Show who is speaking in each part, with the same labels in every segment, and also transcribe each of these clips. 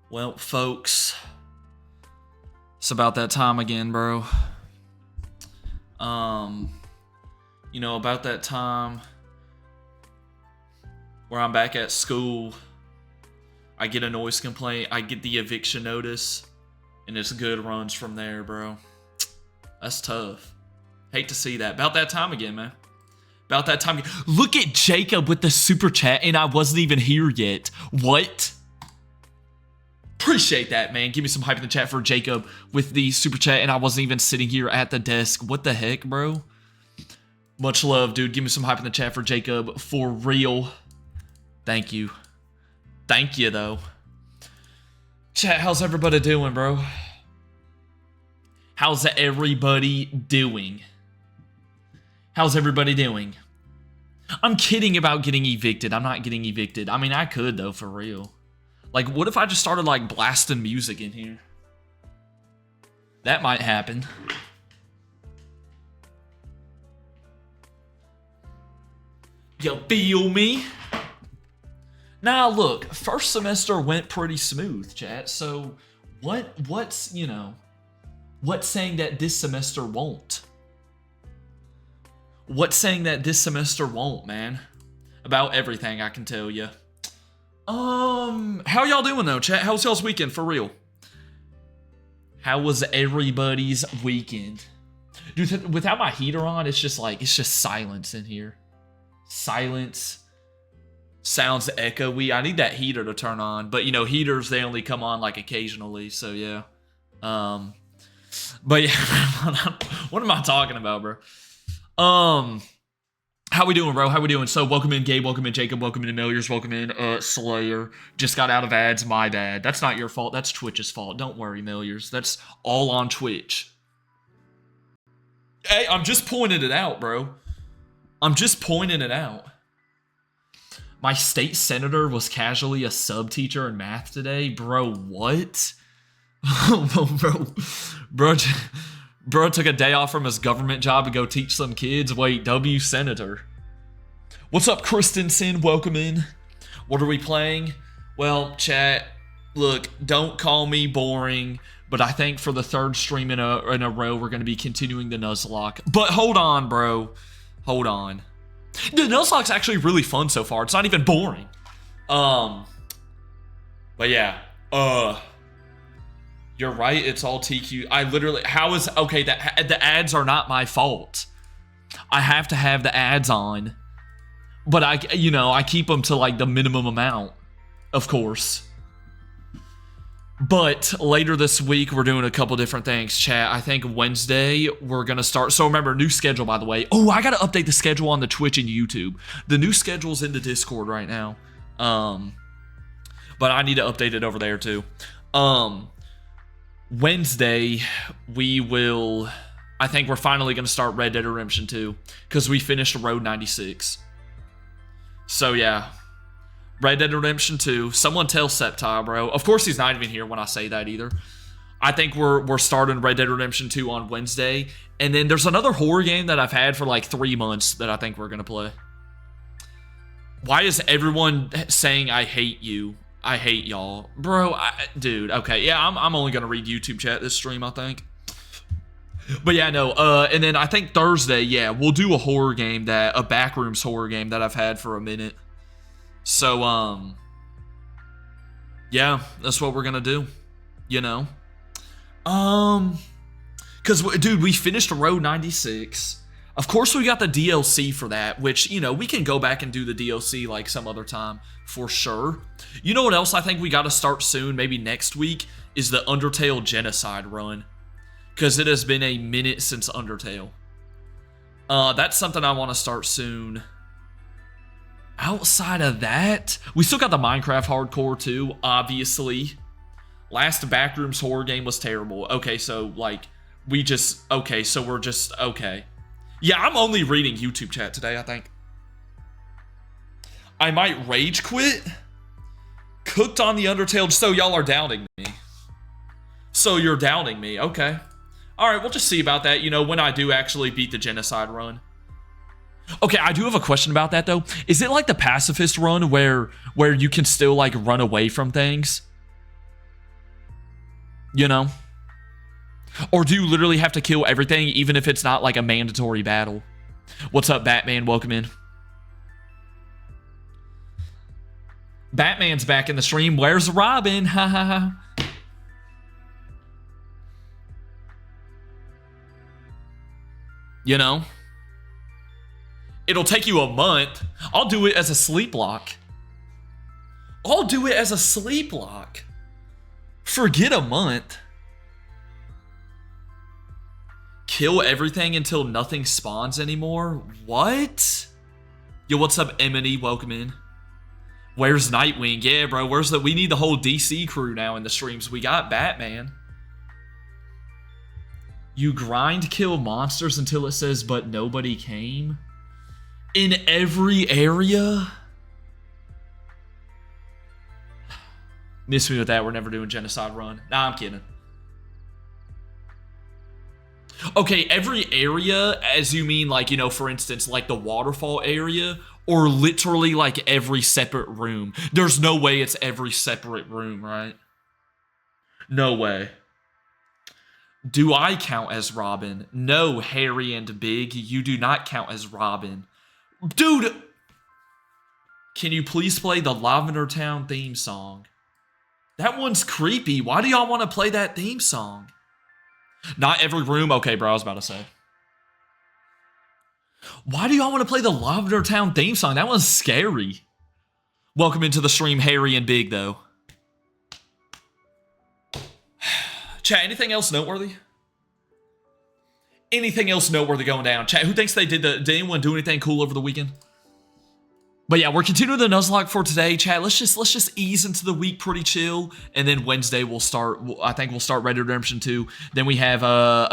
Speaker 1: Well, folks, it's about that time again, bro. About that time where I'm back at school, I get a noise complaint, I get the eviction notice, and it's good runs from there, bro. That's tough. Hate to see that. About that time again, man. About that time again. Look at Jacob with the super chat, and I wasn't even here yet. What? Appreciate that, man. Give me some hype in the chat for Jacob with the super chat, and I wasn't even sitting here at the desk. What the heck, bro? Much love, dude. Give me some hype in the chat for Jacob. For real. Thank you. Thank you, though. Chat, how's everybody doing, bro? How's everybody doing? How's everybody doing? I'm kidding about getting evicted. I'm not getting evicted. I mean, I could, though, for real. Like, what if I just started, like, blasting music in here? That might happen. You feel me? Now, look, first semester went pretty smooth, chat. So, what's saying that this semester won't? What's saying that this semester won't, man? About everything, I can tell you. How y'all doing, though, chat? How's y'all's weekend, for real? How was everybody's weekend? Dude, without my heater on, it's just silence in here. Silence. Sounds echoey. I need that heater to turn on. But, heaters, they only come on, like, occasionally. So, yeah. But, yeah. What am I talking about, bro? How we doing, bro? How we doing? So, welcome in, Gabe. Welcome in, Jacob. Welcome in, Milliers. Welcome in, Slayer. Just got out of ads. My bad. That's not your fault. That's Twitch's fault. Don't worry, Milliers. That's all on Twitch. Hey, I'm just pointing it out, bro. I'm just pointing it out. My state senator was casually a sub teacher in math today. Bro, what? Bro took a day off from his government job to go teach some kids. Wait, W senator. What's up, Christensen? Welcome in. What are we playing? Well, chat, look, don't call me boring, but I think for the third stream in a row, we're going to be continuing the Nuzlocke. But hold on, bro. Hold on. The Nuzlocke's actually really fun so far. It's not even boring. But yeah. You're right. It's all TQ. I literally... Okay, the ads are not my fault. I have to have the ads on. But I keep them to like the minimum amount. Of course. But later this week, we're doing a couple different things, chat. I think Wednesday, we're going to start... So remember, new schedule, by the way. Oh, I got to update the schedule on the Twitch and YouTube. The new schedule's in the Discord right now. But I need to update it over there, too. Wednesday, we will... I think we're finally going to start Red Dead Redemption 2. Because we finished Road 96. So, yeah. Red Dead Redemption 2. Someone tell Septai, bro. Of course, he's not even here when I say that either. I think we're starting Red Dead Redemption 2 on Wednesday. And then there's another horror game that I've had for like 3 months that I think we're going to play. Why is everyone saying I hate you? I hate y'all. Bro, dude, okay. Yeah, I'm only going to read YouTube chat this stream, I think. But yeah, no. And then I think Thursday, yeah, we'll do a horror game a Backrooms horror game that I've had for a minute. So, yeah, that's what we're gonna do, Because, dude, we finished Road 96. Of course, we got the DLC for that, which, we can go back and do the DLC, like, some other time, for sure. You know what else I think we gotta start soon, maybe next week, is the Undertale Genocide run. Because it has been a minute since Undertale. That's something I want to start soon. Outside of that, we still got the Minecraft hardcore too, obviously. Last Backrooms horror game was terrible. Okay, so like, we're just, okay. Yeah, I'm only reading YouTube chat today, I think. I might rage quit. Cooked on the Undertale, so y'all are doubting me. So you're doubting me, okay. Alright, we'll just see about that, when I do actually beat the Genocide run. Okay, I do have a question about that, though. Is it like the Pacifist run where you can still, like, run away from things? You know? Or do you literally have to kill everything, even if it's not like a mandatory battle? What's up, Batman? Welcome in. Batman's back in the stream. Where's Robin? Ha ha ha. You know? It'll take you a month. I'll do it as a sleep lock. I'll do it as a sleep lock. Forget a month. Kill everything until nothing spawns anymore? What? Yo, what's up, Emily? Welcome in. Where's Nightwing? Yeah, bro, we need the whole DC crew now in the streams. We got Batman. You grind kill monsters until it says, but nobody came? In every area? Miss me with that. We're never doing Genocide Run. Nah, I'm kidding. Okay, every area, as you mean, like, you know, for instance, like the waterfall area, or literally like every separate room. There's no way it's every separate room, right? No way. Do I count as Robin? No, Harry and Big, you do not count as Robin. Dude! Can you please play the Lavender Town theme song? That one's creepy. Why do y'all want to play that theme song? Not every room? Okay, bro, I was about to say. Why do y'all want to play the Lavender Town theme song? That one's scary. Welcome into the stream, Harry and Big, though. Chat, anything else noteworthy? Anything else noteworthy going down? Chat, who thinks they did anyone do anything cool over the weekend? But yeah, we're continuing the Nuzlocke for today, chat. Let's just ease into the week pretty chill, and then Wednesday we'll start. I think we'll start Red Dead Redemption 2. Then we have horror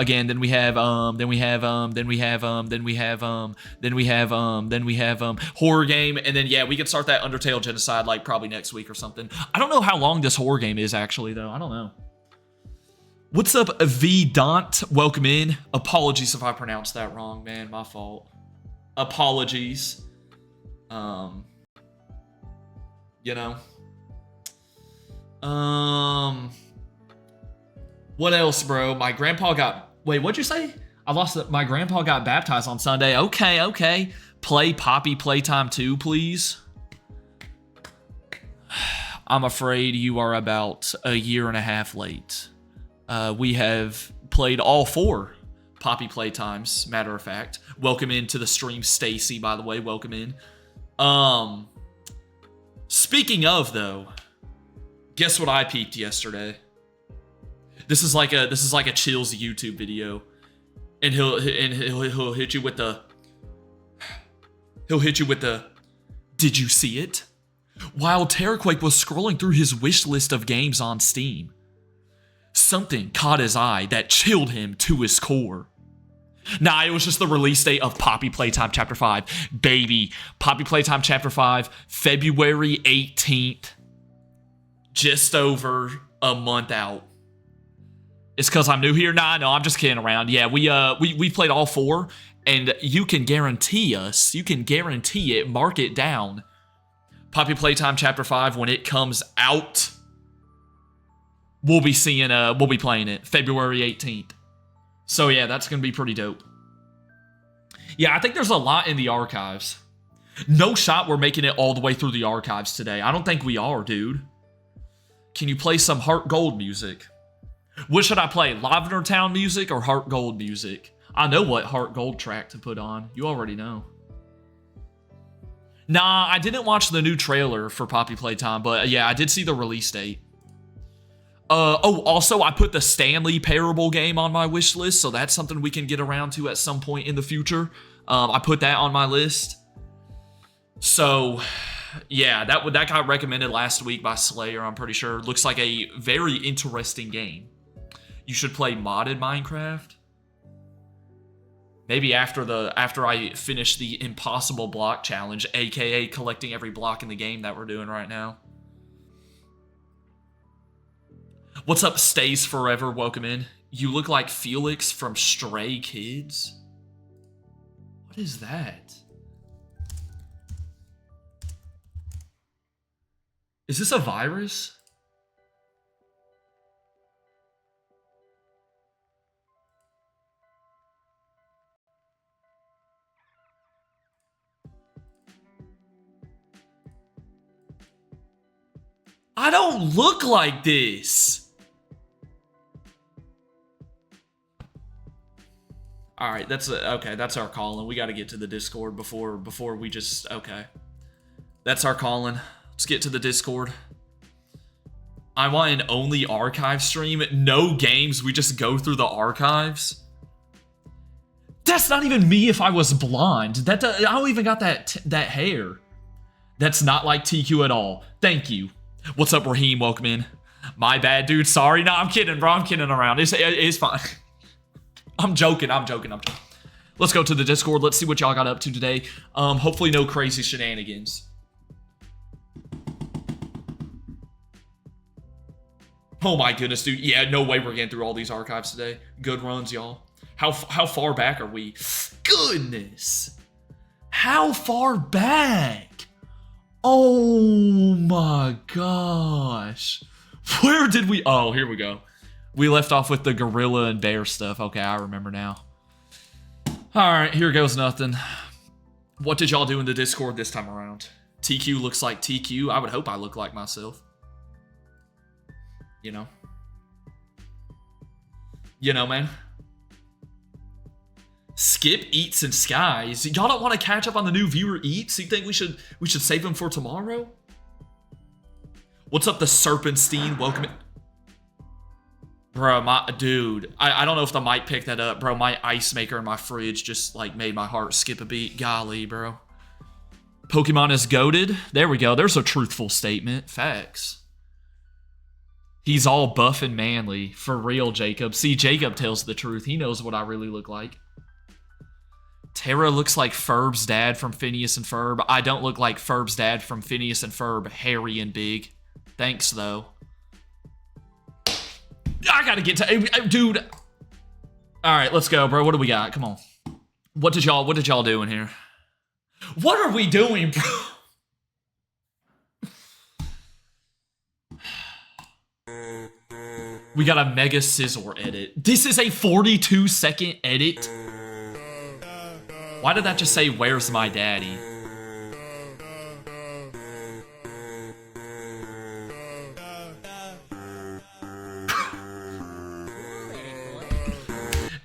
Speaker 1: game, and then yeah, we can start that Undertale Genocide like probably next week or something. I don't know how long this horror game is actually though. I don't know. What's up, V Dant? Welcome in. Apologies if I pronounced that wrong, man. My fault. Apologies. You know. What else, bro? My grandpa got... Wait, what'd you say? I lost it. My grandpa got baptized on Sunday. Okay. Play Poppy Playtime 2, please. I'm afraid you are about a year and a half late. We have played all 4 Poppy Playtimes, matter of fact. Welcome into the stream, Stacy, by the way. Welcome in. Speaking of, though, guess what I peeped yesterday? This is like a Chills YouTube video, and he'll hit you with the did you see it? While Terraquake was scrolling through his wish list of games on Steam, something caught his eye that chilled him to his core. Nah, it was just the release date of Poppy Playtime Chapter 5. Baby, Poppy Playtime Chapter 5, February 18th. Just over a month out. It's because I'm new here? Nah, no, I'm just kidding around. Yeah, we played all 4, and you can guarantee it, mark it down. Poppy Playtime Chapter 5, when it comes out, we'll be playing it February 18th. So yeah, that's going to be pretty dope. Yeah, I think there's a lot in the archives. No shot we're making it all the way through the archives today. I don't think we are, dude. Can you play some Heart Gold music? What should I play? Lavender Town music or Heart Gold music? I know what Heart Gold track to put on. You already know. Nah, I didn't watch the new trailer for Poppy Playtime, but yeah, I did see the release date. Also, I put the Stanley Parable game on my wish list, so that's something we can get around to at some point in the future. I put that on my list. So, yeah, that got recommended last week by Slayer, I'm pretty sure. Looks like a very interesting game. You should play modded Minecraft. Maybe after I finish the Impossible Block Challenge, aka collecting every block in the game that we're doing right now. What's up, Stays Forever? Welcome in. You look like Felix from Stray Kids. What is that? Is this a virus? I don't look like this. All right, okay. That's our calling. We got to get to the Discord before we just okay. That's our calling. Let's get to the Discord. I want an only archive stream. No games. We just go through the archives. That's not even me if I was blonde. I don't even got that hair. That's not like TQ at all. Thank you. What's up, Raheem? Welcome in. My bad, dude. Sorry. No, I'm kidding, bro. I'm kidding around. It's fine. I'm joking. Let's go to the Discord. Let's see what y'all got up to today. Hopefully no crazy shenanigans. Oh my goodness, dude. Yeah, no way we're getting through all these archives today. Good runs, y'all. How far back are we? Goodness. How far back? Oh my gosh. Where did we... Oh, here we go. We left off with the gorilla and bear stuff. Okay, I remember now. All right, here goes nothing. What did y'all do in the Discord this time around? TQ looks like TQ. I would hope I look like myself. You know, man. Skip Eats and Skies. Y'all don't want to catch up on the new viewer Eats? You think we should save them for tomorrow? What's up, the Serpenstein? Welcome in. Bro, dude, I don't know if the mic picked that up, bro. My ice maker in my fridge just like made my heart skip a beat. Golly, bro. Pokemon is goated. There we go. There's a truthful statement. Facts. He's all buff and manly. For real, Jacob. See, Jacob tells the truth. He knows what I really look like. Tara looks like Ferb's dad from Phineas and Ferb. I don't look like Ferb's dad from Phineas and Ferb. Hairy and big. Thanks, though. I gotta get to... Dude. Alright, let's go, bro. What do we got? Come on. What did y'all do in here? What are we doing, bro? We got a Mega Scizor edit. This is a 42-second edit. Why did that just say, "Where's my daddy"?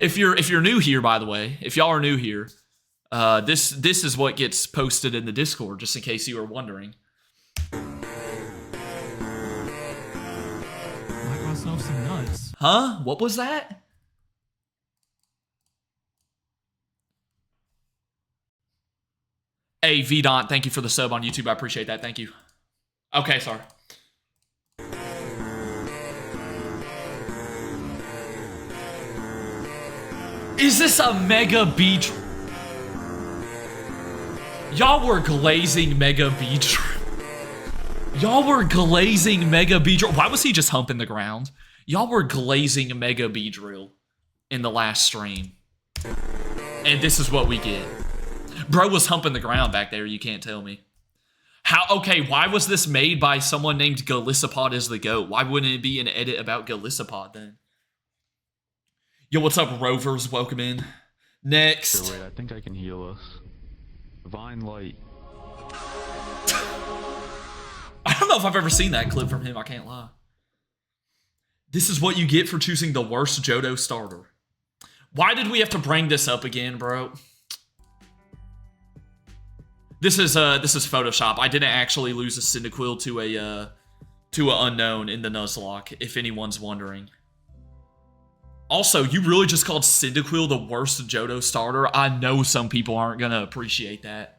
Speaker 1: If you're new here, by the way, if y'all are new here, this is what gets posted in the Discord, just in case you were wondering.
Speaker 2: Some nuts.
Speaker 1: Huh? What was that? Hey, VDont, thank you for the sub on YouTube. I appreciate that. Thank you. Okay, sorry. Is this a Mega Beach? Y'all were glazing Mega Beach. Y'all were glazing Mega Beedrill. Why was he just humping the ground? Y'all were glazing Mega Beedrill in the last stream. And this is what we get. Bro was humping the ground back there, you can't tell me. Okay, why was this made by someone named Galissapod is the GOAT? Why wouldn't it be an edit about Galissapod then? Yo, what's up, Rovers? Welcome in. Next.
Speaker 2: Wait, I think I can heal us. Divine Light.
Speaker 1: I don't know if I've ever seen that clip from him, I can't lie. This is what you get for choosing the worst Johto starter. Why did we have to bring this up again, bro? This is Photoshop. I didn't actually lose a Cyndaquil to an unknown in the Nuzlocke, if anyone's wondering. Also, you really just called Cyndaquil the worst Johto starter? I know some people aren't gonna appreciate that.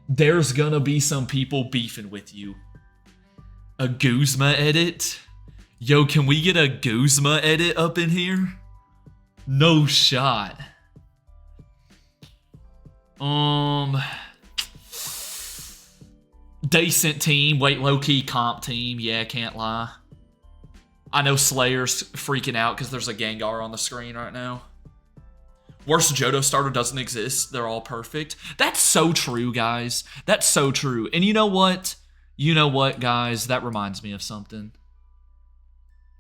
Speaker 1: There's gonna be some people beefing with you. A Guzma edit? Yo, can we get a Guzma edit up in here? No shot. Decent team. Wait, low-key comp team. Yeah, can't lie. I know Slayer's freaking out because there's a Gengar on the screen right now. Worst Johto starter doesn't exist. They're all perfect. That's so true, guys. That's so true. And you know what? You know what, guys? That reminds me of something.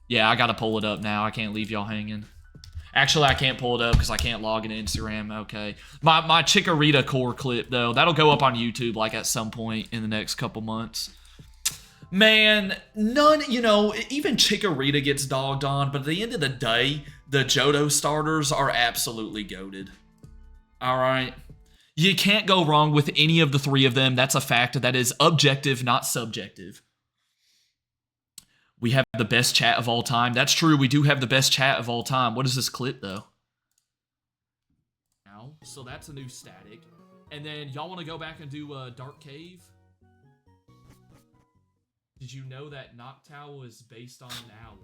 Speaker 1: Yeah, I gotta pull it up now. I can't leave y'all hanging. Actually, I can't pull it up because I can't log into Instagram. Okay. My Chikorita core clip, though, that'll go up on YouTube like at some point in the next couple months. Man, none, you know, even Chikorita gets dogged on, but at the end of the day, the Johto starters are absolutely goated. All right? You can't go wrong with any of the three of them. That's a fact that is objective, not subjective. We have the best chat of all time. That's true. We do have the best chat of all time. What is this clip, though? So that's a new static. And then y'all want to go back and do Dark Cave? Did you know that Noctowl is based on an owl?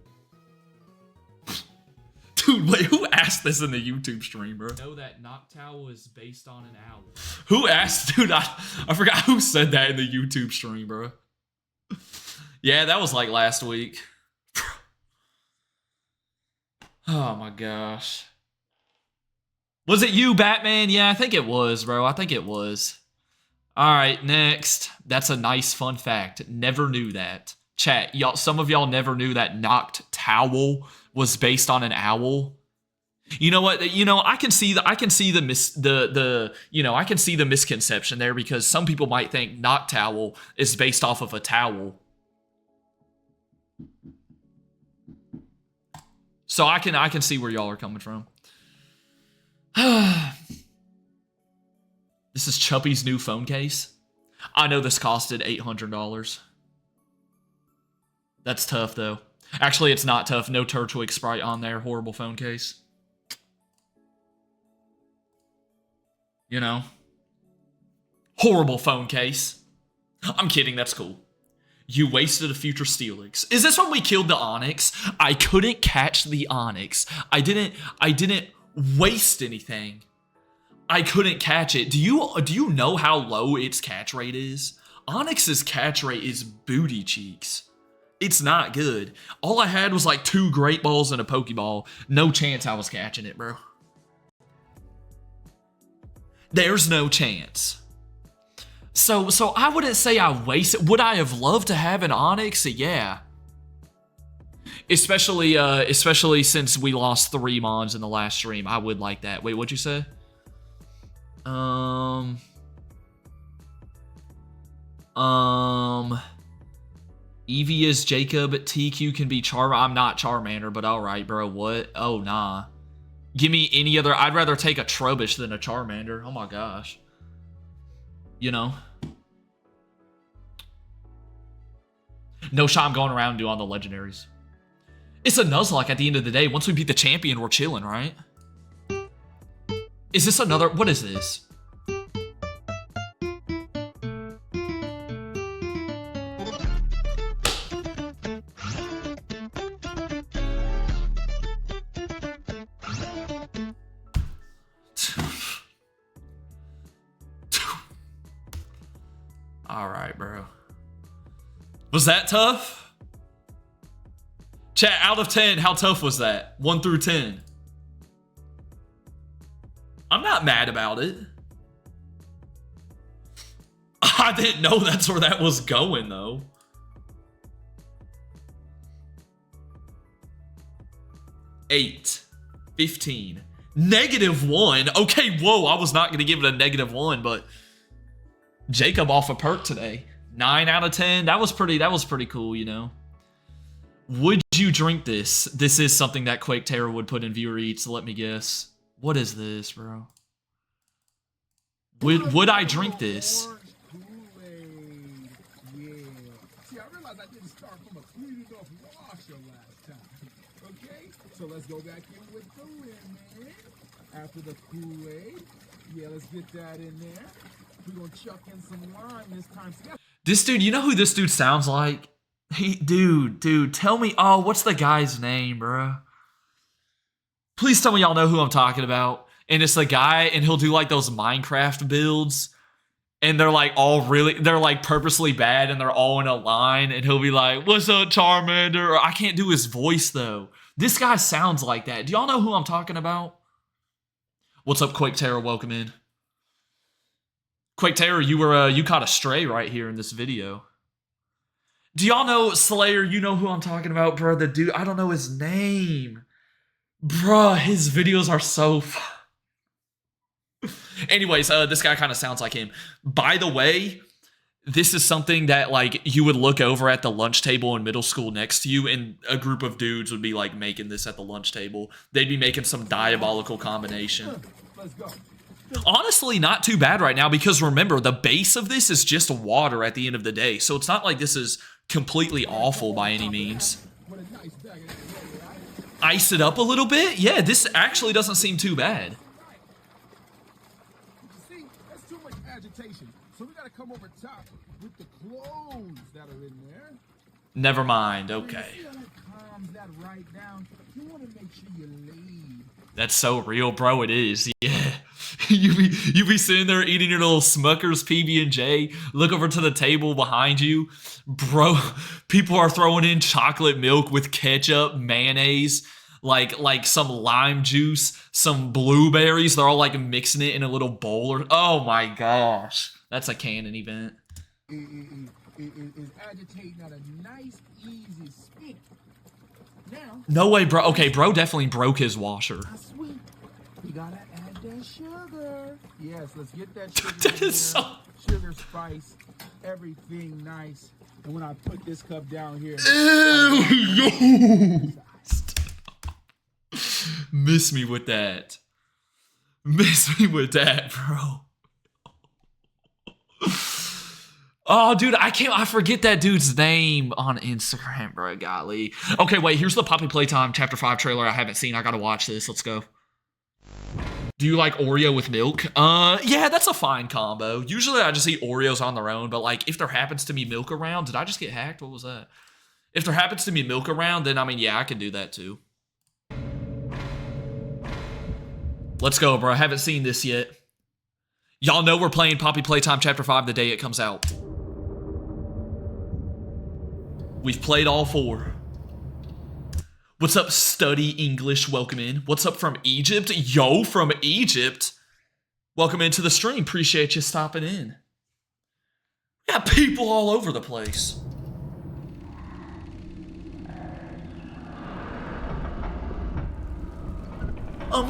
Speaker 1: Dude, wait, who asked this in the YouTube stream, bro? Know that Noctowl is based on an owl. Who asked? Dude, I forgot who said that in the YouTube stream, bro. Yeah, that was like last week. Oh my gosh. Was it you, Batman? Yeah, I think it was, bro. I think it was. All right, next. That's a nice fun fact. Never knew that. Chat, y'all. Some of y'all never knew that Noctowl was based on an owl. You know what? You know, I can see the misconception there, because some people might think Noctowl is based off of a towel. So I can see where y'all are coming from. This is Chuppy's new phone case. I know this costed $800. That's tough, though. Actually, it's not tough. No Turtwig sprite on there. Horrible phone case. You know? Horrible phone case. I'm kidding. That's cool. You wasted a future Steelix. Is this when we killed the Onyx? I couldn't catch the Onyx. I didn't waste anything. I couldn't catch it. Do you know how low its catch rate is? Onyx's catch rate is booty cheeks. It's not good. All I had was like 2 Great Balls and a Pokeball. No chance I was catching it, bro. There's no chance. So I wouldn't say I wasted. Would I have loved to have an Onyx? Yeah. Especially since we lost 3 Mons in the last stream. I would like that. Wait, what'd you say? Eevee is Jacob. TQ can be Charmander. I'm not Charmander, but alright, bro. What? Oh, nah. Give me any other. I'd rather take a Trubbish than a Charmander. Oh my gosh. You know? No shot I'm going around and do all the legendaries. It's a Nuzlocke at the end of the day. Once we beat the champion, we're chilling, right? Is this another? What is this? All right, bro. Was that tough? Chat, out of 10, how tough was that? 1 through 10. I'm not mad about it. I didn't know that's where that was going, though. $8, 15, -1. Okay, whoa, I was not going to give it a -1, but Jacob off a perk today. 9 out of 10. That was pretty cool, you know. Would you drink this? This is something that Quake Terror would put in viewer eats, so let me guess. What is this, bro? Would I drink this?
Speaker 3: Yeah. See, I realized I didn't start from a clean enough washer last time. Okay? So let's go back in with the lemon. After the Kool-Aid. Yeah, let's get that in there. We're gonna chuck in some lime this time.
Speaker 1: This dude, you know who this dude sounds like? Dude, tell me, oh, what's the guy's name, bro? Please tell me y'all know who I'm talking about. And it's the guy, and he'll do like those Minecraft builds, and they're like they're like purposely bad, and they're all in a line, and he'll be like, what's up, Charmander? I can't do his voice, though. This guy sounds like that. Do y'all know who I'm talking about? What's up, Quake Terror? Welcome in. Quake Terror, you caught a stray right here in this video. Do y'all know, Slayer, you know who I'm talking about, bro? The dude, I don't know his name. Bruh, his videos are so Anyways, this guy kind of sounds like him. By the way, this is something that like you would look over at the lunch table in middle school next to you, and a group of dudes would be like making this at the lunch table. They'd be making some diabolical combination.
Speaker 3: Let's go.
Speaker 1: Honestly, not too bad right now, because remember, the base of this is just water at the end of the day. So it's not like this is completely awful by any means.
Speaker 3: What a nice bag of that, right?
Speaker 1: Ice it up a little bit? Yeah, this actually doesn't seem too bad.
Speaker 3: See, that's too much agitation. So we gotta come over top with the clothes that are in there.
Speaker 1: Never mind, okay.
Speaker 3: See how that calms that right down? You wanna make sure you leave.
Speaker 1: That's so real, bro. It is. Yeah. you be sitting there eating your little Smucker's PB&J. Look over to the table behind you. Bro, people are throwing in chocolate milk with ketchup, mayonnaise, like some lime juice, some blueberries. They're all like mixing it in a little bowl. Oh my gosh. That's a canon event.
Speaker 3: It is agitating at a nice, easy spin. Now,
Speaker 1: No way, bro. Okay, bro definitely broke his washer.
Speaker 3: sweet. We gotta add that sugar. Yes, let's get that sugar.
Speaker 1: That
Speaker 3: in
Speaker 1: is
Speaker 3: there.
Speaker 1: so...
Speaker 3: Sugar, spice, everything nice. And when I put this cup down here,
Speaker 1: Ew, yo. Miss me with that. Miss me with that, bro. Oh, dude, I forget that dude's name on Instagram, bro. Golly. Okay, wait, here's the Poppy Playtime Chapter 5 trailer I haven't seen. I gotta watch this. Let's go. Do you like Oreo with milk? Yeah, that's a fine combo. Usually I just eat Oreos on their own, but like if there happens to be milk around, did I just get hacked? What was that? If there happens to be milk around, then I mean, yeah, I can do that too. Let's go, bro. I haven't seen this yet. Y'all know we're playing Poppy Playtime Chapter 5 the day it comes out. We've played all 4. What's up, Study English? Welcome in. What's up from Egypt? Yo, from Egypt. Welcome into the stream. Appreciate you stopping in. We got people all over the place.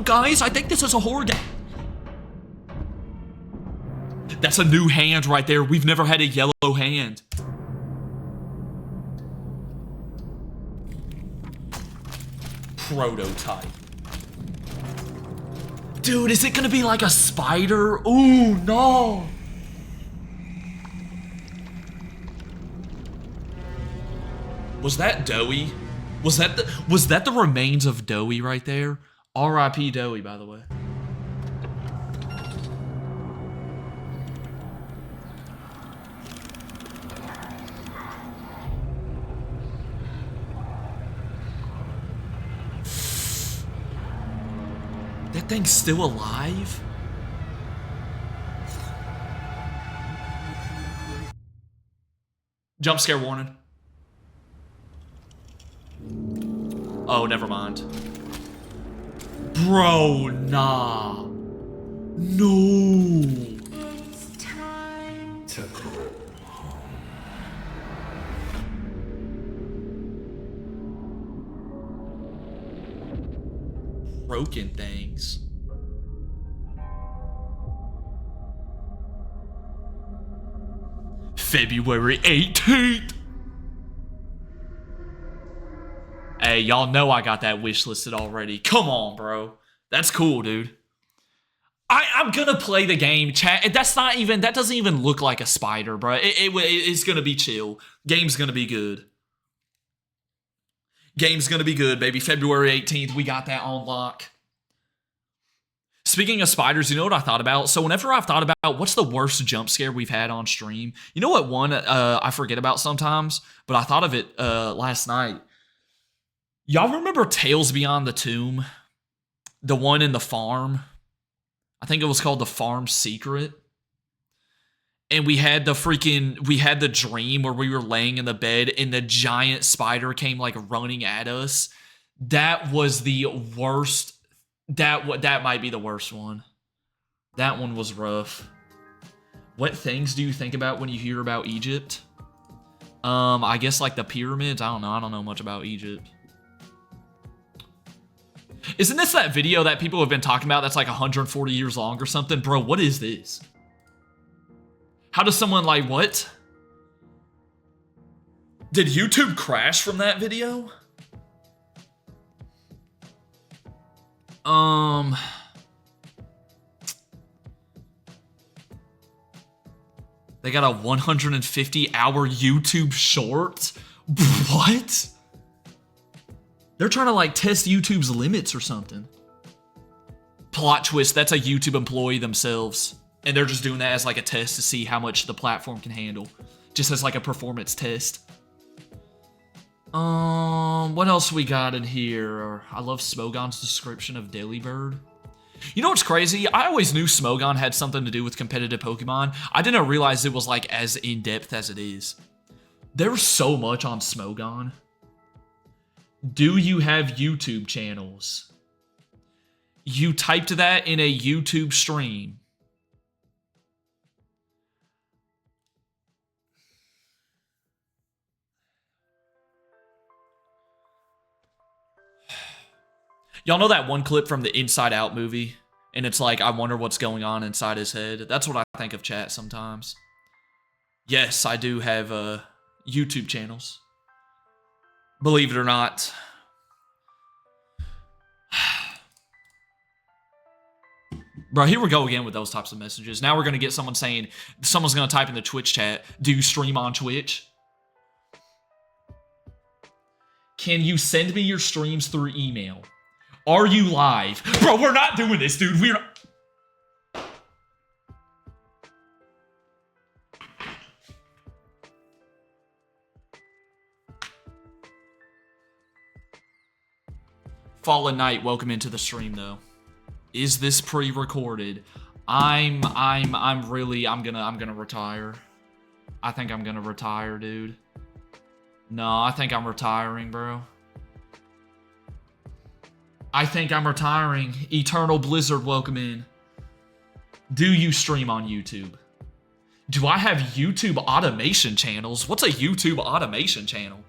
Speaker 1: Guys, I think this is a horror game. That's a new hand right there. We've never had a yellow hand. Prototype. Dude, is it gonna be like a spider? Ooh, no. Was that Doey? Was that the remains of Doey right there? R.I.P. Doey, by the way. That thing's still alive? Jump scare warning. Oh, never mind. Bro, nah. No.
Speaker 4: It's time to go home.
Speaker 1: Broken things. February 18th. Hey, y'all know I got that wish listed already. Come on, bro. That's cool, dude. I'm gonna play the game, chat. That doesn't even look like a spider, bro. It's gonna be chill. Game's gonna be good. Game's gonna be good, baby. February 18th, we got that on lock. Speaking of spiders, you know what I thought about? So whenever I've thought about what's the worst jump scare we've had on stream, you know what one I forget about sometimes, but I thought of it last night. Y'all remember Tales Beyond the Tomb? The one in the farm? I think it was called The Farm Secret. And we had the dream where we were laying in the bed and the giant spider came like running at us. That was the worst. That might be the worst one. That one was rough. What things do you think about when you hear about Egypt? I guess like the pyramids. I don't know. I don't know much about Egypt. Isn't this that video that people have been talking about that's like 140 years long or something? Bro, what is this? How does someone like, what? Did YouTube crash from that video? They got a 150-hour YouTube short? What? They're trying to like test YouTube's limits or something. Plot twist, that's a YouTube employee themselves. And they're just doing that as like a test to see how much the platform can handle. Just as like a performance test. What else we got in here? I love Smogon's description of Delibird. You know what's crazy? I always knew Smogon had something to do with competitive Pokemon. I didn't realize it was like as in-depth as it is. There's so much on Smogon. Do you have YouTube channels? You typed that in a YouTube stream. Y'all know that one clip from the Inside Out movie? And it's like, I wonder what's going on inside his head. That's what I think of chat sometimes. Yes, I do have YouTube channels. Believe it or not. Bro, here we go again with those types of messages. Now we're going to get someone saying, someone's going to type in the Twitch chat, do you stream on Twitch? Can you send me your streams through email? Are you live? Bro, we're not doing this, dude. We're not. Fallen Knight, welcome into the stream, though. Is this pre-recorded? I'm gonna retire. I think I'm gonna retire, dude. No, I think I'm retiring, bro. I think I'm retiring. Eternal Blizzard, welcome in. Do you stream on YouTube? Do I have YouTube automation channels? What's a YouTube automation channel?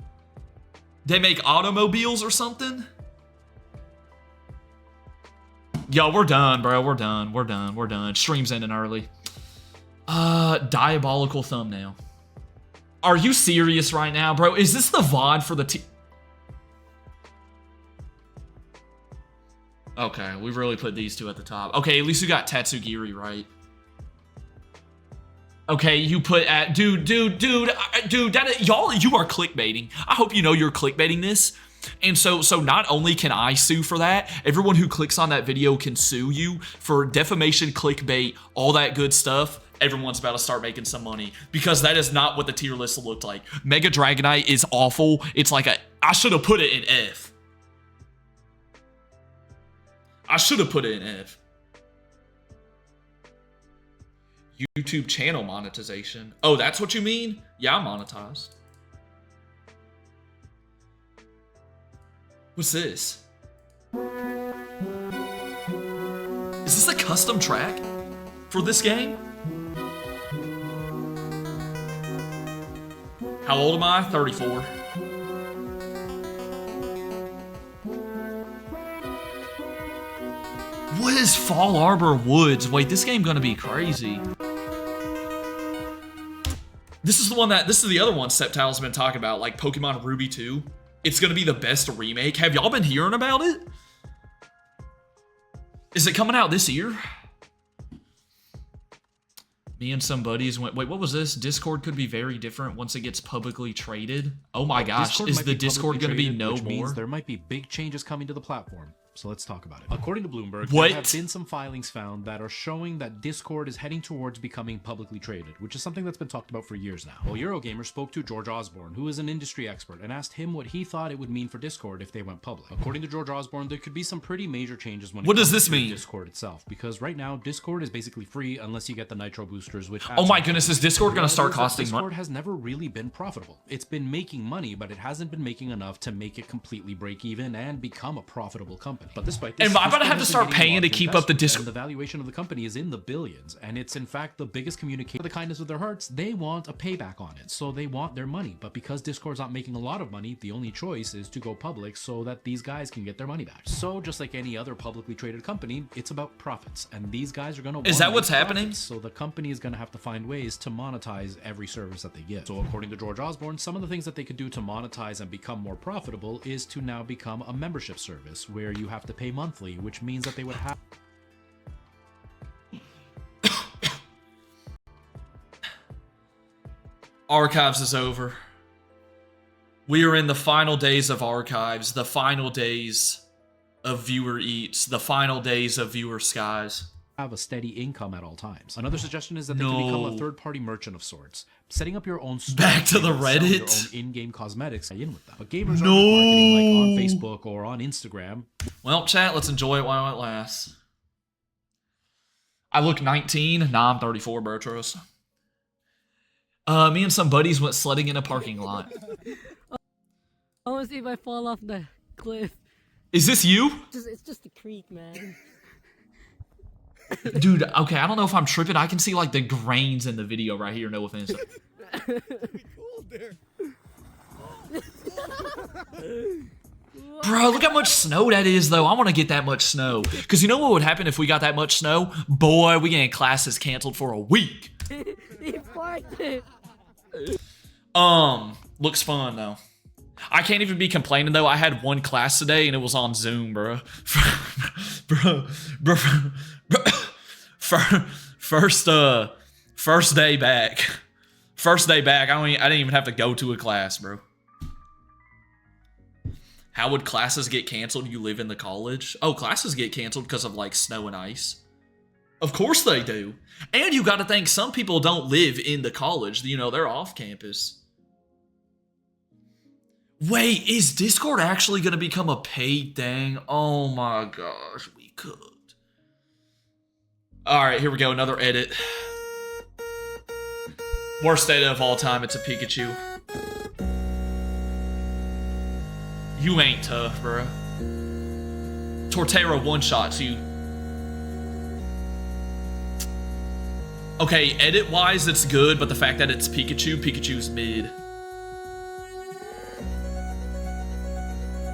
Speaker 1: They make automobiles or something? Yo, we're done, bro. We're done. Stream's ending early. Diabolical thumbnail. Are you serious right now, bro? Is this the VOD for the Okay, we really put these two at the top. Okay, at least you got Tatsugiri right. Okay, you put at dude, that y'all, you are clickbaiting. I hope you know you're clickbaiting this. And so not only can I sue for that, everyone who clicks on that video can sue you for defamation, clickbait, all that good stuff. Everyone's about to start making some money because that is not what the tier list looked like. Mega Dragonite is awful. It's like I should have put it in F. I should have put it in F. YouTube channel monetization. Oh, that's what you mean? Yeah, I'm monetized. What's this? Is this a custom track for this game? How old am I? 34. What is Fall Arbor Woods? Wait, this game gonna be crazy. This is the other one Septile's been talking about, like Pokemon Ruby 2. It's gonna be the best remake. Have y'all been hearing about it? Is it coming out this year? Me and some buddies went, wait, what was this? Discord could be very different once it gets publicly traded. Oh my gosh, is the Discord gonna be no more?
Speaker 5: There might be big changes coming to the platform. So let's talk about it. According to Bloomberg,
Speaker 1: what?
Speaker 5: there have been some filings found that are showing that Discord is heading towards becoming publicly traded, which is something that's been talked about for years now. Well, Eurogamer spoke to George Osborne, who is an industry expert, and asked him what he thought it would mean for Discord if they went public. According to George Osborne, there could be some pretty major changes when it comes to Discord itself, because right now Discord is basically free unless you get the Nitro boosters, which
Speaker 1: oh my goodness, is Discord gonna start costing money?
Speaker 5: Discord has never really been profitable. It's been making money, but it hasn't been making enough to make it completely break even and become a profitable company. company. But despite this,
Speaker 1: And I'm gonna
Speaker 5: Discord
Speaker 1: have to
Speaker 5: has been
Speaker 1: start
Speaker 5: getting a
Speaker 1: paying
Speaker 5: lot
Speaker 1: to
Speaker 5: of
Speaker 1: keep up the
Speaker 5: investors,
Speaker 1: Discord.
Speaker 5: and the valuation of the company is in the billions, and it's in fact the biggest communication. For the kindness of their hearts, they want a payback on it, so they want their money. But because Discord's not making a lot of money, the only choice is to go public so that these guys can get their money back. So just like any other publicly traded company, it's about profits, and these guys are gonna.
Speaker 1: Is that what's happening?
Speaker 5: So the company is gonna have to find ways to monetize every service that they give. So according to George Osborne, some of the things that they could do to monetize and become more profitable is to now become a membership service where you have to pay monthly, which means that they would have.
Speaker 1: Archives is over. We are in the final days of Archives, the final days of Viewer Eats, the final days of Viewer Skies.
Speaker 5: Have a steady income at all times. Another suggestion is that they can become a third-party merchant of sorts, setting up your own store.
Speaker 1: Back to the
Speaker 5: and selling your
Speaker 1: Reddit.
Speaker 5: own in-game cosmetics in with them. But gamers aren't marketing like on Facebook or on Instagram.
Speaker 1: Well, chat, let's enjoy it while it lasts. I look 19. Nah, I'm 34, bro. Trust. Me and some buddies went sledding in a parking lot.
Speaker 6: I want to see if I fall off the cliff.
Speaker 1: Is this you?
Speaker 6: It's just a creek, man.
Speaker 1: Dude, okay, I don't know if I'm tripping. I can see like the grains in the video right here, no offense. Bro, look how much snow that is, though. I want to get that much snow. Because you know what would happen if we got that much snow? Boy, we getting classes canceled for a week.
Speaker 6: He farted.
Speaker 1: Looks fun, though. I can't even be complaining, though. I had one class today, and it was on Zoom, bro. bro. First day back. First day back, I didn't even have to go to a class, bro. How would classes get canceled? You live in the college? Oh, classes get canceled because of, like, snow and ice. Of course they do. And you gotta think, some people don't live in the college. You know, they're off campus. Wait, is Discord actually gonna become a paid thing? Oh my gosh, we could. Alright, here we go, another edit. Worst edit of all time, it's a Pikachu. You ain't tough, bro. Torterra one-shots you. Okay, edit-wise, it's good, but the fact that it's Pikachu's mid.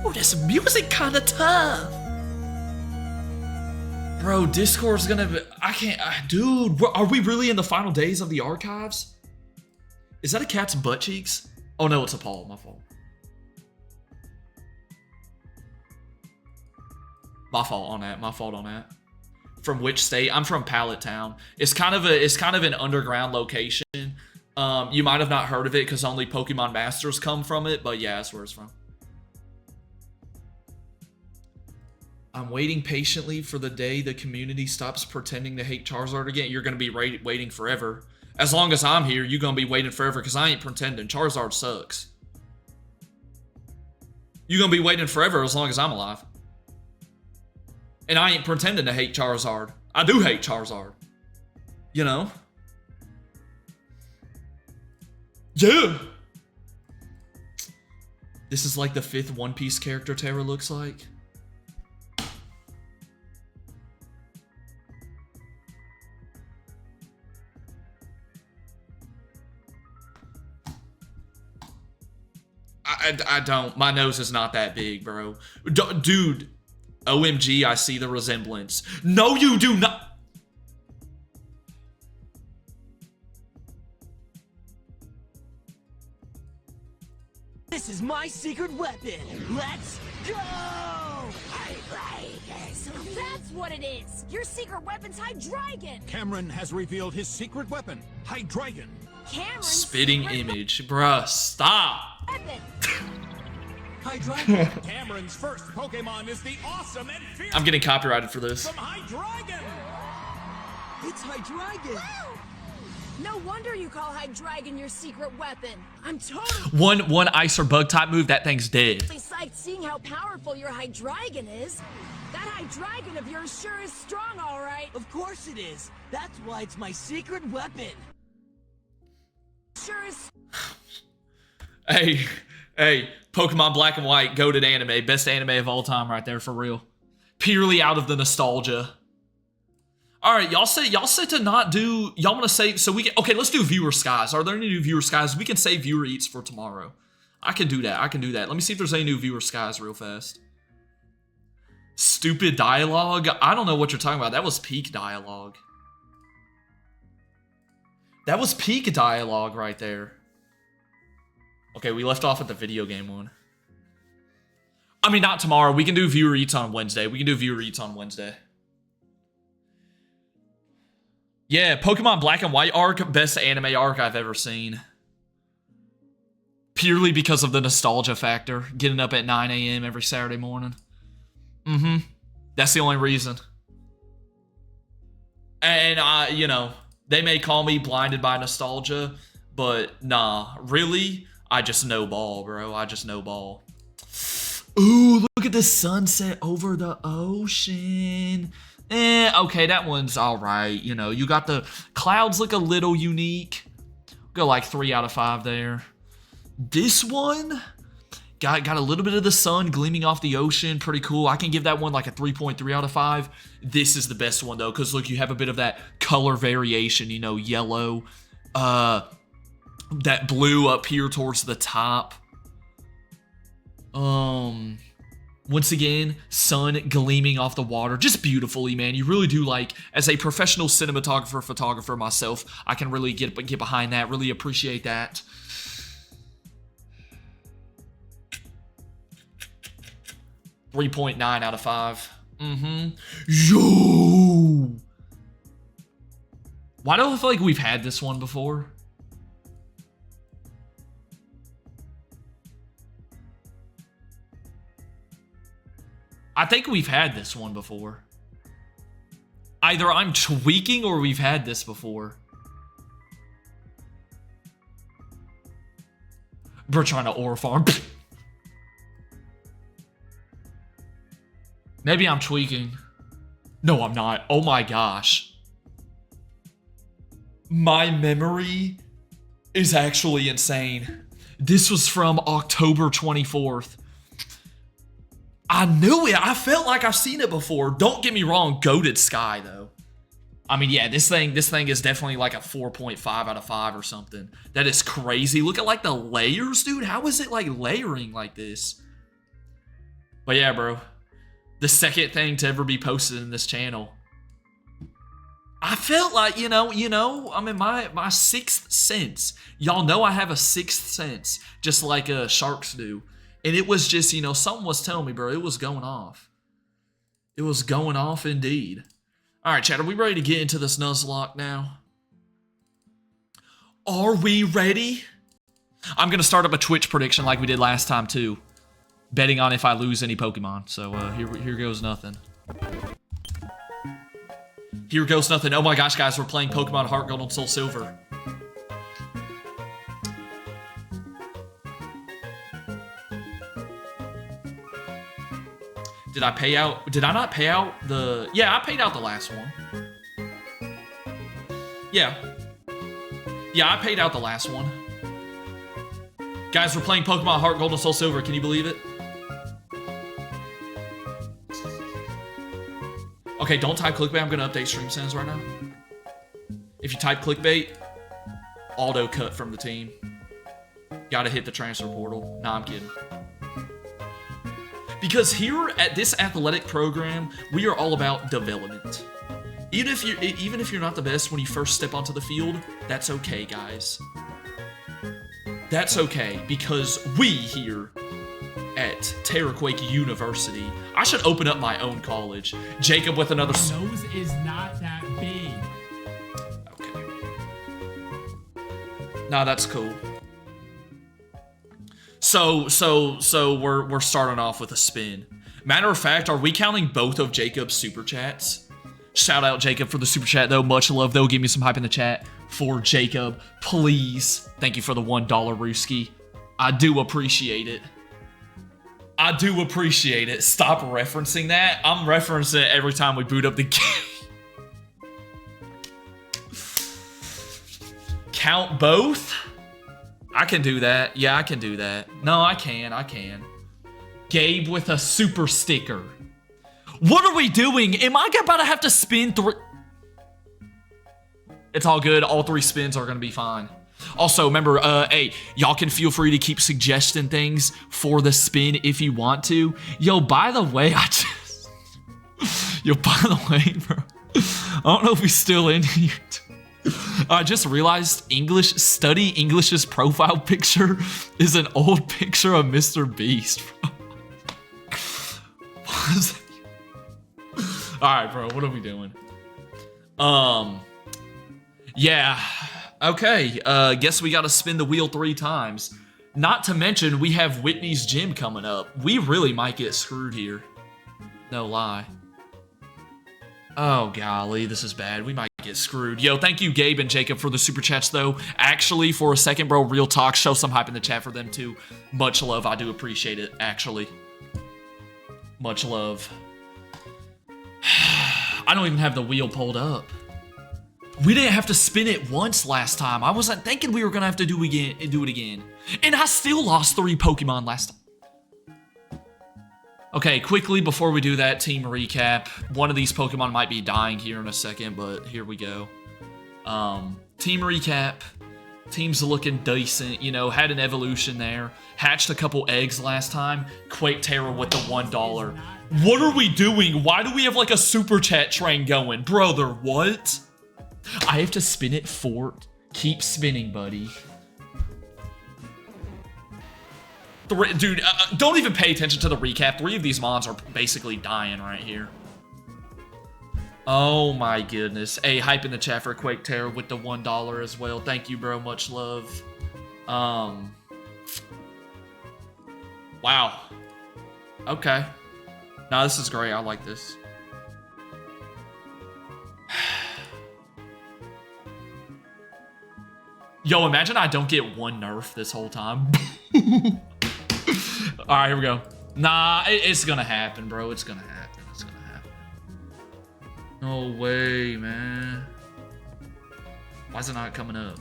Speaker 1: Oh, this music kinda tough. Bro, Discord's gonna be... I can't... dude, are we really in the final days of the archives? Is that a cat's butt cheeks? Oh no, it's a paw, my fault. My fault on that. From which state? I'm from Pallet Town. It's kind of an underground location. You might have not heard of it because only Pokemon Masters come from it, but yeah, that's where it's from. I'm waiting patiently for the day the community stops pretending to hate Charizard again. You're gonna be waiting forever. As long as I'm here, you're gonna be waiting forever because I ain't pretending. Charizard sucks. You're gonna be waiting forever as long as I'm alive. And I ain't pretending to hate Charizard. I do hate Charizard. You know? Yeah! This is like the 5th One Piece character Terra looks like. I don't. My nose is not that big, bro. Dude. OMG, I see the resemblance. No, you do not.
Speaker 7: This is my secret weapon. Let's go!
Speaker 8: So that's what it is. Your secret weapon's Hydreigon.
Speaker 9: Cameron has revealed his secret weapon, Hydreigon.
Speaker 8: Cameron's
Speaker 1: Spitting
Speaker 8: secret
Speaker 1: image. Bruh, stop.
Speaker 8: weapon.
Speaker 7: Hydreigon.
Speaker 9: Cameron's first Pokemon is the awesome and fierce
Speaker 1: I'm getting copyrighted for this.
Speaker 9: Hydreigon.
Speaker 7: It's Hydreigon.
Speaker 8: Wow. No wonder you call Hydreigon your secret weapon. I'm totally
Speaker 1: One ice or bug type move, that thing's dead.
Speaker 8: psyched seeing how powerful your Hydreigon is. That Hydreigon of yours sure is strong, all right.
Speaker 7: Of course it is. That's why it's my secret weapon.
Speaker 8: Sure is.
Speaker 1: Hey, Pokemon Black and White, goated anime. Best anime of all time right there, for real. Purely out of the nostalgia. Alright, y'all said to not do, y'all want to save, so we can, okay, let's do viewer skies. Are there any new viewer skies? We can save viewer eats for tomorrow. I can do that, Let me see if there's any new viewer skies real fast. Stupid dialogue? I don't know what you're talking about. That was peak dialogue. That was peak dialogue right there. Okay, we left off at the video game one. I mean, not tomorrow. We can do viewer eats on Wednesday. Yeah, Pokemon Black and White arc, best anime arc I've ever seen. Purely because of the nostalgia factor. Getting up at 9 a.m. every Saturday morning. That's the only reason. And, you know, they may call me blinded by nostalgia, but nah, really, I just know ball, bro. I just know ball. Ooh, look at the sunset over the ocean. Okay, that one's all right. You know, you got the clouds look a little unique. Go like 3 out of 5 there. This one got a little bit of the sun gleaming off the ocean. Pretty cool. I can give that one like a 3.3 out of 5. This is the best one though, because look, you have a bit of that color variation. You know, yellow, that blue up here towards the top. Once again, sun gleaming off the water, just beautifully, man. You really do, like, as a professional cinematographer, photographer myself, I can really get behind that, really appreciate that. .9 out of 5. Yo! Why do I feel like we've had this one before? I think we've had this one before. Either I'm tweaking or we've had this before. We're trying to ore farm. Maybe I'm tweaking. No, I'm not. Oh my gosh. My memory is actually insane. This was from October 24th. I knew it. I felt like I've seen it before. Don't get me wrong, goated Sky though. I mean, yeah, this thing is definitely like a 4.5 out of 5 or something. That is crazy. Look at like the layers, dude. How is it like layering like this? But yeah, bro. The second thing to ever be posted in this channel. I felt like, you know, I mean, my sixth sense. Y'all know I have a sixth sense, just like sharks do. And it was just, you know, something was telling me, bro, it was going off. It was going off indeed. All right, chat, are we ready to get into this Nuzlocke now? Are we ready? I'm going to start up a Twitch prediction like we did last time, too. Betting on if I lose any Pokemon. So, here goes nothing. Here goes nothing. Oh my gosh, guys, we're playing Pokemon Heart Gold and Soul Silver. Did I pay out? Did I not pay out the... Yeah, I paid out the last one. Yeah. Yeah, I paid out the last one. Guys, we're playing Pokemon Heart Gold and Soul Silver. Can you believe it? Okay, don't type clickbait. I'm going to update stream sends right now. If you type clickbait, auto cut from the team. Gotta hit the transfer portal. Nah, I'm kidding. Because here at this athletic program, we are all about development. Even if you're not the best when you first step onto the field, that's okay, guys. That's okay, because we here at Terraquake University, I should open up my own college. Jacob with another...
Speaker 10: Nose is not that big.
Speaker 1: Okay. Nah, that's cool. So we're starting off with a spin. Matter of fact, are we counting both of Jacob's super chats? Shout out Jacob for the super chat though. Much love though. Give me some hype in the chat for Jacob, please. Thank you for the $1 Rooski. I do appreciate it. I do appreciate it. Stop referencing that. I'm referencing it every time we boot up the game. Count both? I can do that. Yeah, I can do that. No, I can. Gabe with a super sticker. What are we doing? Am I about to have to spin 3? It's all good. All 3 spins are going to be fine. Also, remember, hey, y'all can feel free to keep suggesting things for the spin if you want to. Yo, by the way, Yo, by the way, bro. I don't know if he's still in here. I just realized Study English's profile picture is an old picture of Mr. Beast, bro. What is that? Alright, bro, what are we doing? Yeah. Okay, guess we gotta spin the wheel 3 times. Not to mention, we have Whitney's Gym coming up. We really might get screwed here. No lie. Oh, golly, this is bad. We might get screwed. Yo, thank you, Gabe and Jacob, for the super chats, though. Actually, for a second, bro, real talk, show some hype in the chat for them, too. Much love. I do appreciate it, actually. Much love. I don't even have the wheel pulled up. We didn't have to spin it once last time. I wasn't thinking we were going to have to do it again. And I still lost 3 Pokemon last time. Okay, quickly before we do that, team recap. One of these Pokemon might be dying here in a second, but here we go. Team recap. Team's looking decent, you know, had an evolution there. Hatched a couple eggs last time. Quake Terror with the $1. What are we doing? Why do we have like a super chat train going? Brother, what? I have to spin it for... Keep spinning, buddy. Dude, don't even pay attention to the recap. 3 of these mons are basically dying right here. Oh my goodness. Hey, hype in the chat for Quake Terror with the $1 as well. Thank you, bro. Much love. Wow. Okay. Nah, this is great. I like this. Yo, imagine I don't get 1 nerf this whole time. Alright, here we go. Nah, it's gonna happen, bro. It's gonna happen. It's gonna happen. No way, man. Why is it not coming up?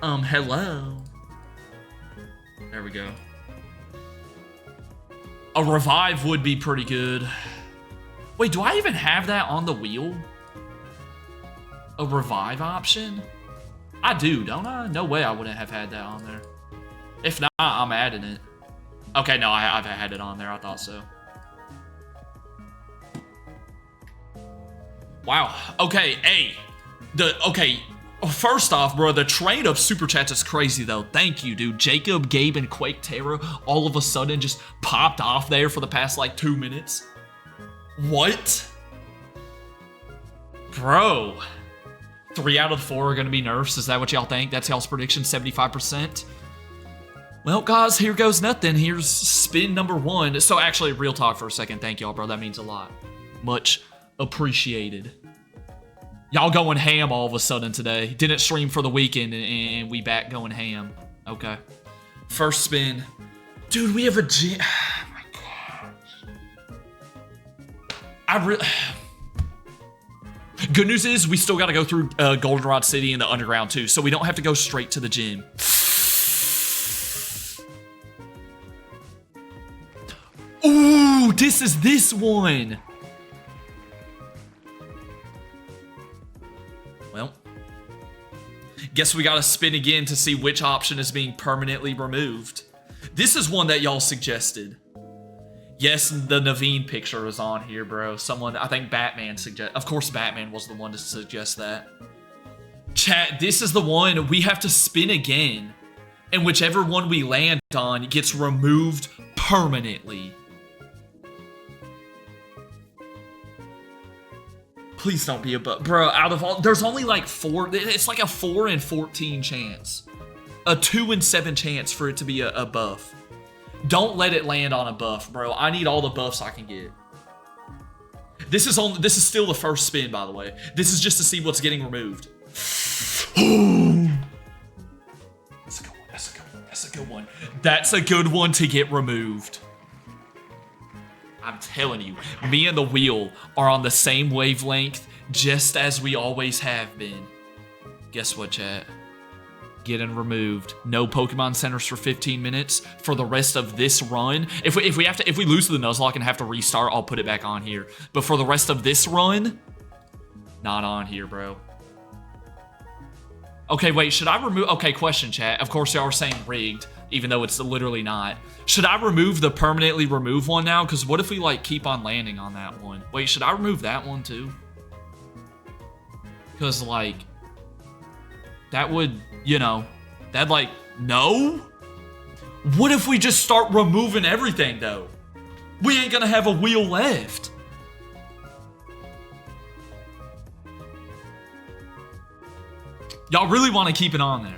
Speaker 1: Hello. There we go. A revive would be pretty good. Wait, do I even have that on the wheel? A revive option? I do, don't I? No way I wouldn't have had that on there. If not, I'm adding it. Okay, no, I've had it on there. I thought so. Wow. Okay, hey. Okay, first off, bro, the train of super chats is crazy, though. Thank you, dude. Jacob, Gabe, and Quake Terror all of a sudden just popped off there for the past, like, 2 minutes. What? Bro. 3 out of 4 are going to be nerfs. Is that what y'all think? That's y'all's prediction, 75%? Well, guys, here goes nothing. Here's spin number 1. So, actually, real talk for a second. Thank y'all, bro. That means a lot. Much appreciated. Y'all going ham all of a sudden today. Didn't stream for the weekend, and we back going ham. Okay. First spin. Dude, we have a gym. Oh, my gosh. Good news is we still got to go through Goldenrod City and the Underground, too, so we don't have to go straight to the gym. Ooh, this is this one. Well, guess we gotta spin again to see which option is being permanently removed. This is one that y'all suggested. Yes, the Naveen picture is on here, bro. Someone, I think Batman suggest. Of course, Batman was the one to suggest that. Chat, this is the one we have to spin again. And whichever one we land on gets removed permanently. Please don't be a buff. Bro, out of all, there's only like 4. It's like a 4 in 14 chance. A 2 in 7 chance for it to be a buff. Don't let it land on a buff, bro. I need all the buffs I can get. This is still the first spin, by the way. This is just to see what's getting removed. That's a good one. That's a good one. That's a good one. That's a good one to get removed. I'm telling you, me and the wheel are on the same wavelength, just as we always have been. Guess what, chat? getting removed. No Pokemon centers for 15 minutes for the rest of this run. If we lose to the Nuzlocke and have to restart, I'll put it back on here. But for the rest of this run, not on here, bro. Okay, wait, should I remove... Okay, question, chat. Of course, y'all are saying rigged, even though it's literally not. Should I remove the permanently remove one now? Because what if we, like, keep on landing on that one? Wait, should I remove that one, too? Because, like, that would, you know, that, like, no? What if we just start removing everything, though? We ain't gonna have a wheel left. Y'all really want to keep it on there.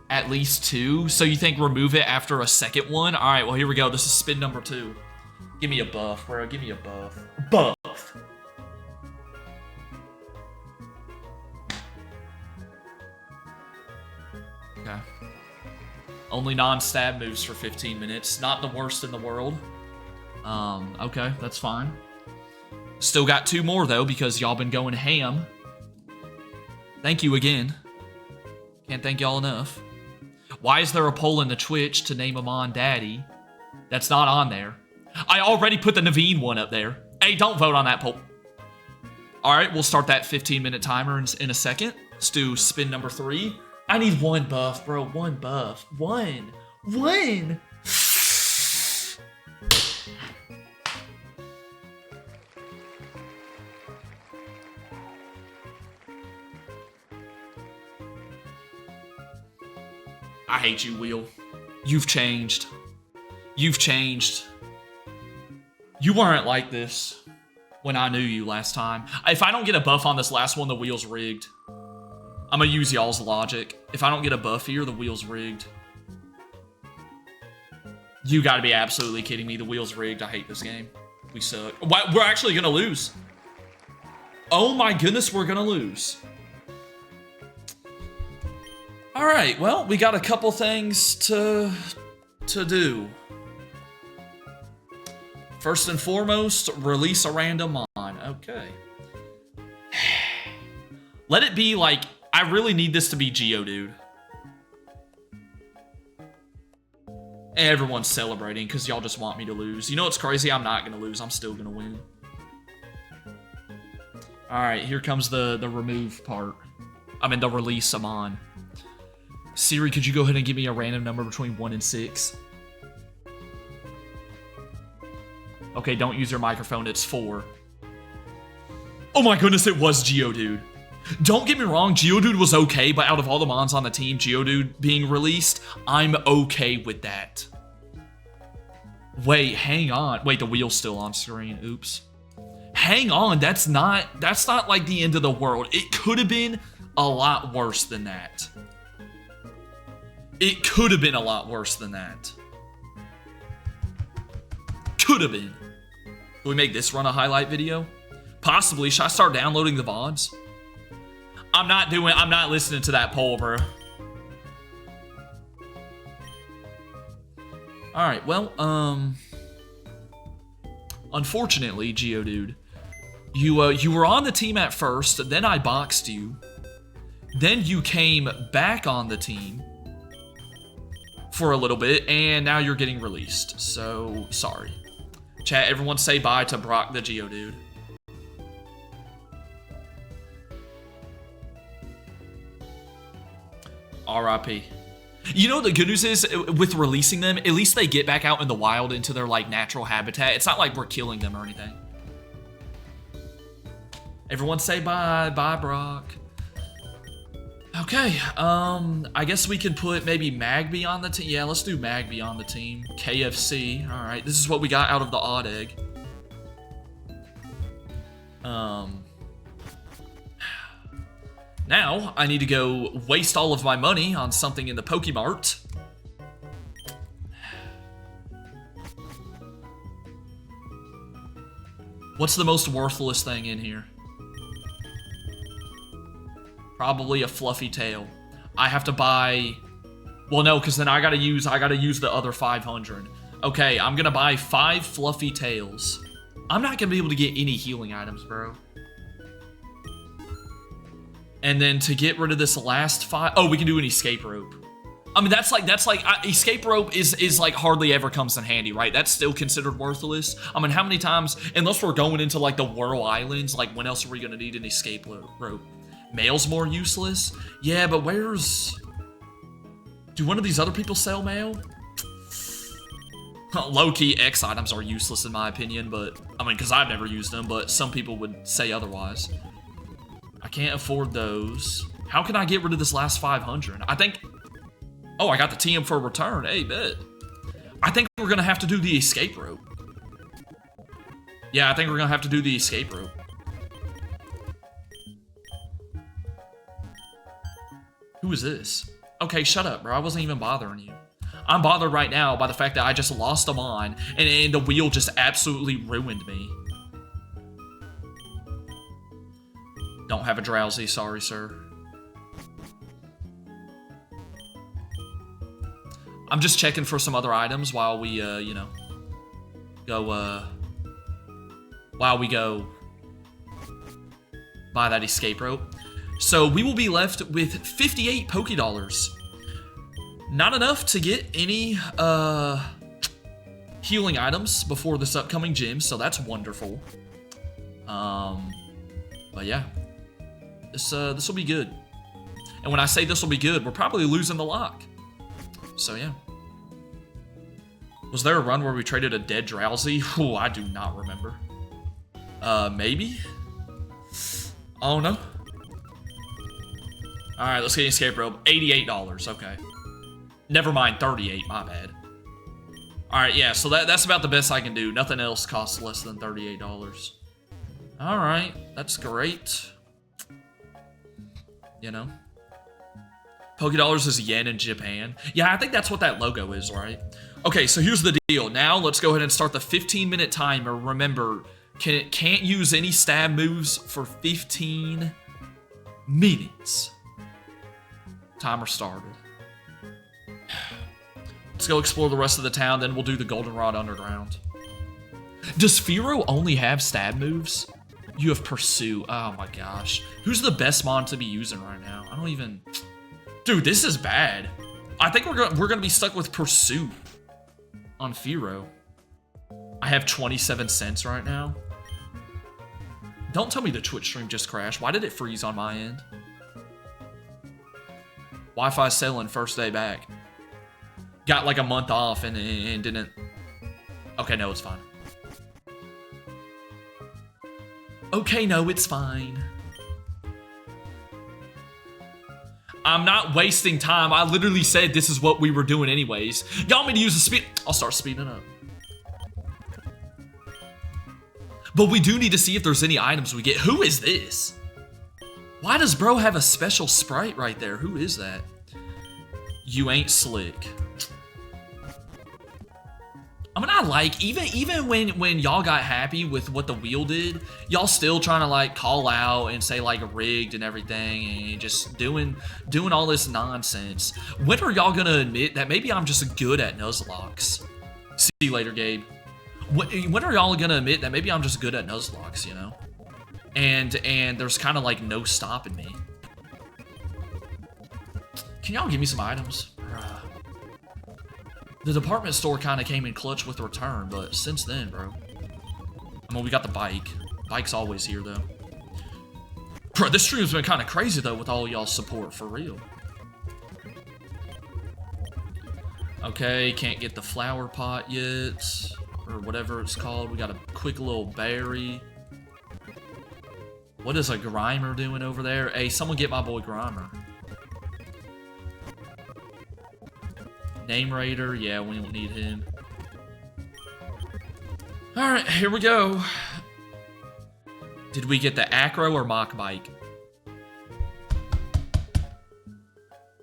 Speaker 1: At least 2? So you think remove it after a second one? All right, well, here we go. This is spin number 2. Give me a buff, bro. Give me a buff. Buff. Okay. Only non-stab moves for 15 minutes. Not the worst in the world. Okay, that's fine. Still got 2 more, though, because y'all been going ham. Thank you again. Can't thank y'all enough. Why is there a poll in the Twitch to name Amon Daddy? That's not on there. I already put the Naveen one up there. Hey, don't vote on that poll. All right, we'll start that 15-minute timer in a second. Let's do spin number 3. I need 1 buff, bro. 1 buff. 1. 1. I hate you, Wheel. You've changed. You've changed. You weren't like this when I knew you last time. If I don't get a buff on this last one, the wheel's rigged. I'm gonna use y'all's logic. If I don't get a buff here, the wheel's rigged. You gotta be absolutely kidding me. The wheel's rigged. I hate this game. We suck. We're actually gonna lose. Oh my goodness, we're gonna lose. All right, well, we got a couple things to do. First and foremost, release a random mon. Okay. Let it be like, I really need this to be Geodude. Everyone's celebrating because y'all just want me to lose. You know what's crazy? I'm not going to lose. I'm still going to win. All right, here comes the remove part. I mean, the release a mon. Siri, could you go ahead and give me a random number between 1 and 6? Okay, don't use your microphone. It's 4. Oh my goodness, it was Geodude. Don't get me wrong, Geodude was okay, but out of all the mons on the team, Geodude being released, I'm okay with that. Wait, hang on. Wait, the wheel's still on screen. Oops. Hang on, that's not like the end of the world. It could have been a lot worse than that. It could have been a lot worse than that. Could have been. Can we make this run a highlight video? Possibly. Should I start downloading the VODs? I'm not listening to that poll, bro. Alright, well, unfortunately, Geodude, you were on the team at first, then I boxed you. Then you came back on the team for a little bit, and now you're getting released. So, sorry. Chat, everyone say bye to Brock the Geodude. RIP. You know, the good news is, with releasing them, at least they get back out in the wild into their, like, natural habitat. It's not like we're killing them or anything. Everyone say bye. Bye, Brock. Okay, I guess we could put maybe Magby on the team. Yeah, let's do Magby on the team. KFC. All right, this is what we got out of the odd egg. Now, I need to go waste all of my money on something in the Pokemart. What's the most worthless thing in here? Probably a fluffy tail. I have to buy... Well, no, because then I gotta use the other 500. Okay, I'm gonna buy 5 fluffy tails. I'm not gonna be able to get any healing items, bro. And then to get rid of this last 5, oh, we can do an escape rope. I mean, that's like escape rope is like hardly ever comes in handy, right? That's still considered worthless. I mean, how many times, unless we're going into like the Whirl Islands, like when else are we gonna need an escape rope? Mail's more useless? Yeah, but where's... Do one of these other people sell mail? Low-key X items are useless in my opinion, but, I mean, because I've never used them, but some people would say otherwise. I can't afford those. How can I get rid of this last 500? I think... Oh, I got the TM for a return. Hey, bet. I think we're going to have to do the escape rope. Yeah, I think we're going to have to do the escape rope. Who is this? Okay, shut up, bro. I wasn't even bothering you. I'm bothered right now by the fact that I just lost them on, and the wheel just absolutely ruined me. Don't have a drowsy. Sorry, sir. I'm just checking for some other items while we, you know, while we go buy that escape rope. So we will be left with 58 Pokédollars. Not enough to get any, healing items before this upcoming gym, so that's wonderful. But yeah, this will be good. And when I say this will be good, we're probably losing the lock. So yeah. Was there a run where we traded a dead Drowsy? Oh, I do not remember. Maybe? I don't know. Alright, let's get an escape rope. $88, okay. Never mind, 38, my bad. Alright, yeah, so that's about the best I can do. Nothing else costs less than $38. Alright, that's great. You know? Pokédollars is yen in Japan. Yeah, I think that's what that logo is, right? Okay, so here's the deal. Now, let's go ahead and start the 15-minute timer. Remember, can't use any stab moves for 15 minutes. Timer started. Let's go explore the rest of the town, then we'll do the Goldenrod Underground. Does Fearow only have stab moves? You have Pursue. Oh my gosh. Who's the best mon to be using right now? I don't even... Dude, this is bad. I think we're gonna be stuck with Pursue on Fearow. I have 27 cents right now. Don't tell me the Twitch stream just crashed. Why did it freeze on my end? Wi-Fi selling first day back. Got like a month off and didn't... Okay, no, it's fine. Okay, no, it's fine. I'm not wasting time. I literally said this is what we were doing anyways. Y'all want me to use the speed? I'll start speeding up. But we do need to see if there's any items we get. Who is this? Why does bro have a special sprite right there? Who is that? You ain't slick. I mean, I like, even when y'all got happy with what the wheel did, y'all still trying to like call out and say like rigged and everything and just doing all this nonsense. When are y'all gonna admit that maybe I'm just good at Nuzlocke? See you later, Gabe. When are y'all gonna admit that maybe I'm just good at Nuzlocke, you know? And there's kind of like no stopping me. Can y'all give me some items? The department store kind of came in clutch with the return, but since then, bro. I mean, we got the bike. Bike's always here, though. Bro, this stream's been kind of crazy, though, with all y'all's support, for real. Okay, can't get the flower pot yet, or whatever it's called. We got a quick little berry. What is a Grimer doing over there? Hey, someone get my boy Grimer. Name Raider, yeah, we don't need him. Alright, here we go. Did we get the Acro or Mach Bike?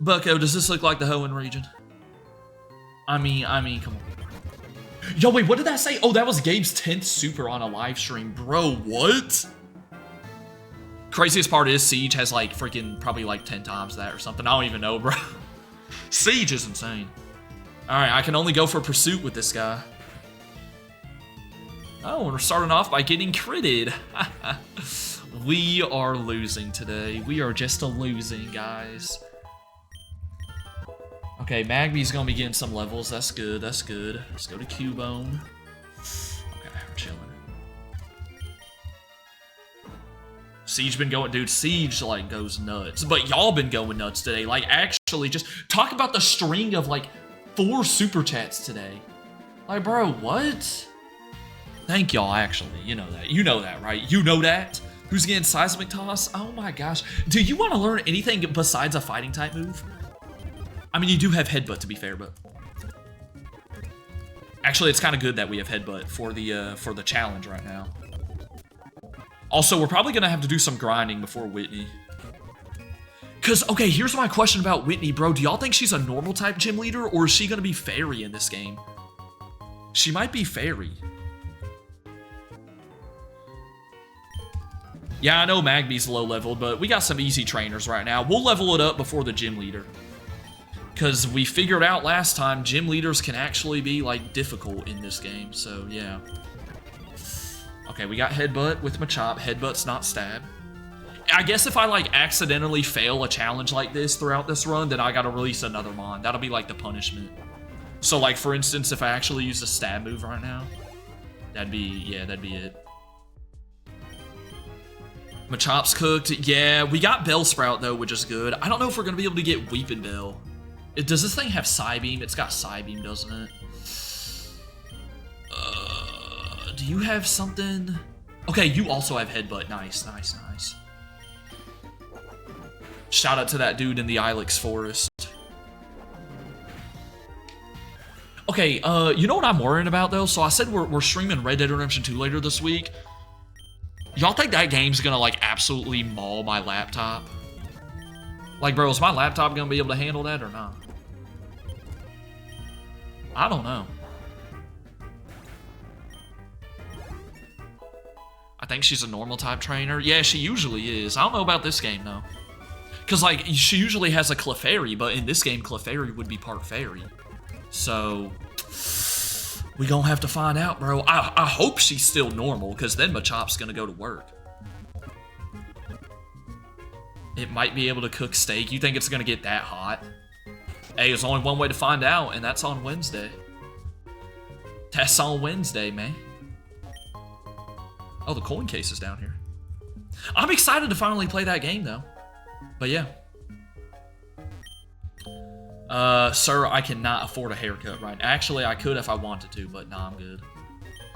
Speaker 1: Bucko, does this look like the Hoenn region? I mean, come on. Yo, wait, what did that say? Oh, that was Gabe's 10th super on a live stream. Bro, what? Craziest part is Siege has like freaking probably like 10 times that or something. I don't even know, bro. Siege is insane. Alright, I can only go for Pursuit with this guy. Oh, and we're starting off by getting critted. We are losing today. We are just losing, guys. Okay, Magby's gonna be getting some levels. That's good. That's good. Let's go to Cubone. Okay, we're chilling. Siege been going, dude. Siege like goes nuts, but y'all been going nuts today. Like, actually, just talk about the string of like 4 super chats today. Like, bro, what? Thank y'all. Actually, you know that. You know that, right? You know that. Who's getting seismic toss? Oh my gosh. Do you want to learn anything besides a fighting type move? I mean, you do have headbutt, to be fair, but actually, it's kind of good that we have headbutt for the challenge right now. Also, we're probably gonna have to do some grinding before Whitney. Cause, okay, here's my question about Whitney, bro. Do y'all think she's a normal type gym leader, or is she gonna be fairy in this game? She might be fairy. Yeah, I know Magby's low leveled, but we got some easy trainers right now. We'll level it up before the gym leader. Because we figured out last time, gym leaders can actually be, like, difficult in this game. So, yeah. Okay, we got headbutt with Machop. Headbutt's not stab. I guess if I, like, accidentally fail a challenge like this throughout this run, then I gotta release another mon. That'll be, like, the punishment. So, like, for instance, if I actually use a stab move right now, that'd be it. Machop's cooked. Yeah, we got Bellsprout, though, which is good. I don't know if we're gonna be able to get Weeping Bell. Does this thing have Psybeam? It's got Psybeam, doesn't it? Do you have something? Okay, you also have Headbutt. Nice, nice, nice. Shout out to that dude in the Ilex Forest. Okay, you know what I'm worrying about, though? So I said we're streaming Red Dead Redemption 2 later this week. Y'all think that game's gonna, like, absolutely maul my laptop? Like, bro, is my laptop gonna be able to handle that or not? I don't know. I think she's a normal type trainer. Yeah, she usually is. I don't know about this game, though. Because, like, she usually has a Clefairy, but in this game, Clefairy would be part fairy. So, we gonna have to find out, bro. I hope she's still normal, because then Machop's gonna go to work. It might be able to cook steak. You think it's gonna get that hot? Hey, there's only one way to find out, and that's on Wednesday. That's on Wednesday, man. Oh, the coin case is down here. I'm excited to finally play that game, though. But yeah. Sir, I cannot afford a haircut right now. Actually, I could if I wanted to, but nah, I'm good.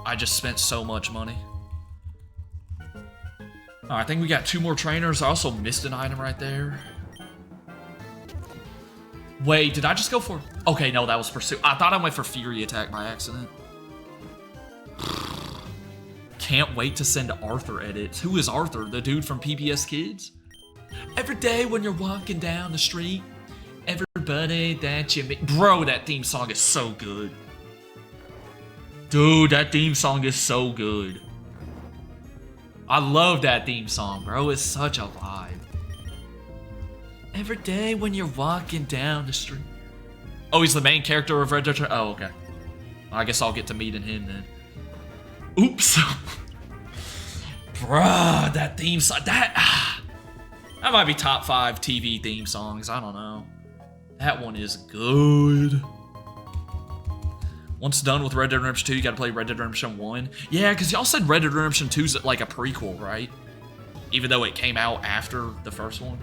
Speaker 1: I just spent so much money. I think we got 2 more trainers. I also missed an item right there. Wait, did I just go for... Okay, no, that was Pursuit. I thought I went for Fury Attack by accident. Can't wait to send Arthur edits. Who is Arthur? The dude from PBS Kids? Every day when you're walking down the street, everybody that you meet... Bro, that theme song is so good. Dude, that theme song is so good. I love that theme song, bro. It's such a vibe. Every day when you're walking down the street. Oh, he's the main character of Red Dead. Oh, okay. I guess I'll get to meeting him then. Oops. Bruh, that theme song. That might be top 5 TV theme songs. I don't know. That one is good. Once done with Red Dead Redemption 2, you gotta play Red Dead Redemption 1. Yeah, because y'all said Red Dead Redemption 2's like a prequel, right? Even though it came out after the first one.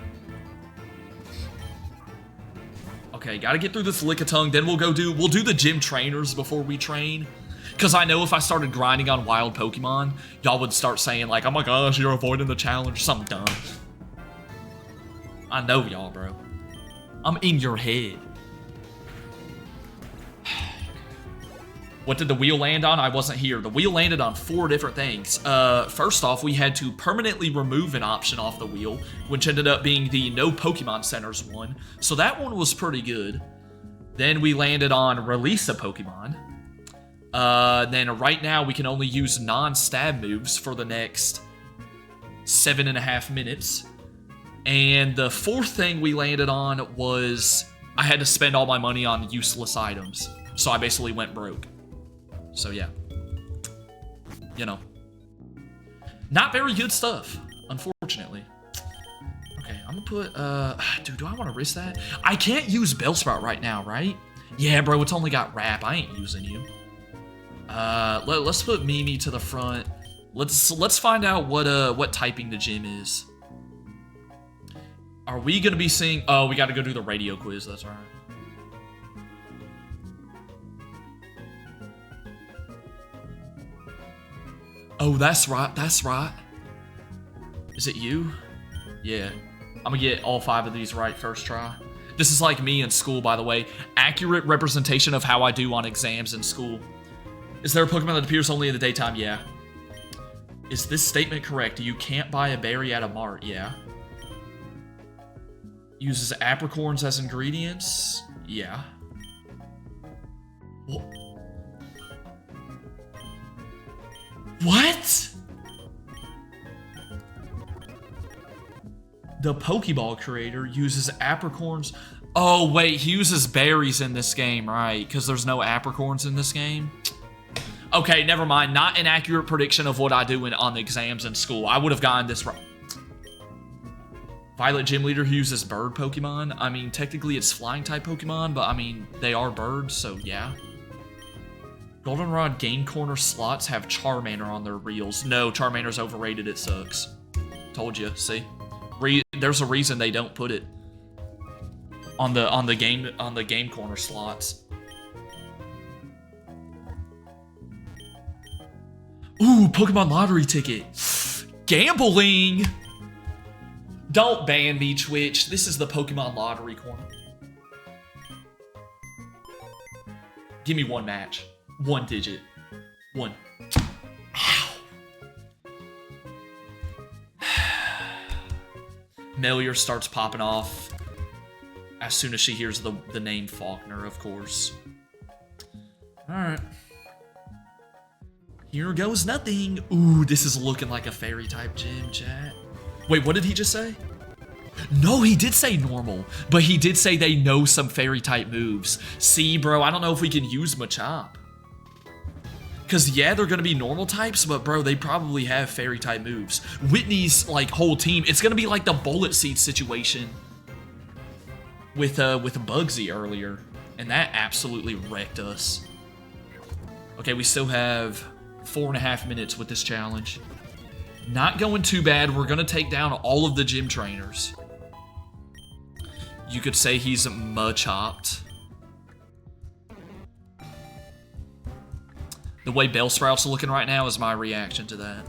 Speaker 1: Okay, gotta get through this Lickitung, then we'll do the gym trainers before we train. Because I know if I started grinding on wild Pokemon, y'all would start saying like, oh my gosh, you're avoiding the challenge, something dumb. I know y'all, bro. I'm in your head. What did the wheel land on? I wasn't here. The wheel landed on 4 different things. First off, we had to permanently remove an option off the wheel, which ended up being the no Pokemon Centers one. So that one was pretty good. Then we landed on release a Pokemon. Then right now we can only use non-stab moves for the next 7.5 minutes. And the 4th thing we landed on was I had to spend all my money on useless items. So I basically went broke. So yeah. you know, not very good stuff, unfortunately. Okay, I'm gonna put, dude, do I want to risk that? I can't use Bellsprout right now, right? Yeah, bro, it's only got Rap. I ain't using you. Let's put Mimi to the front. Let's find out what typing the gym is. Are we gonna be seeing? Oh, we got to go do the radio quiz. That's right. Oh, that's right. That's right. Is it you? Yeah. I'm gonna get all 5 of these right first try. This is like me in school, by the way. Accurate representation of how I do on exams in school. Is there a Pokemon that appears only in the daytime? Yeah. Is this statement correct? You can't buy a berry at a mart? Yeah. Uses apricorns as ingredients? Yeah. What? The Pokeball creator uses apricorns. Oh, wait, he uses berries in this game, right? Because there's no apricorns in this game. Okay, never mind. Not an accurate prediction of what I do on the exams in school. I would have gotten this wrong. Violet Gym Leader who uses bird Pokemon. I mean, technically it's flying type Pokemon, but I mean, they are birds, so yeah. Goldenrod Game Corner slots have Charmander on their reels. No, Charmander's overrated. It sucks. Told you. See, there's a reason they don't put it on the Game Corner slots. Ooh, Pokemon lottery ticket. Gambling. Don't ban me, Twitch. This is the Pokemon lottery corner. Give me one match. One digit. One. Ow. Melior starts popping off as soon as she hears the name Faulkner, of course. Alright. Here goes nothing. Ooh, this is looking like a fairy type gym, chat. Wait, what did he just say? No, he did say normal, but he did say they know some fairy type moves. See, bro, I don't know if we can use Machop. Because, yeah, they're going to be normal types, but, bro, they probably have fairy type moves. Whitney's, like, whole team, it's going to be like the bullet seed situation with Bugsy earlier, and that absolutely wrecked us. Okay, we still have 4.5 minutes with this challenge. Not going too bad. We're going to take down all of the gym trainers. You could say he's Machopped. The way Bellsprout's looking right now is my reaction to that.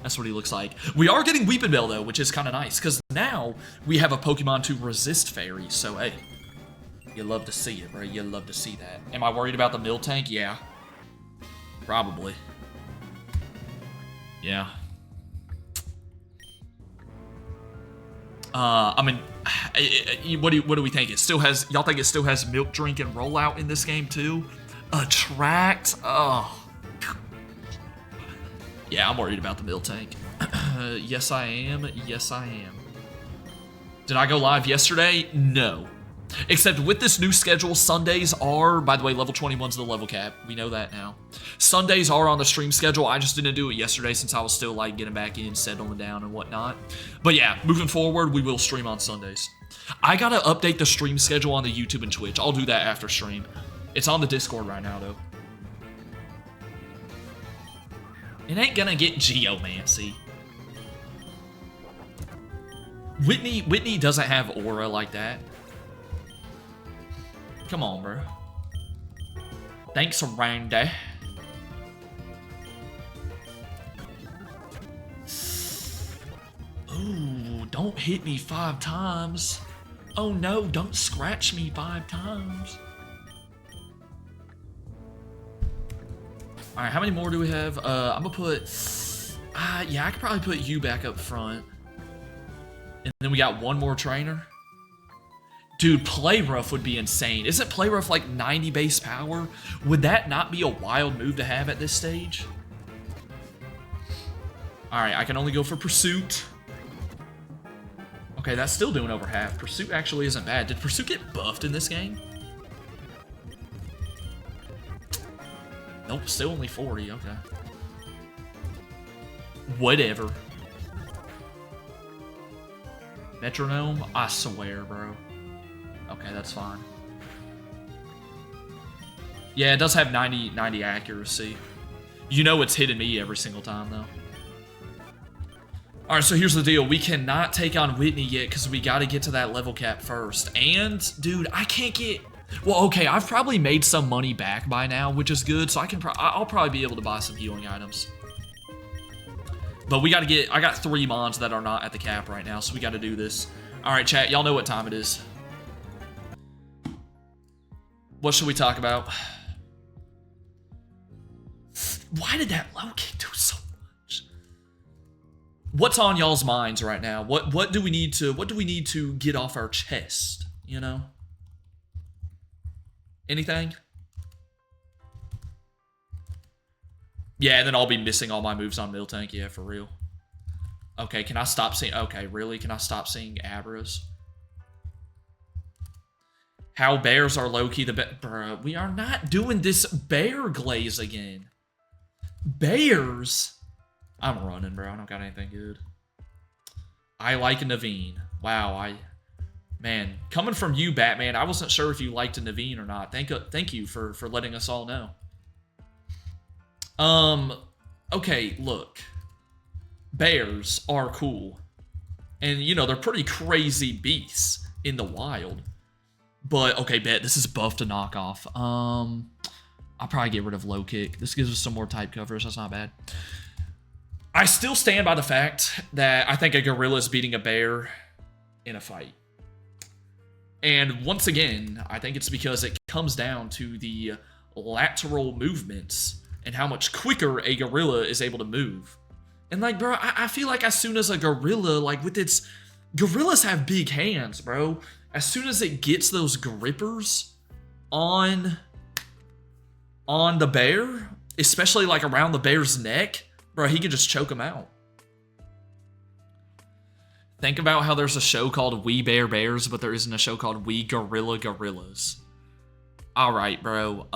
Speaker 1: That's what he looks like. We are getting Weeping Bell, though, which is kind of nice, because now we have a Pokemon to resist fairies, so hey. You love to see it, right? You love to see that. Am I worried about the Miltank? Yeah. Probably. Yeah. I mean, what do we think? It still has, y'all think it still has Milk Drink and Rollout in this game too? Attract? Oh. Yeah, I'm worried about the Miltank. Yes, I am. Yes, I am. Did I go live yesterday? No. Except with this new schedule, Sundays are, by the way, level 21's the level cap. We know that now. Sundays are on the stream schedule. I just didn't do it yesterday since I was still like getting back in, settling down and whatnot. But yeah, moving forward, we will stream on Sundays. I gotta update the stream schedule on the YouTube and Twitch. I'll do that after stream. It's on the Discord right now, though. It ain't gonna get Geomancy. Whitney doesn't have aura like that. Come on, bro. Thanks, Randy. Ooh, don't hit me 5 times. Oh no, don't scratch me 5 times. Alright, how many more do we have? I'm gonna put... yeah, I could probably put you back up front. And then we got one more trainer. Dude, Play Rough would be insane. Isn't Play Rough like 90 base power? Would that not be a wild move to have at this stage? Alright, I can only go for Pursuit. Okay, that's still doing over half. Pursuit actually isn't bad. Did Pursuit get buffed in this game? Nope, still only 40. Okay. Whatever. Metronome? I swear, bro. Okay, that's fine. Yeah, it does have 90 accuracy. You know it's hitting me every single time, though. Alright, so here's the deal. We cannot take on Whitney yet because we got to get to that level cap first. And, dude, I can't get... Well, okay, I've probably made some money back by now, which is good, so I'll probably be able to buy some healing items. But we got to get... I got 3 mons that are not at the cap right now, so we got to do this. Alright, chat, y'all know what time it is. What should we talk about? Why did that low kick do so much? What's on y'all's minds right now? What do we need to get off our chest, you know? Anything? Yeah, and then I'll be missing all my moves on Miltank, yeah, for real. Okay, can I stop seeing... Okay, really? Can I stop seeing Abras? How bears are low-key the best... Bruh, we are not doing this bear glaze again. Bears? I'm running, bro. I don't got anything good. I like a Naveen. Wow, Man, coming from you, Batman, I wasn't sure if you liked a Naveen or not. Thank you for letting us all know. Okay, look. Bears are cool. And, you know, they're pretty crazy beasts in the wild. But, okay, bet. This is buff to knock off. I'll probably get rid of low kick. This gives us some more type coverage. That's not bad. I still stand by the fact that I think a gorilla is beating a bear in a fight. And once again, I think it's because it comes down to the lateral movements and how much quicker a gorilla is able to move. And like, bro, I feel like as soon as a gorilla, like with its... Gorillas have big hands, bro. As soon as it gets those grippers on the bear, especially like around the bear's neck, bro, he can just choke him out. Think about how there's a show called We Bear Bears, but there isn't a show called We Gorilla Gorillas. All right, bro.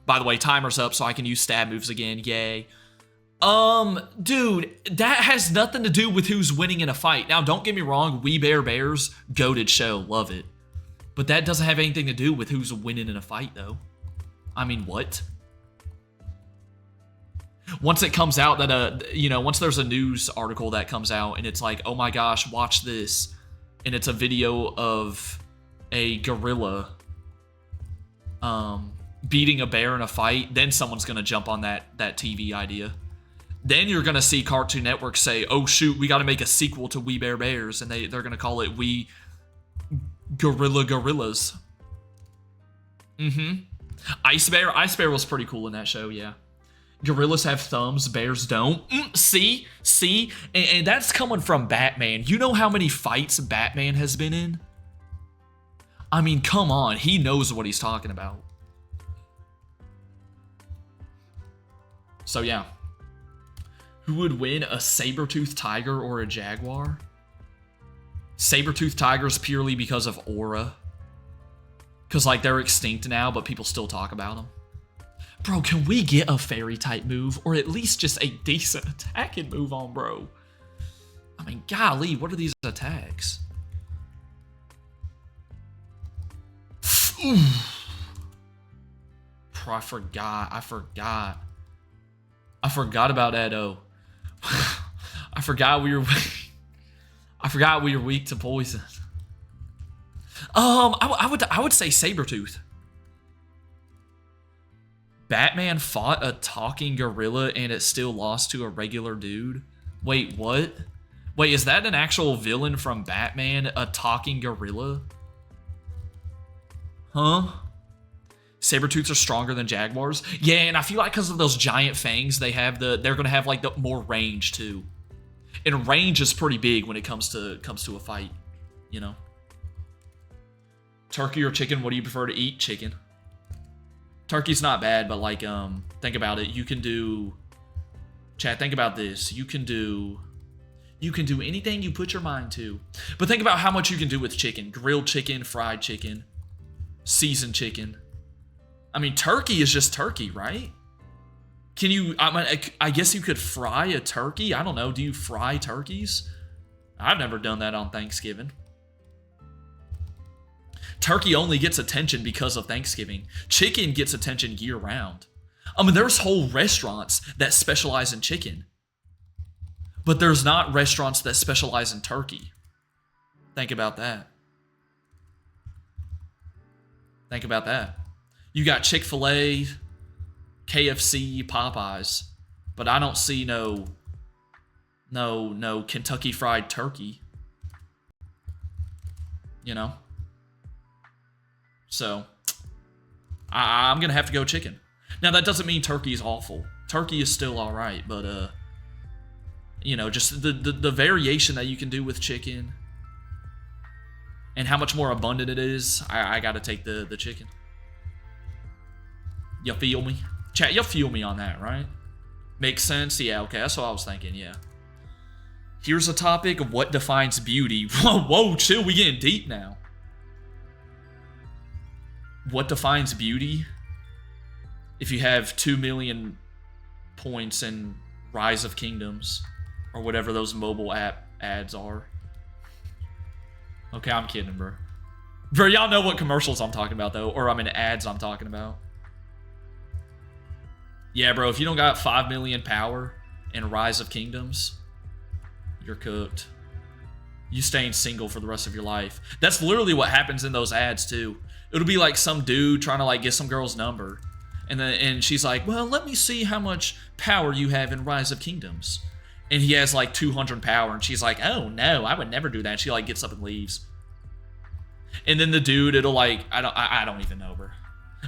Speaker 1: By the way, timer's up, so I can use stab moves again. Yay. Dude, that has nothing to do with who's winning in a fight. Now, don't get me wrong. We Bear Bears, goated show, love it. But that doesn't have anything to do with who's winning in a fight, though. I mean, what? Once it comes out that, you know, once there's a news article that comes out and it's like, oh my gosh, watch this. And it's a video of a gorilla beating a bear in a fight, then someone's going to jump on that TV idea. Then you're going to see Cartoon Network say, oh shoot, we got to make a sequel to We Bear Bears. And they're going to call it We Gorilla Gorillas. Ice Bear was pretty cool in that show, yeah. Gorillas have thumbs, bears don't. See? And that's coming from Batman. You know how many fights Batman has been in? I mean, come on. He knows what he's talking about. So, yeah. Who would win, a saber-toothed tiger or a jaguar? Saber-toothed tigers purely because of aura. Because, like, they're extinct now, but people still talk about them. Bro, can we get a fairy-type move? Or at least just a decent attacking move on, bro? I mean, golly, what are these attacks? Bro, I forgot about Edo. I forgot we were weak to poison. I would say Sabretooth. Batman fought a talking gorilla and it still lost to a regular dude. Wait, what? Wait, is that an actual villain from Batman? A talking gorilla? Huh? Sabertooths are stronger than jaguars? Yeah, and I feel like because of those giant fangs, they're gonna have like the more range too. And range is pretty big when it comes to a fight, you know. Turkey or chicken? What do you prefer to eat? Chicken. Turkey's not bad, but like think about it. You can do, chat, think about this. You can do anything you put your mind to. But think about how much you can do with chicken. Grilled chicken, fried chicken, seasoned chicken. I mean, turkey is just turkey, right? Can you, I guess you could fry a turkey? I don't know. Do you fry turkeys? I've never done that on Thanksgiving. Turkey only gets attention because of Thanksgiving. Chicken gets attention year-round. I mean, there's whole restaurants that specialize in chicken. But there's not restaurants that specialize in turkey. Think about that. Think about that. You got Chick-fil-A, KFC, Popeyes, but I don't see no Kentucky Fried Turkey. You know? So, I'm going to have to go chicken. Now, that doesn't mean turkey is awful. Turkey is still all right, but, you know, just the variation that you can do with chicken and how much more abundant it is, I got to take the chicken. You feel me? Chat, you feel me on that, right? Makes sense? Yeah, okay, that's what I was thinking, yeah. Here's a topic of what defines beauty. Whoa, chill, we getting deep now. What defines beauty? If you have 2 million points in Rise of Kingdoms, or whatever those mobile app ads are. Okay, I'm kidding, bro. Bro, y'all know what commercials I'm talking about, though, or I mean ads I'm talking about. Yeah, bro, if you don't got 5 million power in Rise of Kingdoms, you're cooked. You staying single for the rest of your life. That's literally what happens in those ads, too. It'll be like some dude trying to like get some girl's number. And she's like, well, let me see how much power you have in Rise of Kingdoms. And he has like 200 power. And she's like, oh no, I would never do that. And she like gets up and leaves. And then the dude, it'll like, I don't even know, bro.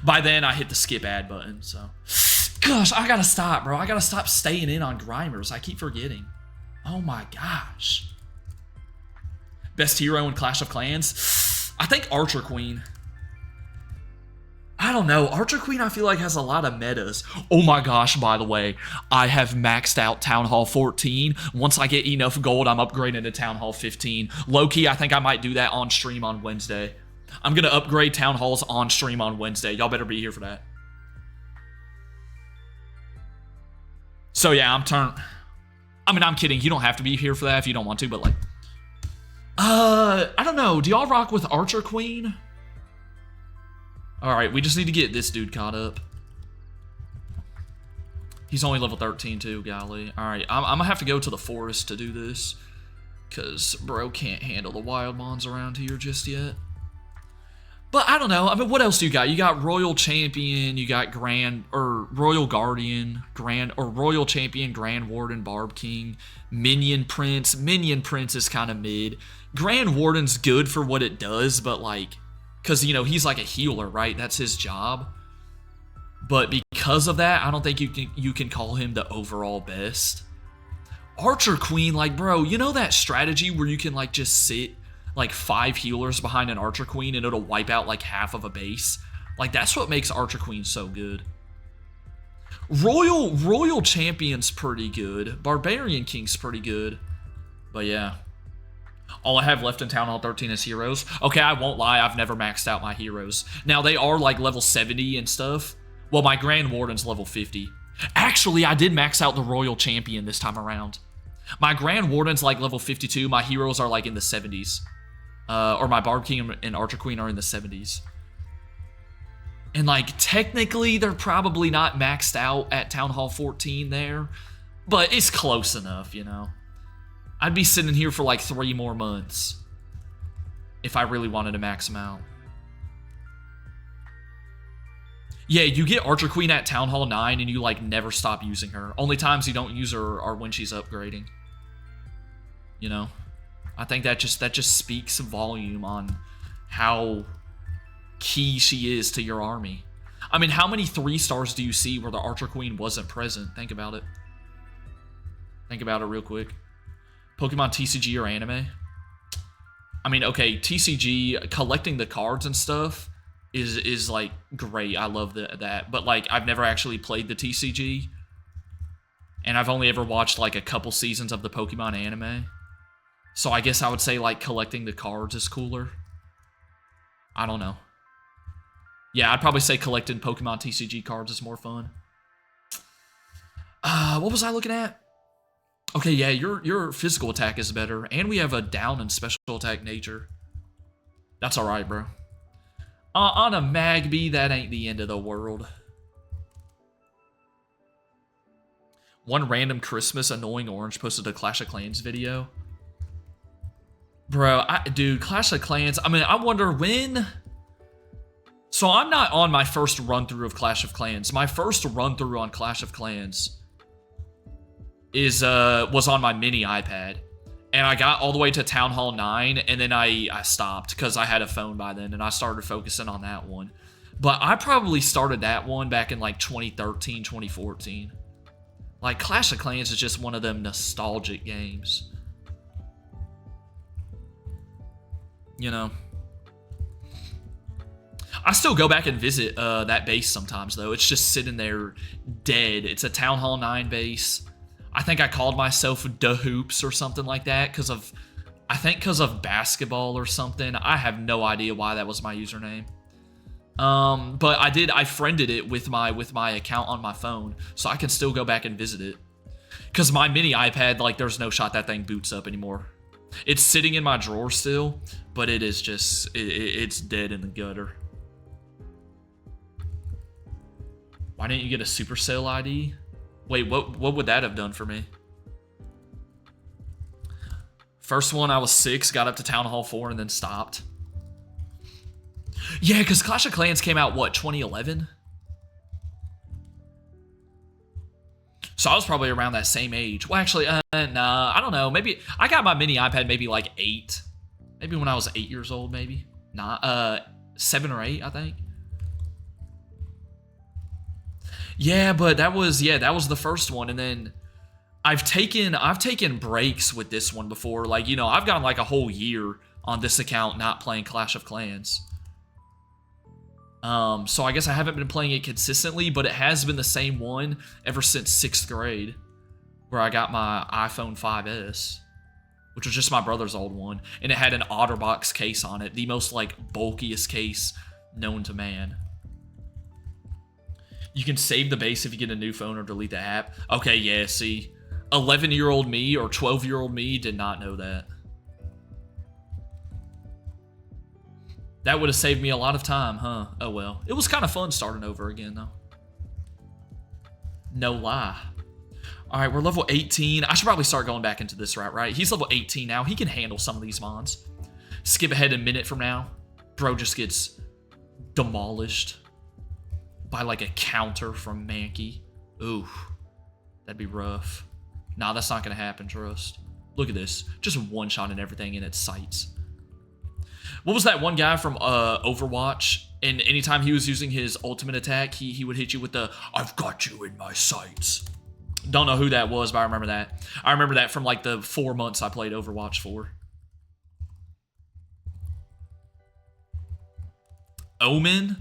Speaker 1: By then I hit the skip ad button. So, gosh, I gotta stop, bro. I gotta stop staying in on Grimers. I keep forgetting. Oh my gosh. Best hero in Clash of Clans? I think Archer Queen. I don't know. Archer Queen, I feel like, has a lot of metas. Oh my gosh, by the way, I have maxed out Town Hall 14. Once I get enough gold, I'm upgrading to Town Hall 15. Low-key, I think I might do that on stream on Wednesday. I'm going to upgrade Town Halls on stream on Wednesday. Y'all better be here for that. So yeah, I'm kidding. You don't have to be here for that if you don't want to, but like... I don't know. Do y'all rock with Archer Queen? Alright, we just need to get this dude caught up. He's only level 13 too, golly. Alright, I'm gonna have to go to the forest to do this. Because bro can't handle the wild mons around here just yet. But I don't know. I mean, what else do you got? You got Royal Champion, you got Royal Guardian, Royal Champion, Grand Warden, Barb King, Minion Prince. Minion Prince is kind of mid. Grand Warden's good for what it does, but like... Because, you know, he's like a healer, right? That's his job. But because of that, I don't think you can call him the overall best. Archer Queen, like, bro, you know that strategy where you can, like, just sit, like, 5 healers behind an Archer Queen and it'll wipe out, like, half of a base? Like, that's what makes Archer Queen so good. Royal Champion's pretty good. Barbarian King's pretty good. But, yeah. All I have left in Town Hall 13 is heroes. Okay, I won't lie, I've never maxed out my heroes. Now, they are like level 70 and stuff. Well, my Grand Warden's level 50. Actually, I did max out the Royal Champion this time around. My Grand Warden's like level 52. My heroes are like in the 70s. Or my Barb King and Archer Queen are in the 70s. And like, technically, they're probably not maxed out at Town Hall 14 there. But it's close enough, you know. I'd be sitting here for like 3 more months if I really wanted to max them out. Yeah, you get Archer Queen at Town Hall 9 and you like never stop using her. Only times you don't use her are when she's upgrading. You know? I think that just speaks volume on how key she is to your army. I mean, how many 3-stars do you see where the Archer Queen wasn't present? Think about it. Think about it real quick. Pokemon TCG or anime? I mean, okay, TCG, collecting the cards and stuff is like great. I love that. But like, I've never actually played the TCG. And I've only ever watched like a couple seasons of the Pokemon anime. So I guess I would say like collecting the cards is cooler. I don't know. Yeah, I'd probably say collecting Pokemon TCG cards is more fun. What was I looking at? Okay, yeah, your physical attack is better, and we have a down and special attack nature. That's all right, bro. On a Magby, that ain't the end of the world. One random Christmas annoying orange posted a Clash of Clans video. Bro, dude, Clash of Clans, I mean, I wonder when... So I'm not on my first run-through of Clash of Clans. My first run-through on Clash of Clans was on my mini iPad. And I got all the way to Town Hall 9, and then I stopped because I had a phone by then, and I started focusing on that one. But I probably started that one back in like 2013, 2014. Like, Clash of Clans is just one of them nostalgic games. You know? I still go back and visit that base sometimes, though. It's just sitting there dead. It's a Town Hall 9 base. I think I called myself Da Hoops or something like that because of basketball or something. I have no idea why that was my username. But I friended it with my account on my phone, so I can still go back and visit it. Because my mini iPad, like, there's no shot that thing boots up anymore. It's sitting in my drawer still, but it is just, it's dead in the gutter. Why didn't you get a Supercell ID? Wait, what would that have done for me? First one, I was 6, got up to Town Hall 4, and then stopped. Yeah, because Clash of Clans came out, what, 2011? So I was probably around that same age. Well, actually, nah, I don't know. Maybe, I got my mini iPad maybe like 8. Maybe when I was 8 years old, maybe. Nah, 7 or 8, I think. Yeah, but that was the first one, and then I've taken breaks with this one before. Like, you know, I've gone like a whole year on this account not playing Clash of Clans. So I guess I haven't been playing it consistently, but it has been the same one ever since 6th grade, where I got my iPhone 5S, which was just my brother's old one, and it had an OtterBox case on it, the most like bulkiest case known to man. You can save the base if you get a new phone or delete the app. Okay, yeah, see. 11-year-old me or 12-year-old me did not know that. That would have saved me a lot of time, huh? Oh well. It was kind of fun starting over again, though. No lie. Alright, we're level 18. I should probably start going back into this route, right? He's level 18 now. He can handle some of these mons. Skip ahead a minute from now. Bro just gets demolished by like a counter from Mankey. Ooh, that'd be rough. Nah, that's not gonna happen, trust. Look at this. Just one shot and everything in its sights. What was that one guy from Overwatch? And anytime he was using his ultimate attack, he would hit you with the, "I've got you in my sights." Don't know who that was, but I remember that. I remember that from like the 4 months I played Overwatch for. Omen?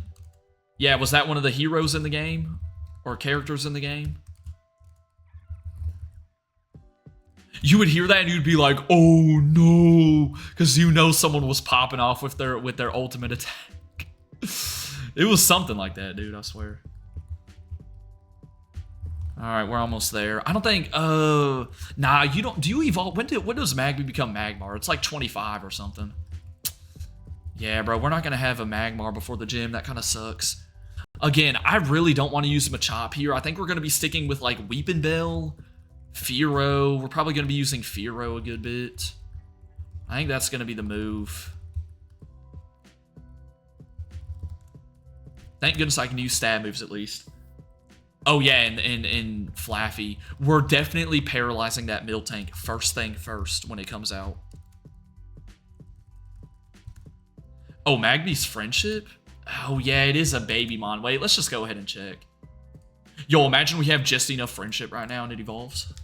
Speaker 1: Yeah, was that one of the heroes in the game? Or characters in the game? You would hear that and you'd be like, oh no, because you know someone was popping off with their ultimate attack. It was something like that, dude, I swear. Alright, we're almost there. I don't think, nah, you don't, do you evolve, when does Magby become Magmar? It's like 25 or something. Yeah, bro, we're not going to have a Magmar before the gym. That kind of sucks. Again, I really don't want to use Machop here. I think we're going to be sticking with, like, Weepinbell, Fearow. We're probably going to be using Fearow a good bit. I think that's going to be the move. Thank goodness I can use stab moves at least. Oh, yeah, and Flaffy. We're definitely paralyzing that Miltank first thing first when it comes out. Oh, Magby's friendship? Oh, yeah, it is a Babymon. Wait, let's just go ahead and check. Yo, imagine we have just enough friendship right now and it evolves.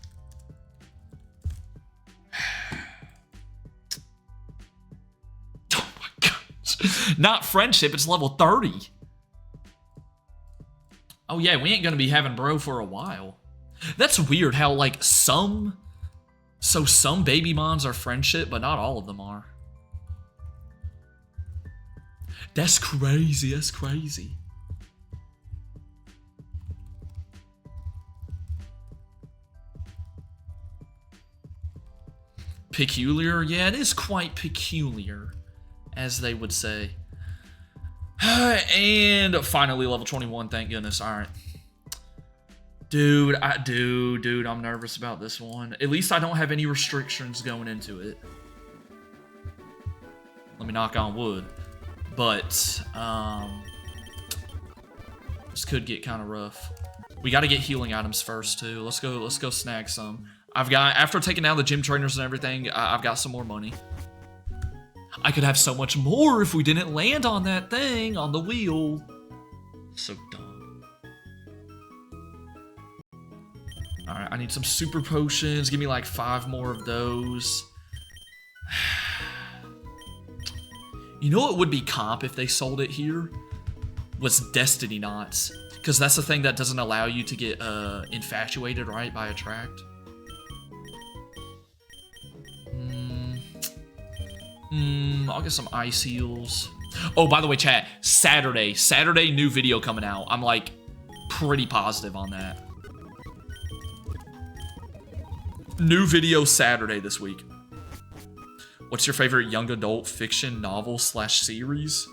Speaker 1: Oh my gosh. Not friendship, it's level 30. Oh yeah, we ain't gonna be having bro for a while. That's weird how, like, some Babymons are friendship, but not all of them are. That's crazy, that's crazy. Peculiar? Yeah, it is quite peculiar, as they would say. And finally, level 21, thank goodness. All right. Dude, I'm nervous about this one. At least I don't have any restrictions going into it. Let me knock on wood. But, this could get kind of rough. We got to get healing items first, too. Let's go snag some. After taking down the gym trainers and everything, I've got some more money. I could have so much more if we didn't land on that thing, on the wheel. So dumb. Alright, I need some super potions. Give me like 5 more of those. You know what would be comp if they sold it here? Was Destiny Knots. Because that's the thing that doesn't allow you to get infatuated, right, by Attract. I'll get some ice heals. Oh, by the way, chat, Saturday, new video coming out. I'm like pretty positive on that. New video Saturday this week. What's your favorite young adult fiction novel / series?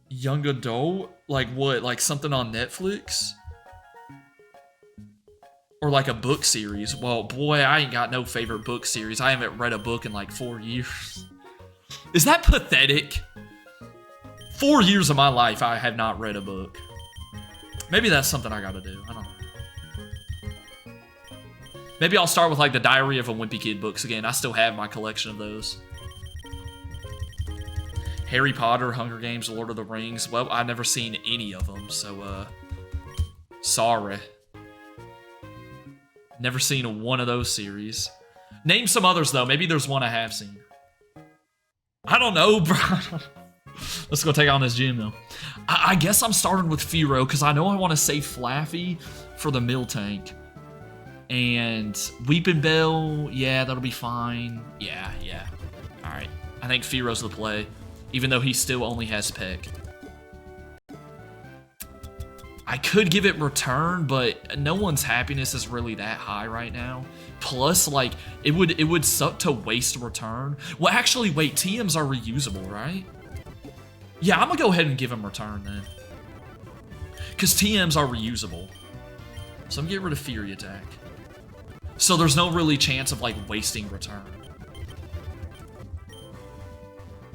Speaker 1: Young adult? Like what? Like something on Netflix? Or like a book series? Well, boy, I ain't got no favorite book series. I haven't read a book in like 4 years. Is that pathetic? 4 years of my life, I have not read a book. Maybe that's something I gotta do. I don't know. Maybe I'll start with like the Diary of a Wimpy Kid books again. I still have my collection of those. Harry Potter, Hunger Games, Lord of the Rings. Well, I've never seen any of them, so, sorry. Never seen one of those series. Name some others, though. Maybe there's one I have seen. I don't know, bro. Let's go take on this gym, though. I guess I'm starting with Firo, because I know I want to save Flaffy for the Mill Tank. And Weeping Bell, yeah, that'll be fine. Yeah. Alright. I think Firo's the play, even though he still only has Peck. I could give it Return, but no one's happiness is really that high right now. Plus, like, it would suck to waste Return. Well, actually, wait, TMs are reusable, right? Yeah, I'm gonna go ahead and give him Return then. Because TMs are reusable. So I'm gonna get rid of Fury Attack. So there's no really chance of, like, wasting Return.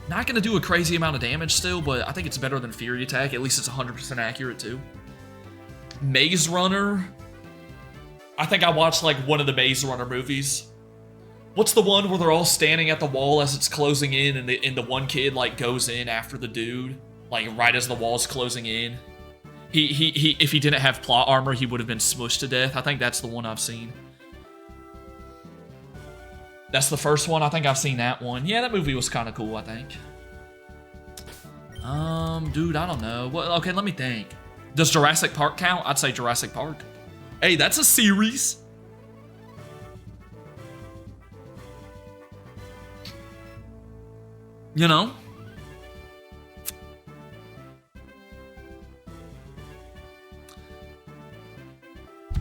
Speaker 1: Not gonna do a crazy amount of damage still, but I think it's better than Fury Attack. At least it's 100% accurate, too. Maze Runner. I think I watched like one of the Maze Runner movies. What's the one where they're all standing at the wall as it's closing in, and the one kid like goes in after the dude, like right as the wall's closing in. He if he didn't have plot armor, he would have been smushed to death. I think that's the one I've seen. That's the first one. I think I've seen that one. Yeah, that movie was kind of cool, I think. Dude, I don't know. Well, okay, let me think. Does Jurassic Park count? I'd say Jurassic Park. Hey, that's a series. You know?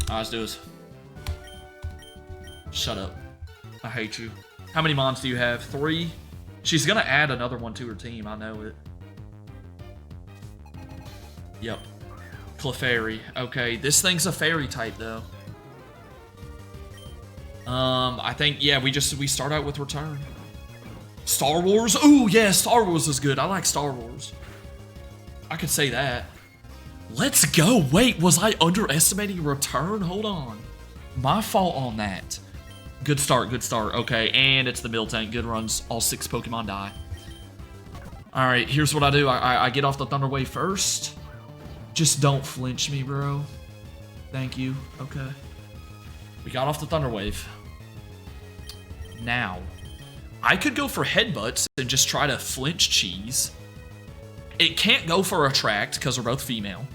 Speaker 1: Alright, let's do this. Shut up. I hate you. How many mons do you have? 3? She's gonna add another one to her team, I know it. Yep. Clefairy. Okay, this thing's a fairy type though. I think, yeah, we start out with Return. Star Wars? Ooh, yeah, Star Wars is good. I like Star Wars. I could say that. Let's go. Wait, was I underestimating Return? Hold on. My fault on that. Good start, good start. Okay, and it's the Mill Tank. Good runs. All 6 Pokemon die. Alright, here's what I do. I get off the Thunder Wave first. Just don't flinch me, bro. Thank you. Okay. We got off the Thunder Wave. Now, I could go for Headbutts and just try to flinch Cheese. It can't go for Attract because we're both female.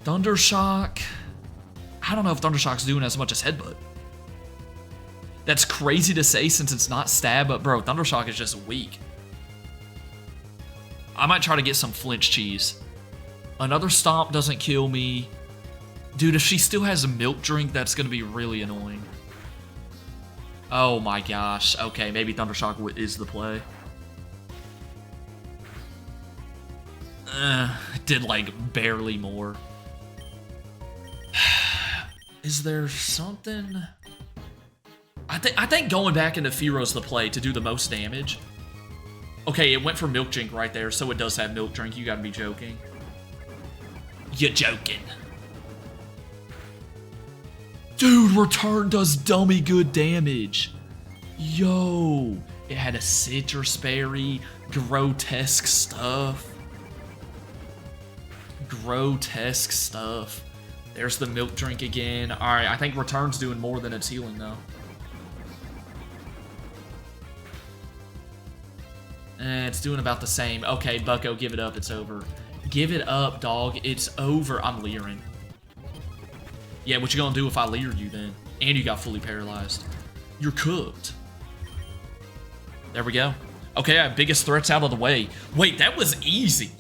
Speaker 1: Thundershock. I don't know if Thundershock's doing as much as Headbutt. That's crazy to say since it's not Stab, but bro, Thundershock is just weak. I might try to get some flinch Cheese. Another Stomp doesn't kill me. Dude, if she still has a Milk Drink, that's going to be really annoying. Oh my gosh. Okay, maybe Thundershock is the play. Did like barely more. Is there something? I think going back into Fearo's the play to do the most damage. Okay, it went for Milk Drink right there, so it does have Milk Drink. You gotta be joking. You're joking. Dude, Return does dummy good damage. Yo, it had a Citrus Berry, grotesque stuff. Grotesque stuff. There's the Milk Drink again. Alright, I think Return's doing more than it's healing, though. It's doing about the same. Okay, Bucko, give it up. It's over. Give it up, dog. It's over. I'm leering. Yeah, what you gonna do if I leer you, then? And you got fully paralyzed. You're cooked. There we go. Okay, biggest threats out of the way. Wait, that was easy.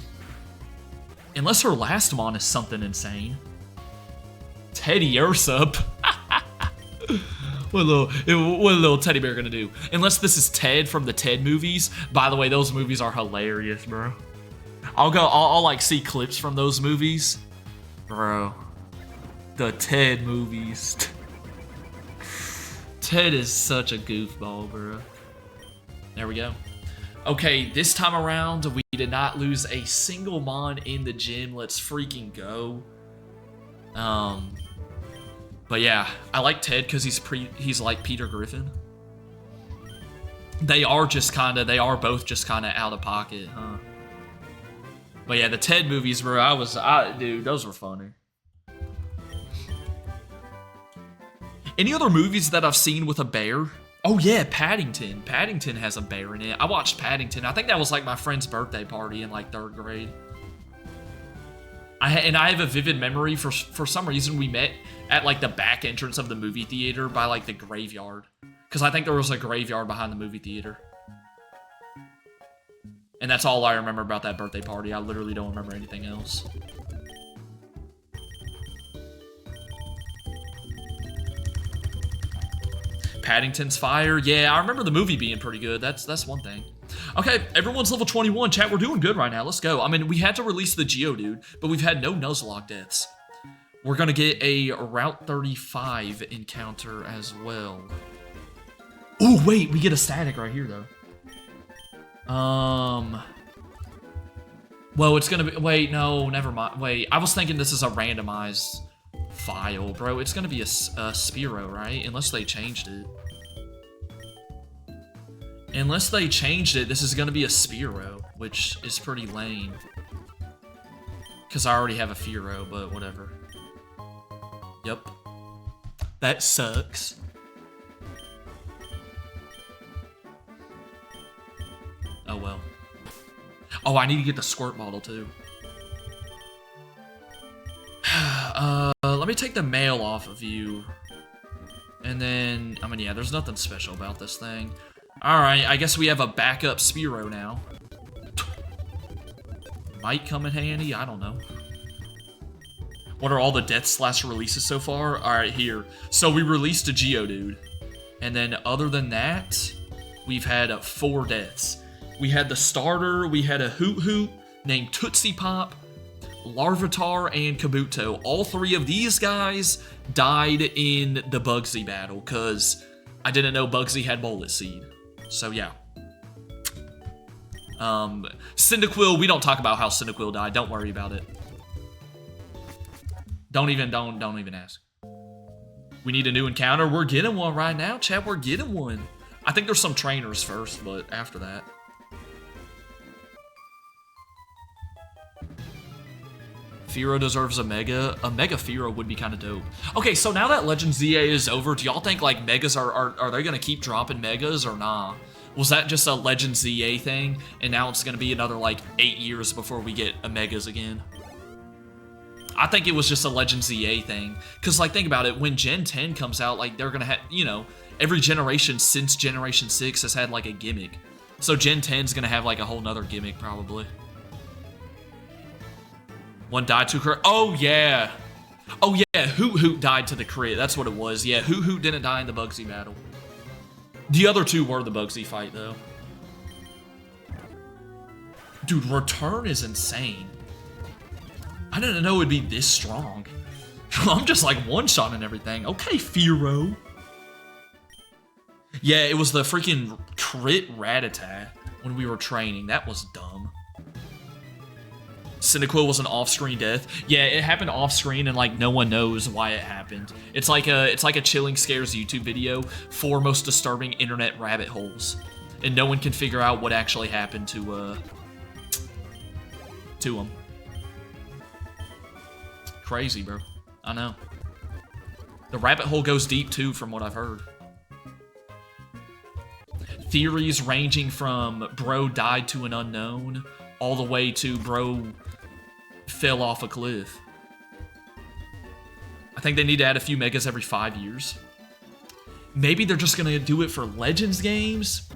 Speaker 1: Unless her last mon is something insane. Teddy Ursup. What a little teddy bear gonna do? Unless this is Ted from the Ted movies. By the way, those movies are hilarious, bro. I'll like see clips from those movies. Bro. The Ted movies. Ted is such a goofball, bro. There we go. Okay, this time around, we did not lose a single mon in the gym. Let's freaking go. But yeah, I like Ted because he's like Peter Griffin. They are both just kind of out of pocket, huh? But yeah, the Ted movies, bro, dude, those were funny. Any other movies that I've seen with a bear? Oh yeah, Paddington. Paddington has a bear in it. I watched Paddington. I think that was like my friend's birthday party in like 3rd grade. I have a vivid memory for some reason we met at like the back entrance of the movie theater by like the graveyard. Because I think there was a graveyard behind the movie theater. And that's all I remember about that birthday party. I literally don't remember anything else. Paddington's fire. Yeah, I remember the movie being pretty good. That's one thing. Okay, everyone's level 21. Chat, we're doing good right now. Let's go. I mean, we had to release the Geodude, but we've had no Nuzlocke deaths. We're gonna get a Route 35 encounter as well. Oh, wait, we get a static right here, though. Well, it's gonna be... Wait, no, never mind. Wait, I was thinking this is a randomized file, bro. It's gonna be a Spearow, right? Unless they changed it. Unless they changed it, this is gonna be a Spearow, which is pretty lame. Because I already have a Fearow, but whatever. Yep. That sucks. Oh well. Oh, I need to get the squirt bottle too. Let me take the mail off of you. And then, I mean, yeah, there's nothing special about this thing. Alright, I guess we have a backup Spearow now. Might come in handy, I don't know. What are all the death / releases so far? Alright, here. So we released a Geodude. And then other than that, we've had 4 deaths. We had the starter, we had a Hoot named Tootsie Pop, Larvitar, and Kabuto. All 3 of these guys died in the Bugsy battle, because I didn't know Bugsy had Bullet Seed. So yeah. Cyndaquil, we don't talk about how Cyndaquil died. Don't worry about it. Don't even ask. We need a new encounter. We're getting one right now, chat. We're getting one. I think there's some trainers first, but after that. Fearow deserves a Mega. A Mega Fearow would be kind of dope. Okay, so now that Legend ZA is over, do y'all think like Megas are they gonna keep dropping Megas or nah? Was that just a Legend ZA thing, and now it's gonna be another like 8 years before we get a Megas again? I think it was just a Legend ZA thing, cause like think about it, when Gen 10 comes out, like they're gonna have, you know, every generation since Generation 6 has had like a gimmick, so Gen 10's gonna have like a whole nother gimmick probably. One died to crit. Oh, yeah. Oh, yeah. Hoot died to the crit. That's what it was. Yeah, Hoot didn't die in the Bugsy battle. The other two were the Bugsy fight, though. Dude, Return is insane. I didn't know it'd be this strong. I'm just like one-shotting everything. Okay, Firo. Yeah, it was the freaking crit Rattata when we were training. That was dumb. Cyndaquil was an off-screen death. Yeah, it happened off-screen and like no one knows why it happened. It's like a Chilling Scares YouTube video, 4 most disturbing internet rabbit holes. And no one can figure out what actually happened to him. Crazy, bro. I know. The rabbit hole goes deep too, from what I've heard. Theories ranging from bro died to an unknown, all the way to bro fell off a cliff. I think they need to add a few megas every 5 years. Maybe they're just gonna do it for Legends games?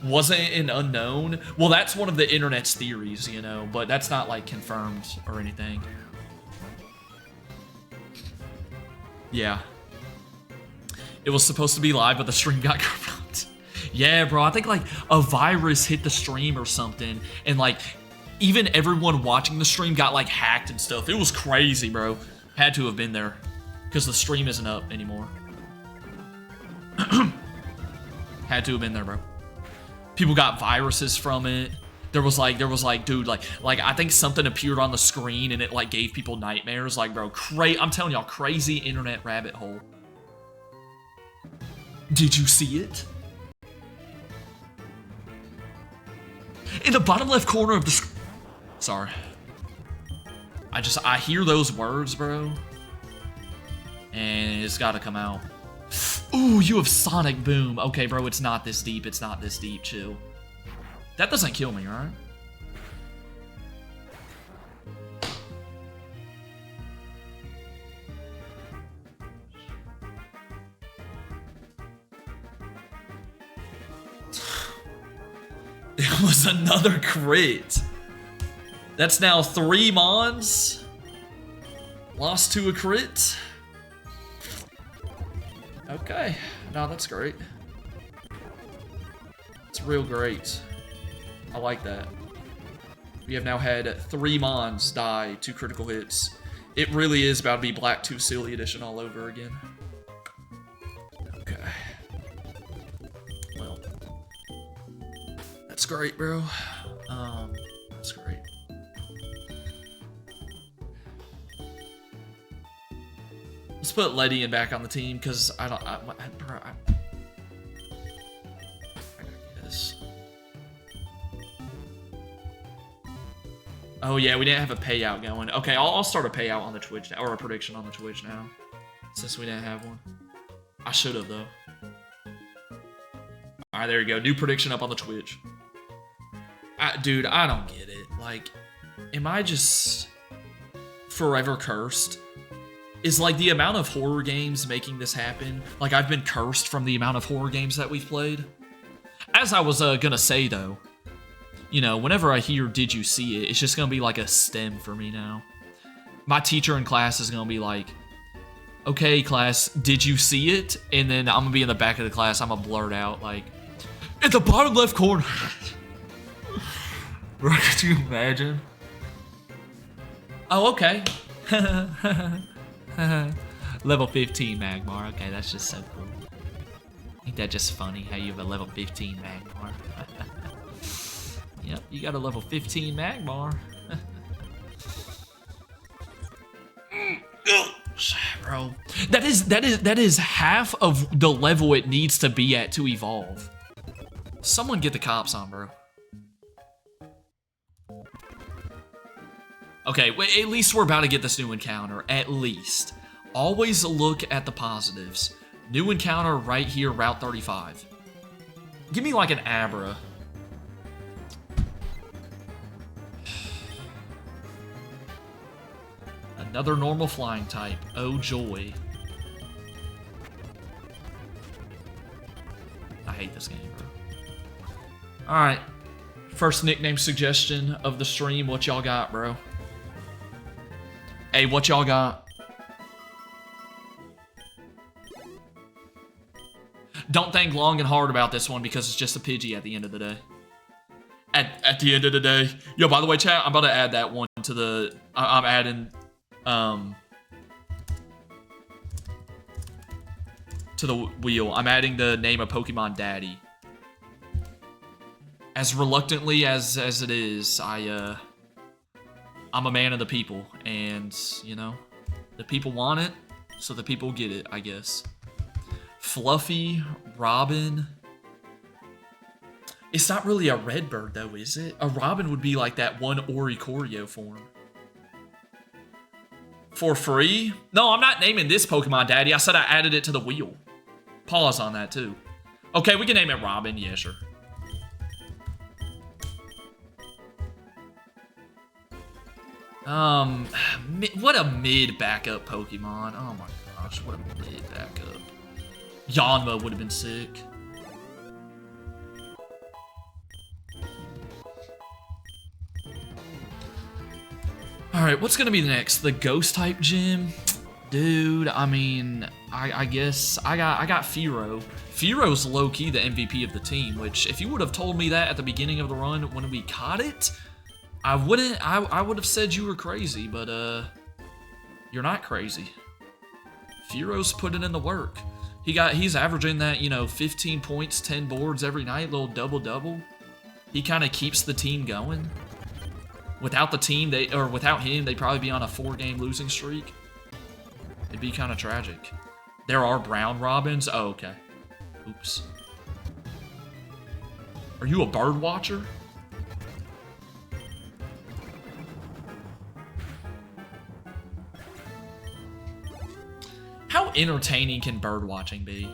Speaker 1: Wasn't it an unknown? Well, that's one of the internet's theories, you know, but that's not like confirmed or anything. Yeah. It was supposed to be live, but the stream got corrupted. Yeah, bro, I think like a virus hit the stream or something, and like even everyone watching the stream got like hacked and stuff. It was crazy, bro. Had to have been there because the stream isn't up anymore. Had to have been there, bro. People got viruses from it. There was like, dude, like I think something appeared on the screen and it like gave people nightmares. Like, bro, I'm telling y'all, crazy internet rabbit hole. Did you see it? In the bottom left corner of the screen. Sorry. I hear those words, bro. And it's gotta come out. Ooh, you have Sonic Boom. Okay, bro, it's not this deep. It's not this deep. Chill. That doesn't kill me, right? It was another crit. That's now 3 Mons. Lost to a crit. Okay. No, that's great. It's real great. I like that. We have now had 3 Mons die to critical hits. It really is about to be Black 2 Silly Edition all over again. Okay. Well. That's great, bro. That's great. Let's put Letty back on the team, because I gotta get this. Oh yeah, we didn't have a payout going. Okay, I'll start a payout on the Twitch now, or a prediction on the Twitch now, since we didn't have one. I should have though. All right, there you go. New prediction up on the Twitch. Dude, I don't get it. Like, am I just forever cursed? Is like the amount of horror games making this happen? Like, I've been cursed from the amount of horror games that we've played. As I was gonna say though, you know, whenever I hear "did you see it," it's just gonna be like a stem for me now. My teacher in class is gonna be like, "Okay, class, did you see it?" And then I'm gonna be in the back of the class. I'm gonna blurt out like, "In the bottom left corner." Bro, could you imagine? Oh, okay. Level 15 Magmar. Okay, that's just so cool. Ain't that just funny how you have a level 15 Magmar? Yep, you got a level 15 Magmar. Bro, that is half of the level it needs to be at to evolve. Someone get the cops on, bro. Okay, wait, at least we're about to get this new encounter. At least. Always look at the positives. New encounter right here, Route 35. Give me like an Abra. Another normal flying type. Oh joy. I hate this game, bro. Alright. First nickname suggestion of the stream. What y'all got, bro? Hey, what y'all got? Don't think long and hard about this one because it's just a Pidgey at the end of the day. At the end of the day. Yo, by the way, chat, I'm about to add that one to the... I'm adding... to the wheel. I'm adding the name of Pokemon Daddy. As reluctantly as it is, I'm a man of the people. And, you know, the people want it, so the people get it, I guess. Fluffy, Robin... It's not really a red bird, though, is it? A Robin would be like that one Oricorio form. For free? No, I'm not naming this Pokemon Daddy. I said I added it to the wheel. Pause on that, too. Okay, we can name it Robin. Yeah, sure. What a mid backup Pokemon. Oh my gosh, what a mid backup. Yanma would have been sick. Alright, what's gonna be the next? The ghost type gym? Dude, I mean, I guess I got Firo. Firo's low-key the MVP of the team, which if you would have told me that at the beginning of the run when we caught it, I would have said you were crazy, but you're not crazy. Firo's putting in the work. He's averaging that, you know, 15 points, 10 boards every night, little double-double. He kind of keeps the team going. Without the team, without him, they'd probably be on a 4-game losing streak. It'd be kind of tragic. There are brown robins. Oh, okay. Oops. Are you a bird watcher? How entertaining can bird watching be?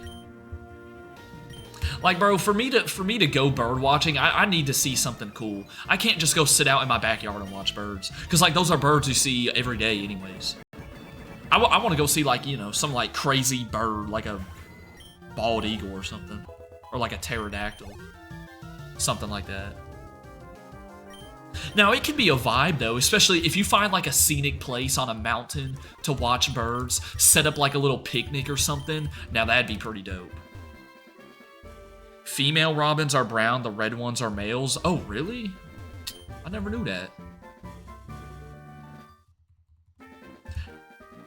Speaker 1: Like, bro, for me to go bird watching, I need to see something cool. I can't just go sit out in my backyard and watch birds. Because, like, those are birds you see every day anyways. I want to go see, like, you know, some, like, crazy bird, like a bald eagle or something. Or, like, a pterodactyl. Something like that. Now, it can be a vibe, though, especially if you find, like, a scenic place on a mountain to watch birds, set up, like, a little picnic or something. Now, that'd be pretty dope. Female robins are brown, the red ones are males. Oh, really? I never knew that.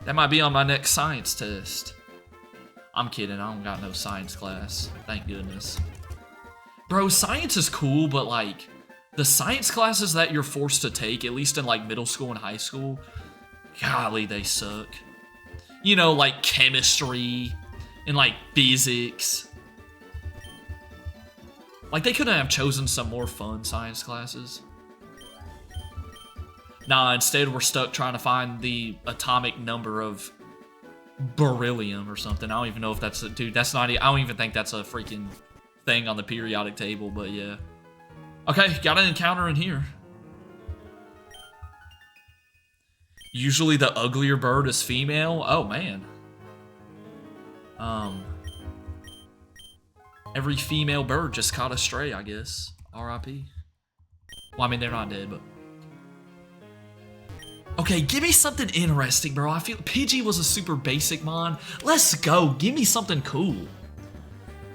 Speaker 1: That might be on my next science test. I'm kidding, I don't got no science class. Thank goodness. Bro, science is cool, but like, the science classes that you're forced to take, at least in like middle school and high school, golly, they suck. You know, like chemistry and like physics. Like, they couldn't have chosen some more fun science classes. Nah, instead we're stuck trying to find the atomic number of beryllium or something. I don't even know if that's a... Dude, that's not... I don't even think that's a freaking thing on the periodic table, but yeah. Okay, got an encounter in here. Usually the uglier bird is female. Oh, man. Every female bird just caught a stray, I guess. R.I.P. Well, I mean, they're not dead, but... Okay, give me something interesting, bro. I feel Pidgey was a super basic mon. Let's go. Give me something cool.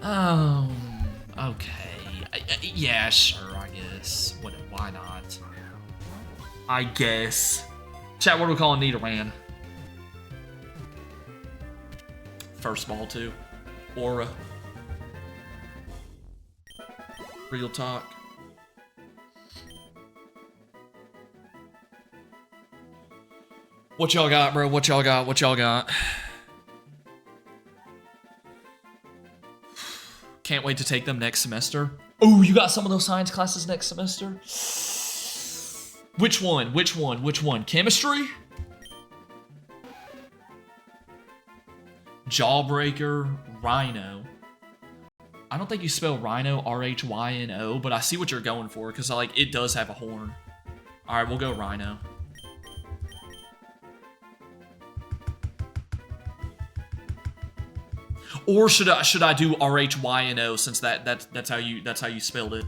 Speaker 1: Oh, okay. Yeah, sure, I guess. Why not? I guess. Chat, what do we call Nidoran? First ball, too. Aura. Real talk. What y'all got, bro? What y'all got? What y'all got? Can't wait to take them next semester. Oh, you got some of those science classes next semester? Which one? Which one? Which one? Chemistry? Jawbreaker, Rhino. I don't think you spell Rhino R-H-Y-N-O, but I see what you're going for, because like it does have a horn. Alright, we'll go Rhino. Or should I do R-H-Y-N-O since that's how you spelled it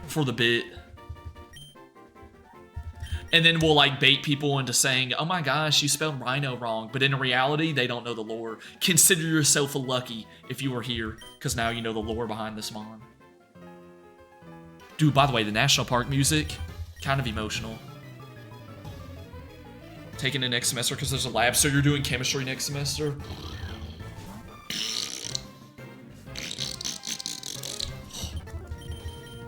Speaker 1: for the bit. And then we'll like bait people into saying, oh my gosh, you spelled rhino wrong. But in reality, they don't know the lore. Consider yourself lucky if you were here, because now you know the lore behind this mon. Dude, by the way, the national park music, kind of emotional. Taking it next semester because there's a lab, so you're doing chemistry next semester?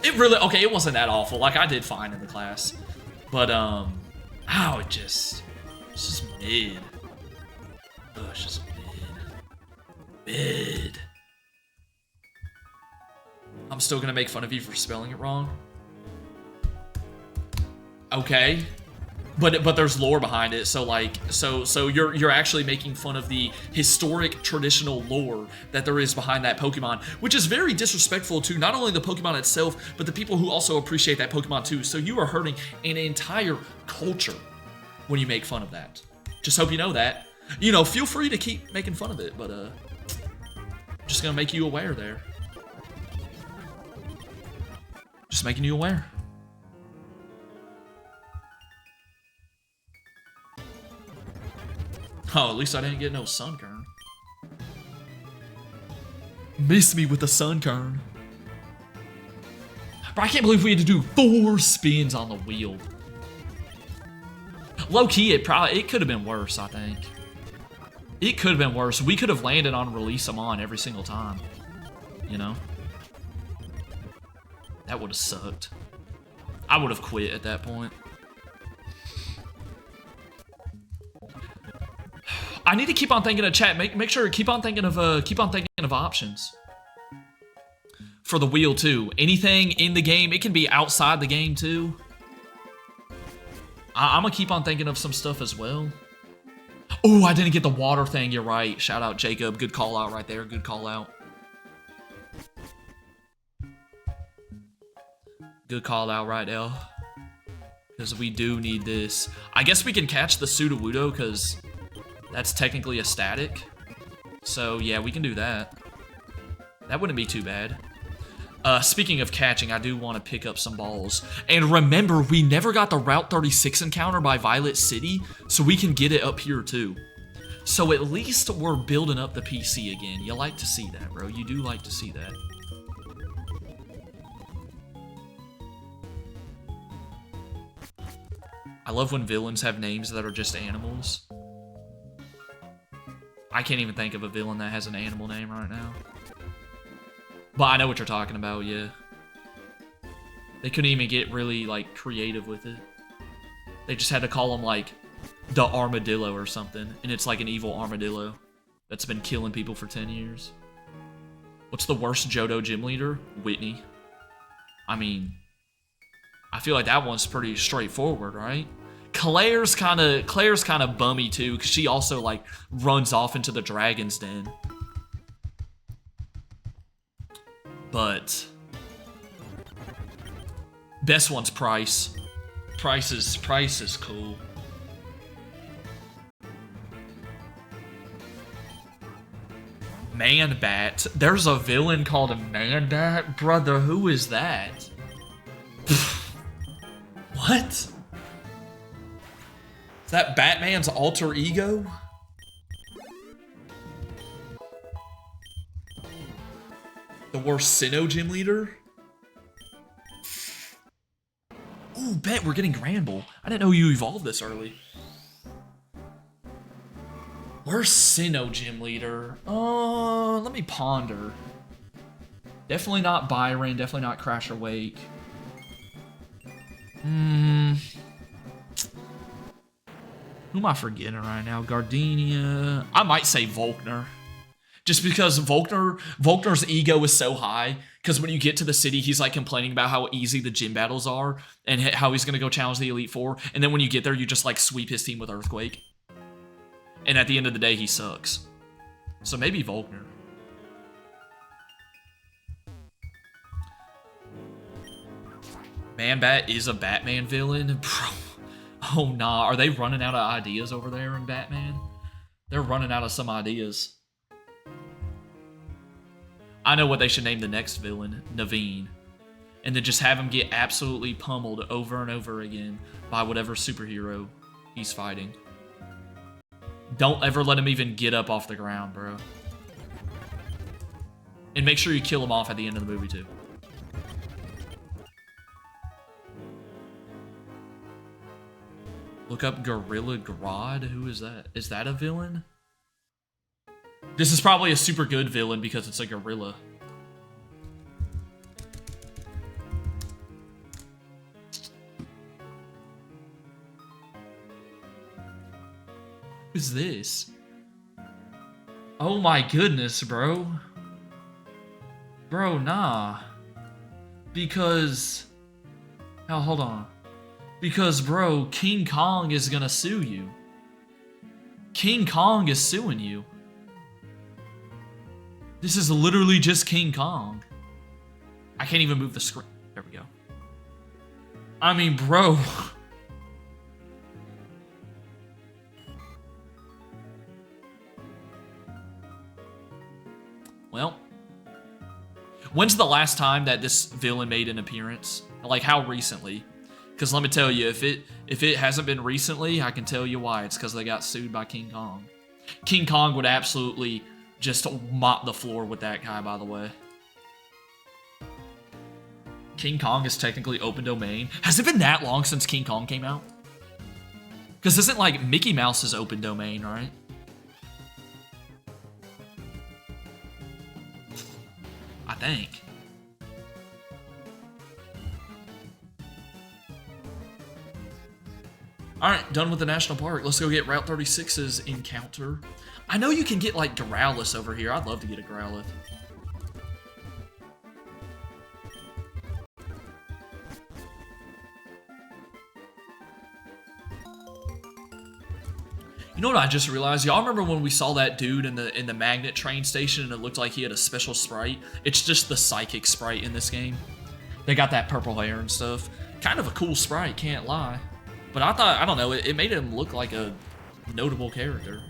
Speaker 1: It really, okay, it wasn't that awful. Like, I did fine in the class. But, it's just mid. Oh, it's just mid. I'm still gonna make fun of you for spelling it wrong. Okay. But there's lore behind it, so like, so you're actually making fun of the historic traditional lore that there is behind that Pokemon, which is very disrespectful to not only the Pokemon itself, but the people who also appreciate that Pokemon too. So you are hurting an entire culture when you make fun of that. Just hope you know that. You know, feel free to keep making fun of it, but just gonna make you aware there. Just making you aware. Oh, at least I didn't get no Sunkern. Miss me with the Sunkern. But I can't believe we had to do 4 spins on the wheel. Low key, it could have been worse, I think. It could have been worse. We could have landed on release them on every single time. You know? That would have sucked. I would have quit at that point. I need to keep on thinking of chat. Make sure keep on thinking of options for the wheel too. Anything in the game, it can be outside the game too. I'm gonna keep on thinking of some stuff as well. Oh, I didn't get the water thing. You're right. Shout out Jacob. Good call out right there. Good call out. Good call out right now. Because we do need this. I guess we can catch the Sudowoodo because that's technically a static. So, yeah, we can do that. That wouldn't be too bad. Speaking of catching, I do want to pick up some balls. And remember, we never got the Route 36 encounter by Violet City, so we can get it up here, too. So at least we're building up the PC again. You like to see that, bro. You do like to see that. I love when villains have names that are just animals. I can't even think of a villain that has an animal name right now. But I know what you're talking about, yeah. They couldn't even get really, like, creative with it. They just had to call him, like, the Armadillo or something. And it's like an evil armadillo that's been killing people for 10 years. What's the worst Johto gym leader? Whitney. I mean, I feel like that one's pretty straightforward, right? Claire's kind of bummy too, because she also like runs off into the dragon's den. But best one's Price. Price is cool. Man-Bat. There's a villain called a Man-Bat? Brother, who is that? What? Is that Batman's alter ego? The worst Sinnoh gym leader? Ooh, bet we're getting Granbull. I didn't know you evolved this early. Worst Sinnoh gym leader? Let me ponder. Definitely not Byron, definitely not Crasher Wake. Who am I forgetting right now? Gardenia. I might say Volkner. Just because Volkner's ego is so high. Because when you get to the city, he's like complaining about how easy the gym battles are. And how he's going to go challenge the Elite Four. And then when you get there, you just like sweep his team with Earthquake. And at the end of the day, he sucks. So maybe Volkner. Man-Bat is a Batman villain? Bro. Oh, nah. Are they running out of ideas over there in Batman? They're running out of some ideas. I know what they should name the next villain. Naveen. and then just have him get absolutely pummeled over and over again by whatever superhero he's fighting. Don't ever let him even get up off the ground, bro. And make sure you kill him off at the end of the movie, too. Look up Gorilla Grodd. Who is that? Is that a villain? This is probably a super good villain because it's a gorilla. Who's this? Oh my goodness, bro. Bro, nah. Because... Oh, hold on. Because, bro, King Kong is gonna sue you. King Kong is suing you. This is literally just King Kong. I can't even move the screen. There we go. I mean, bro. Well. When's the last time that this villain made an appearance? Like, how recently? Because let me tell you, if it hasn't been recently, I can tell you why. It's because they got sued by King Kong. King Kong would absolutely just mop the floor with that guy, by the way. King Kong is technically open domain. Has it been that long since King Kong came out? Because isn't, like, Mickey Mouse is open domain, right? I think. Alright, done with the national park. Let's go get Route 36's encounter. I know you can get, like, Growlithe over here. I'd love to get a Growlithe. You know what I just realized? Y'all remember when we saw that dude in the magnet train station and it looked like he had a special sprite? It's just the psychic sprite in this game. They got that purple hair and stuff. Kind of a cool sprite, can't lie. But I thought, I don't know, it made him look like a notable character.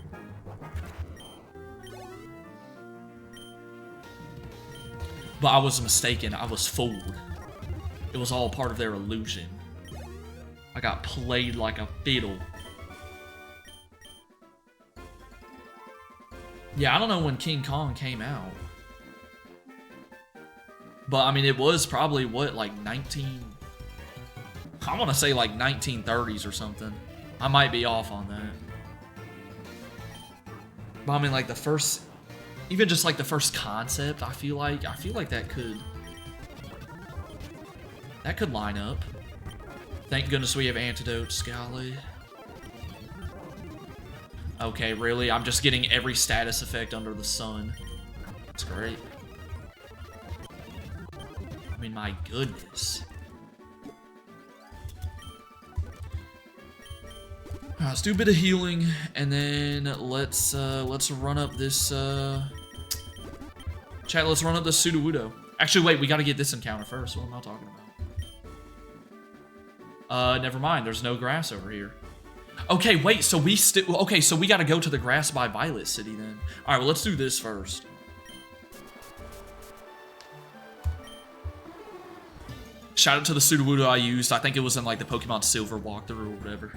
Speaker 1: But I was mistaken. I was fooled. It was all part of their illusion. I got played like a fiddle. Yeah, I don't know when King Kong came out. But, I mean, it was probably, what, like I want to say like 1930s or something. I might be off on that. But I mean, like the first, even just like the first concept, I feel like that could line up. Thank goodness we have antidote, Scally. Okay, really? I'm just getting every status effect under the sun. That's great. I mean, my goodness. Alright, let's do a bit of healing, and then let's run up this, chat, let's run up this Sudowoodo. Actually, wait, we gotta get this encounter first. What am I talking about? Never mind, there's no grass over here. Okay, wait, so we gotta go to the grass by Violet City then. Alright, well, let's do this first. Shout out to the Sudowoodo I used. I think it was in, like, the Pokemon Silver walkthrough or whatever.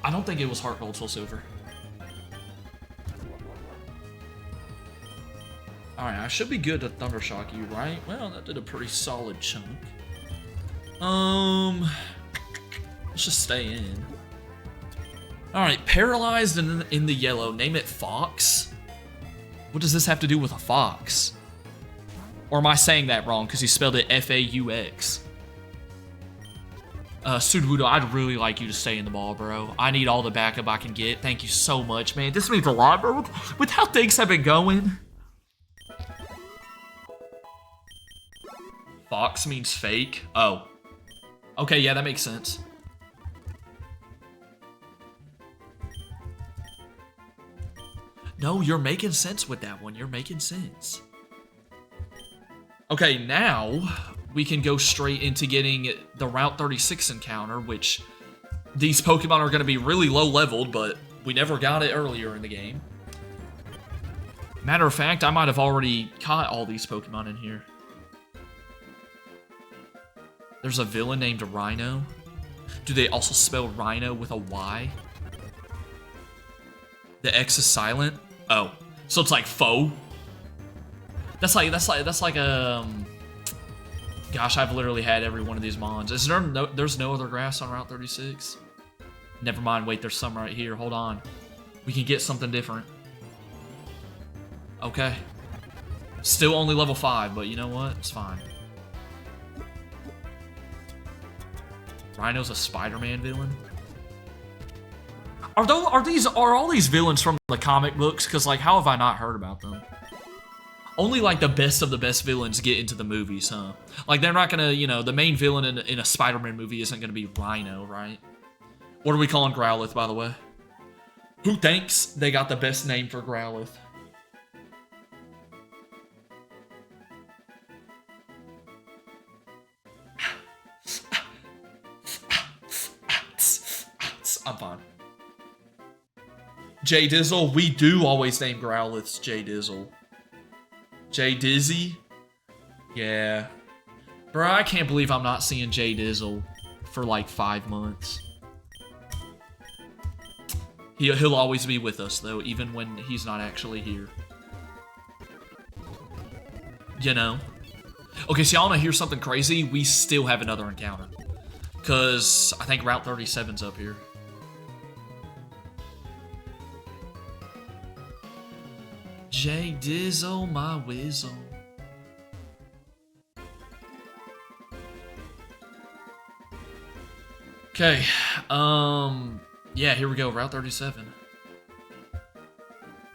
Speaker 1: I don't think it was Heart Gold Soul Silver. Alright, I should be good to Thundershock you, right? Well, that did a pretty solid chunk. Let's just stay in. Alright, paralyzed in the yellow. Name it Fox? What does this have to do with a fox? Or am I saying that wrong because he spelled it F-A-U-X? Sudowoodo, I'd really like you to stay in the ball, bro. I need all the backup I can get. Thank you so much, man. This means a lot, bro. With how things have been going. Fox means fake? Oh. Okay, yeah, that makes sense. No, you're making sense with that one. You're making sense. Okay, now we can go straight into getting the Route 36 encounter, which these Pokemon are going to be really low leveled, but we never got it earlier in the game. Matter of fact, I might have already caught all these Pokemon in here. There's a villain named Rhino. Do they also spell Rhino with a Y? The X is silent. Oh, so it's like foe. That's like gosh, I've literally had every one of these mons. Is there no? There's no other grass on Route 36. Never mind. Wait, there's some right here. Hold on. We can get something different. Okay. Still only level 5, but you know what? It's fine. Rhino's a Spider-Man villain. Are all these villains from the comic books? Because like, how have I not heard about them? Only like the best of the best villains get into the movies, huh? Like they're not gonna, you know, the main villain in a Spider-Man movie isn't gonna be Rhino, right? What are we calling Growlithe, by the way? Who thinks they got the best name for Growlithe? I'm fine. J Dizzle, we do always name Growlithes J Dizzle. J Dizzy? Yeah. Bro, I can't believe I'm not seeing J Dizzle for like 5 months. He'll always be with us though, even when he's not actually here. You know? Okay, so y'all wanna hear something crazy? We still have another encounter. Cause I think Route 37's up here. J Dizzle, my whizzle. Okay, yeah, here we go, Route 37.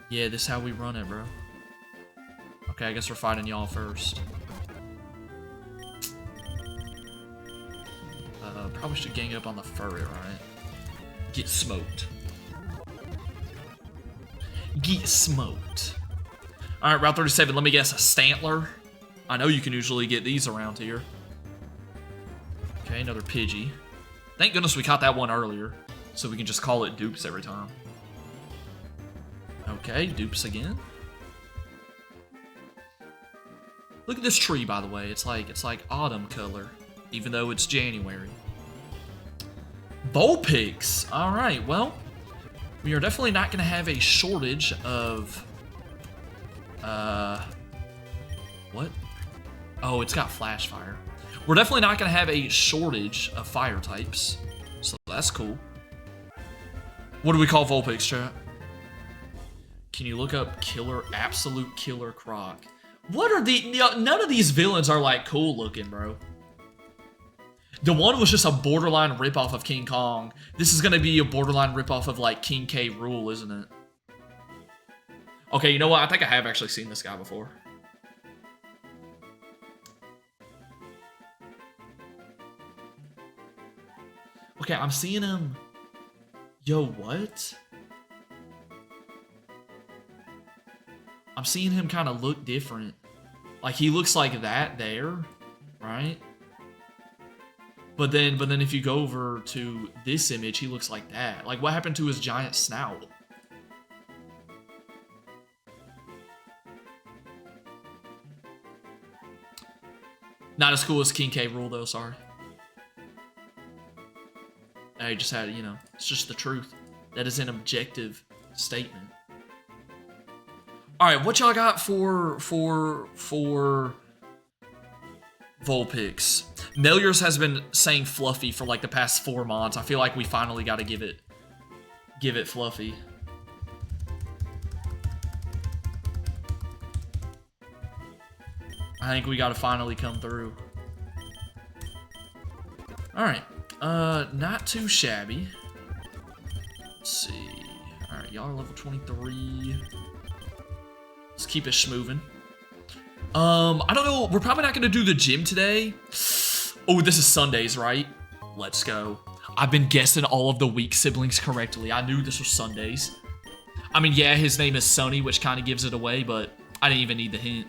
Speaker 1: Yeah, this is how we run it, bro. Okay, I guess we're fighting y'all first. Probably should gang up on the furry, right? Get smoked. Get smoked. Alright, Route 37, let me guess, a Stantler? I know you can usually get these around here. Okay, another Pidgey. Thank goodness we caught that one earlier, so we can just call it Dupes every time. Okay, Dupes again. Look at this tree, by the way. It's like autumn color, even though it's January. Vulpix! Alright, well, we are definitely not going to have a shortage of... What? Oh, it's got Flash Fire. We're definitely not going to have a shortage of fire types, so that's cool. What do we call Vulpix, chat? Can you look up Absolute Killer Croc? What are the... None of these villains are, like, cool looking, bro. The one was just a borderline ripoff of King Kong. This is going to be a borderline ripoff of, like, King K. Rool, isn't it? Okay, you know what? I think I have actually seen this guy before. Okay, I'm seeing him. Yo, what? I'm seeing him kind of look different. Like, he looks like that there, right? But then if you go over to this image, he looks like that. Like, what happened to his giant snout? Not as cool as King K. Rool, though, sorry. I just had, you know, it's just the truth. That is an objective statement. Alright, what y'all got for Vulpix? Meliors has been saying Fluffy for like the past 4 months. I feel like we finally got to give it Fluffy. I think we got to finally come through. Alright. Not too shabby. Let's see. Alright, y'all are level 23. Let's keep it schmoving. I don't know. We're probably not going to do the gym today. Oh, this is Sundays, right? Let's go. I've been guessing all of the weak siblings correctly. I knew this was Sundays. I mean, yeah, his name is Sonny, which kind of gives it away, but I didn't even need the hint.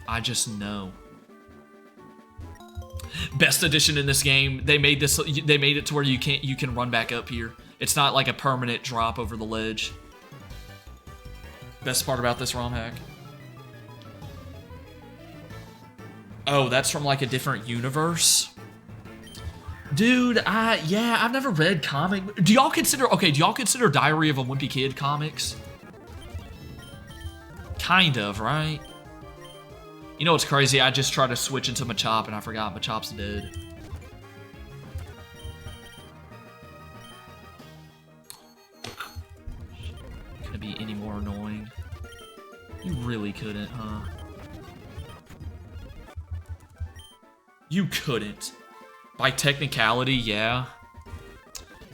Speaker 1: I just know. Best addition in this game. They made it to where you can run back up here. It's not like a permanent drop over the ledge. Best part about this ROM hack. Oh, that's from like a different universe? Dude, yeah, I've never read comic. Do y'all consider Diary of a Wimpy Kid comics? Kind of, right? You know what's crazy? I just tried to switch into Machop and I forgot Machop's dead. Could it be any more annoying? You really couldn't, huh? You couldn't. By technicality, yeah.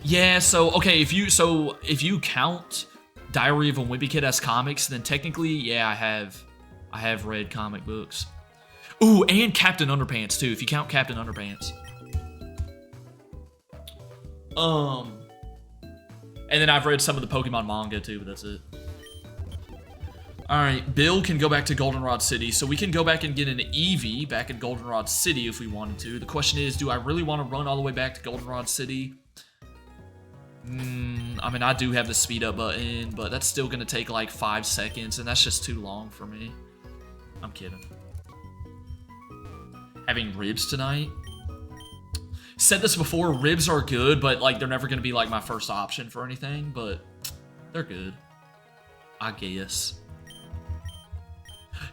Speaker 1: Yeah, so okay, if you count Diary of a Wimpy Kid as comics, then technically, yeah, I have read comic books. Ooh, and Captain Underpants too, if you count Captain Underpants. And then I've read some of the Pokemon manga too, but that's it. Alright, Bill can go back to Goldenrod City, so we can go back and get an Eevee back in Goldenrod City if we wanted to. The question is, do I really want to run all the way back to Goldenrod City? I mean, I do have the speed up button, but that's still going to take like 5 seconds, and that's just too long for me. I'm kidding. Having ribs tonight? Said this before, ribs are good, but like they're never going to be like my first option for anything, but they're good. I guess.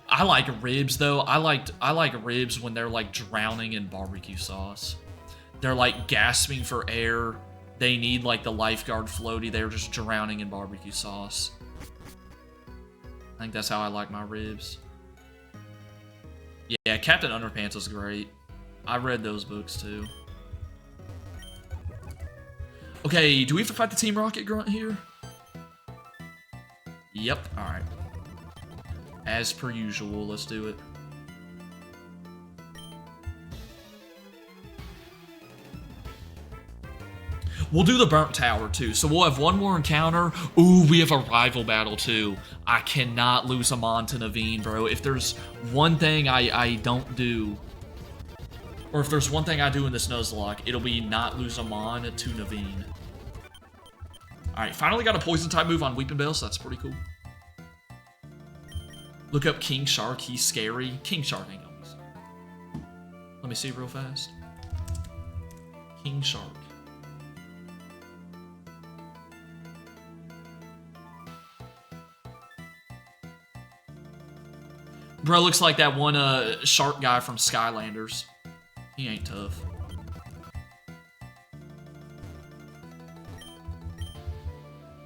Speaker 1: I like ribs though. I like ribs when they're like drowning in barbecue sauce. They're like gasping for air. They need like the lifeguard floaty. They're just drowning in barbecue sauce. I think that's how I like my ribs. Yeah, Captain Underpants was great. I read those books too. Okay, do we have to fight the Team Rocket grunt here? Yep, alright. As per usual, let's do it. We'll do the Burnt Tower too, so we'll have one more encounter. Ooh, we have a rival battle too. I cannot lose Amon to Naveen, bro. If there's one thing I don't do, or if there's one thing I do in this Nuzlocke, it'll be not lose Amon to Naveen. Alright, finally got a Poison type move on Weeping Bell, so that's pretty cool. Look up King Shark, he's scary. King Shark ain't gonna be scary. Let me see real fast. King Shark. Bro, looks like that one shark guy from Skylanders. He ain't tough.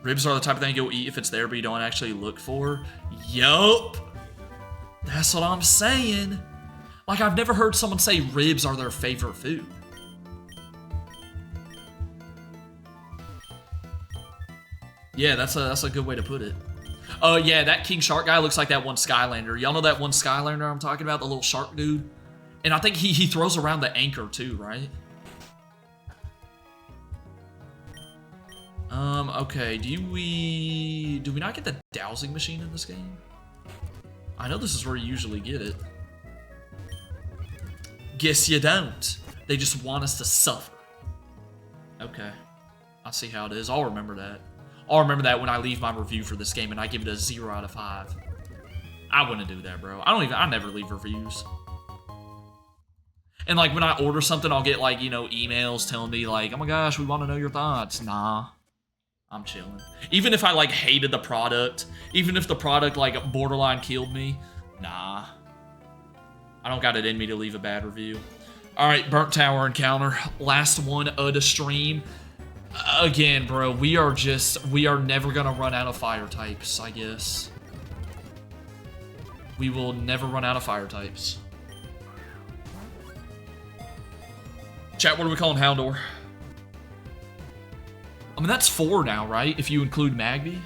Speaker 1: Ribs are the type of thing you'll eat if it's there, but you don't actually look for. Yup. That's what I'm saying. Like, I've never heard someone say ribs are their favorite food. Yeah, that's a good way to put it. Oh, yeah, that King Shark guy looks like that one Skylander. Y'all know that one Skylander I'm talking about? The little shark dude? And I think he throws around the anchor too, right? Okay, do we not get the dowsing machine in this game? I know this is where you usually get it. Guess you don't. They just want us to suffer. Okay. I see how it is. I'll remember that. I'll remember that when I leave my review for this game and I give it a 0 out of 5. I wouldn't do that, bro. I never leave reviews. And like when I order something, I'll get like, you know, emails telling me like, oh my gosh, we want to know your thoughts. Nah. I'm chilling. Even if I like hated the product, even if the product like borderline killed me, nah. I don't got it in me to leave a bad review. All right, Burnt Tower encounter. Last one of the stream. Again, bro, we are never gonna run out of fire types, I guess. We will never run out of fire types. Chat, what are we calling Houndour? I mean, that's 4 now, right? If you include Magby.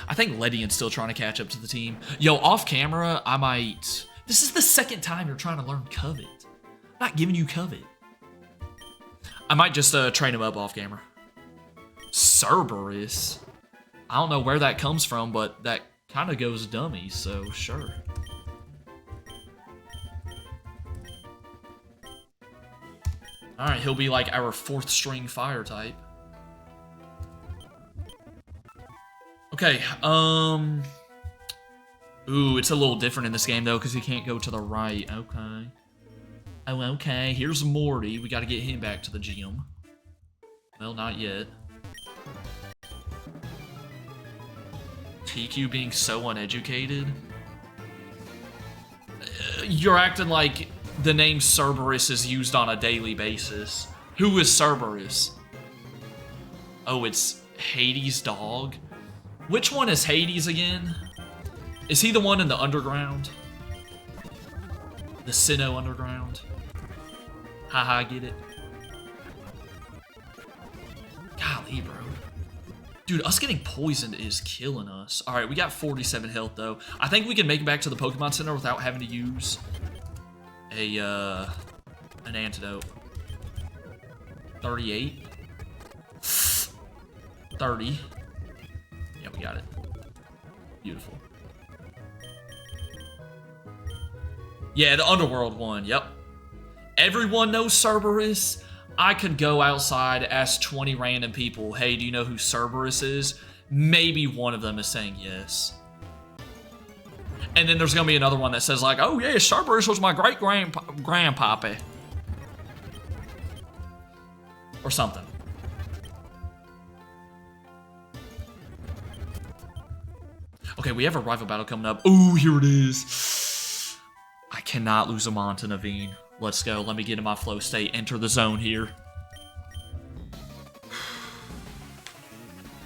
Speaker 1: I think Ledian's still trying to catch up to the team. Yo, off camera, I might... This is the second time you're trying to learn Covet. I'm not giving you Covet. I might just train him up off camera. Cerberus. I don't know where that comes from, but that kind of goes dummy, so sure. Alright, he'll be like our 4th string fire type. Okay, ooh, it's a little different in this game, though, because he can't go to the right. Okay. Oh, okay. Here's Morty. We gotta get him back to the gym. Well, not yet. TQ being so uneducated. You're acting like the name Cerberus is used on a daily basis. Who is Cerberus? Oh, it's Hades' dog? Which one is Hades again? Is he the one in the underground? The Sinnoh underground? Haha, get it? Golly, bro. Dude, us getting poisoned is killing us. Alright, we got 47 health, though. I think we can make it back to the Pokemon Center without having to use an antidote. 38. 30. Yeah, we got it. Beautiful. Yeah, the Underworld one, yep. Everyone knows Cerberus. I could go outside, ask 20 random people, hey, do you know who Cerberus is? Maybe one of them is saying yes. And then there's gonna be another one that says like, oh yeah, Cerberus was my great-grandpappy. Or something. Okay, we have a rival battle coming up. Ooh, here it is. I cannot lose a Mon to Naveen. Let's go. Let me get in my flow state. Enter the zone here.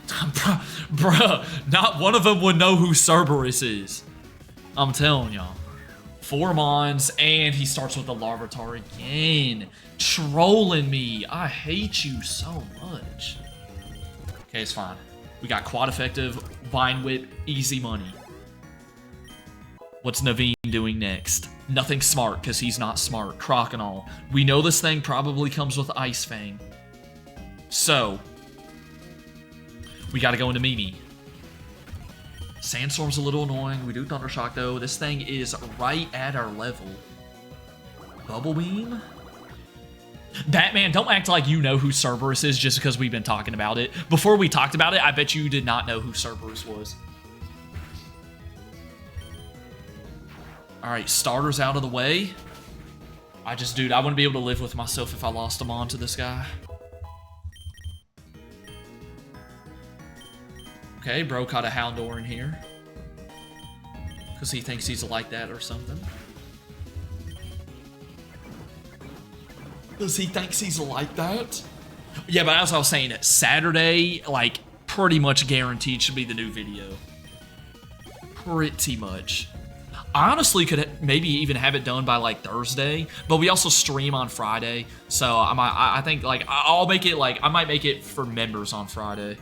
Speaker 1: Bruh, not one of them would know who Cerberus is. I'm telling y'all. 4 Mons, and he starts with the Larvitar again. Trolling me. I hate you so much. Okay, it's fine. We got Quad Effective, Vine Whip, easy money. What's Naveen doing next? Nothing smart, because he's not smart. Crokinole. We know this thing probably comes with Ice Fang. So, we gotta go into Mimi. Sandstorm's a little annoying. We do Thundershock, though. This thing is right at our level. Bubble Beam? Batman, don't act like you know who Cerberus is just because we've been talking about it. Before we talked about it, I bet you did not know who Cerberus was. Alright, starters out of the way. Dude, I wouldn't be able to live with myself if I lost him on to this guy. Okay, bro caught a Houndour in here. Because he thinks he's like that or something. Because he thinks he's like that? Yeah, but as I was saying, Saturday, like, pretty much guaranteed should be the new video. Pretty much. I honestly could maybe even have it done by like Thursday, but we also stream on Friday, so I think like I'll make it like I might make it for members on Friday.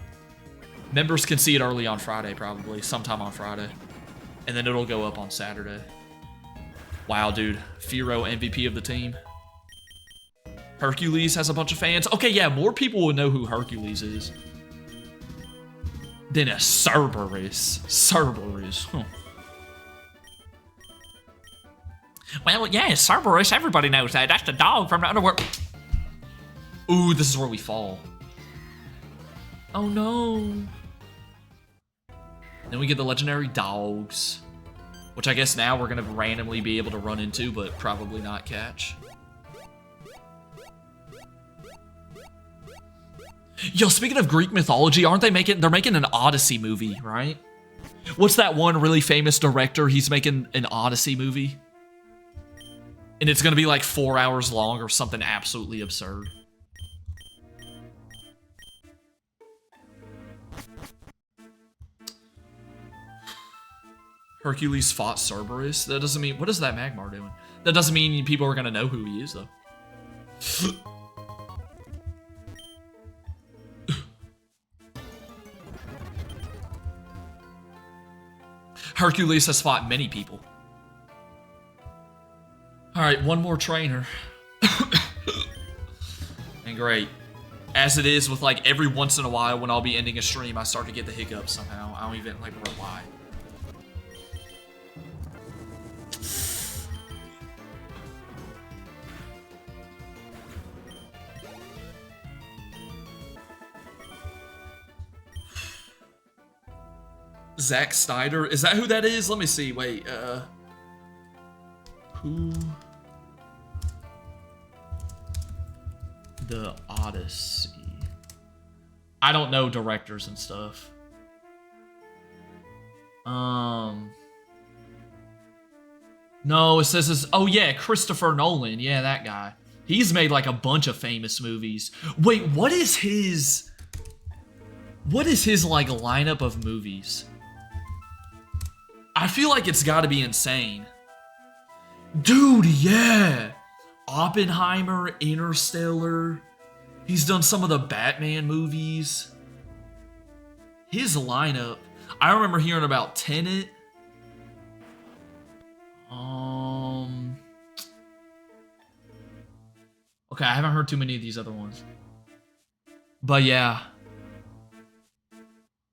Speaker 1: Members can see it early on Friday, probably sometime on Friday, and then it'll go up on Saturday. Wow, dude, Firo MVP of the team. Hercules has a bunch of fans. Okay, yeah, more people would know who Hercules is than a Cerberus. Cerberus. Huh. Well, yeah, Cerberus, everybody knows that. That's the dog from the underworld. Ooh, this is where we fall. Oh, no. Then we get the legendary dogs, which I guess now we're going to randomly be able to run into, but probably not catch. Yo, speaking of Greek mythology, they're making an Odyssey movie, right? What's that one really famous director? He's making an Odyssey movie. And it's going to be like 4 hours long or something absolutely absurd. Hercules fought Cerberus? That doesn't mean... What is that Magmar doing? That doesn't mean people are going to know who he is, though. Hercules has fought many people. Alright, one more trainer. And great. As it is with like every once in a while when I'll be ending a stream, I start to get the hiccups somehow. I don't even like know why. Zack Snyder. Is that who that is? Let me see. Wait, who? The Odyssey. I don't know directors and stuff. No, it says this. Oh yeah, Christopher Nolan. Yeah, that guy. He's made like a bunch of famous movies. Wait, what is his like lineup of movies? I feel like it's got to be insane. Dude, yeah. Oppenheimer, Interstellar. He's done some of the Batman movies. His lineup. I remember hearing about Tenet. Okay, I haven't heard too many of these other ones. But yeah.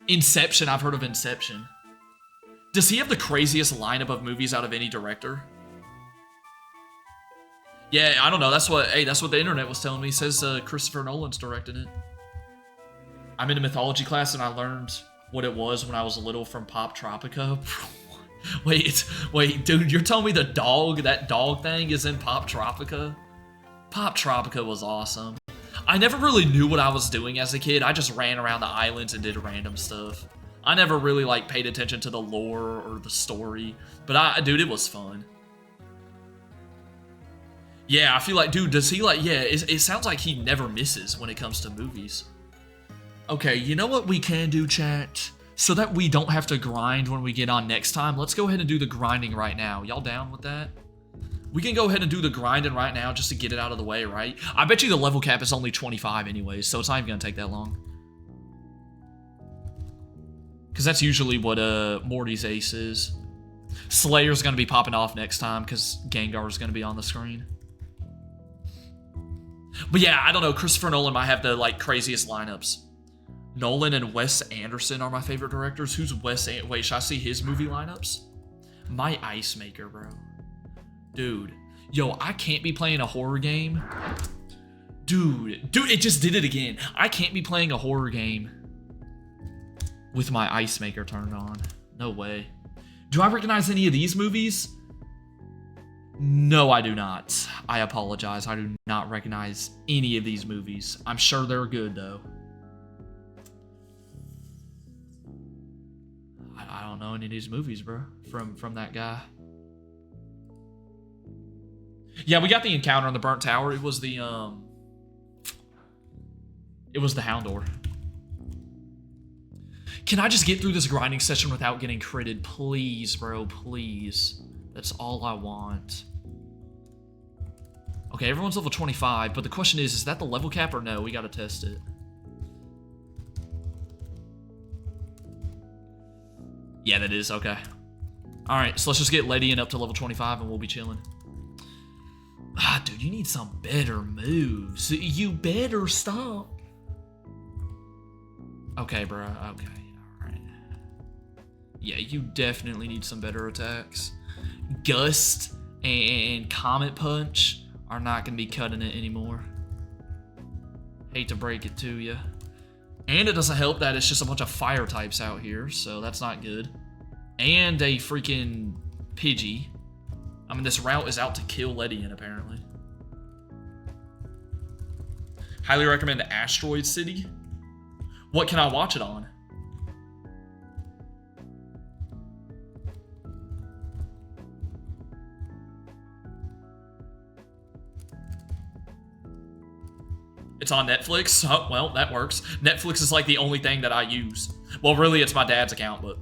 Speaker 1: Inception, I've heard of Inception. Does he have the craziest lineup of movies out of any director? Yeah, I don't know. That's what the internet was telling me. It says Christopher Nolan's directing it. I'm in a mythology class and I learned what it was when I was little from Pop Tropica. wait, dude, you're telling me that dog thing is in Pop Tropica? Pop Tropica was awesome. I never really knew what I was doing as a kid. I just ran around the islands and did random stuff. I never really like paid attention to the lore or the story, but dude, it was fun. Yeah, I feel like, dude, does he like, yeah, it sounds like he never misses when it comes to movies. Okay, you know what we can do, chat? So that we don't have to grind when we get on next time, let's go ahead and do the grinding right now. Y'all down with that? We can go ahead and do the grinding right now just to get it out of the way, right? I bet you the level cap is only 25 anyways, so it's not even gonna take that long. Because that's usually what Morty's ace is. Slayer's gonna be popping off next time because Gengar's gonna be on the screen. But yeah, I don't know. Christopher Nolan might have the like craziest lineups. Nolan and Wes Anderson are my favorite directors. Who's Wes? Wait, should I see his movie lineups? My Ice Maker, bro. Dude, yo, I can't be playing a horror game. Dude, it just did it again. I can't be playing a horror game with my Ice Maker turned on. No way. Do I recognize any of these movies? No, I do not. I apologize. I do not recognize any of these movies. I'm sure they're good, though. I don't know any of these movies, bro, from that guy. Yeah, we got the encounter on the burnt tower. It was the Houndor. Can I just get through this grinding session without getting critted? Please, bro, please. That's all I want. Okay, everyone's level 25, but the question is that the level cap or no? We gotta test it. Yeah, that is, okay. Alright, so let's just get Ledian up to level 25 and we'll be chilling. Ah, dude, you need some better moves. You better stop. Okay, bro, okay, alright. Yeah, you definitely need some better attacks. Gust and Comet Punch are not going to be cutting it anymore. Hate to break it to you. And it doesn't help that it's just a bunch of fire types out here, so that's not good. And a freaking Pidgey. I mean, this route is out to kill Ledian, apparently. Highly recommend Asteroid City. What can I watch it on? It's on Netflix? Oh, well, that works. Netflix is like the only thing that I use. Well, really, it's my dad's account, but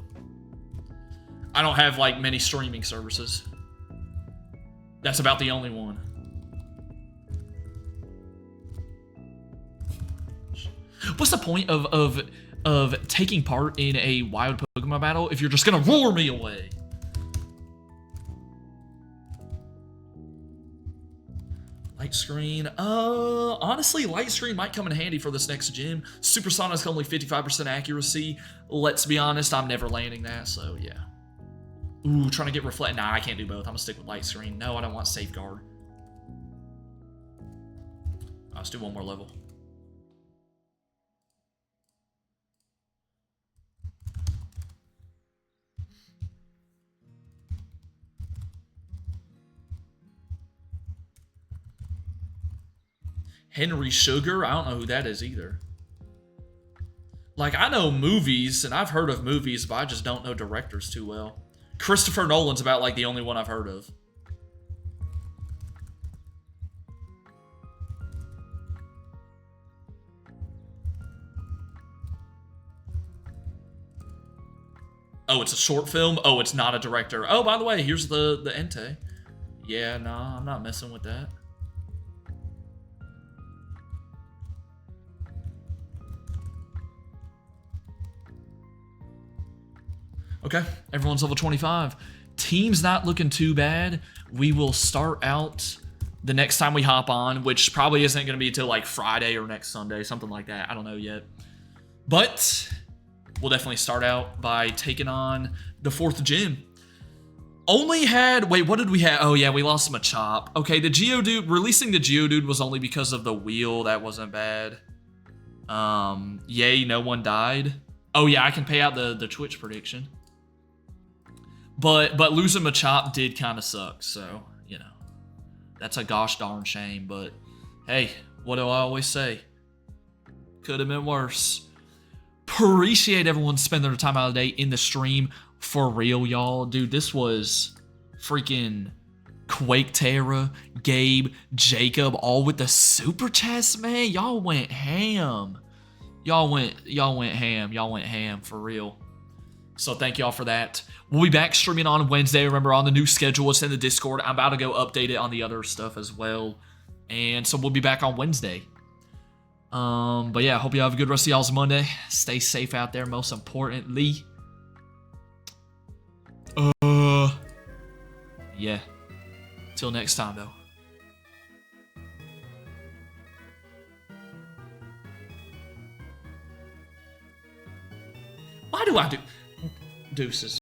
Speaker 1: I don't have like many streaming services. That's about the only one. What's the point of taking part in a wild Pokemon battle if you're just gonna roar me away? Light Screen. Honestly, Light Screen might come in handy for this next gym. Supersonic's only 55% accuracy. Let's be honest, I'm never landing that, so yeah. Ooh, trying to get Reflect. Nah, I can't do both. I'm gonna stick with Light Screen. No, I don't want Safeguard. Let's do one more level. Henry Sugar? I don't know who that is either. Like, I know movies, and I've heard of movies, but I just don't know directors too well. Christopher Nolan's about, like, the only one I've heard of. Oh, it's a short film? Oh, it's not a director. Oh, by the way, here's the Entei. Yeah, nah, I'm not messing with that. Okay, everyone's level 25. Team's not looking too bad. We will start out the next time we hop on, which probably isn't going to be until like Friday or next Sunday, something like that. I don't know yet. But we'll definitely start out by taking on the 4th gym. Only had, wait, what did we have? Oh yeah, we lost Machop. Okay, the Geodude, releasing the Geodude was only because of the wheel. That wasn't bad. Yay, no one died. Oh yeah, I can pay out the Twitch prediction. But losing Machop did kind of suck, so, you know, that's a gosh darn shame, but hey, what do I always say? Could have been worse. Appreciate everyone spending their time out of the day in the stream. For real, y'all. Dude, this was freaking Quake Terra, Gabe, Jacob, all with the super chest, man. Y'all went ham. Y'all went ham. Y'all went ham, for real. So thank y'all for that. We'll be back streaming on Wednesday. Remember, on the new schedule, it's in the Discord. I'm about to go update it on the other stuff as well. And so we'll be back on Wednesday. But yeah, hope you have a good rest of y'all's Monday. Stay safe out there, most importantly. Yeah. Till next time, though. Why do I do... Deuces.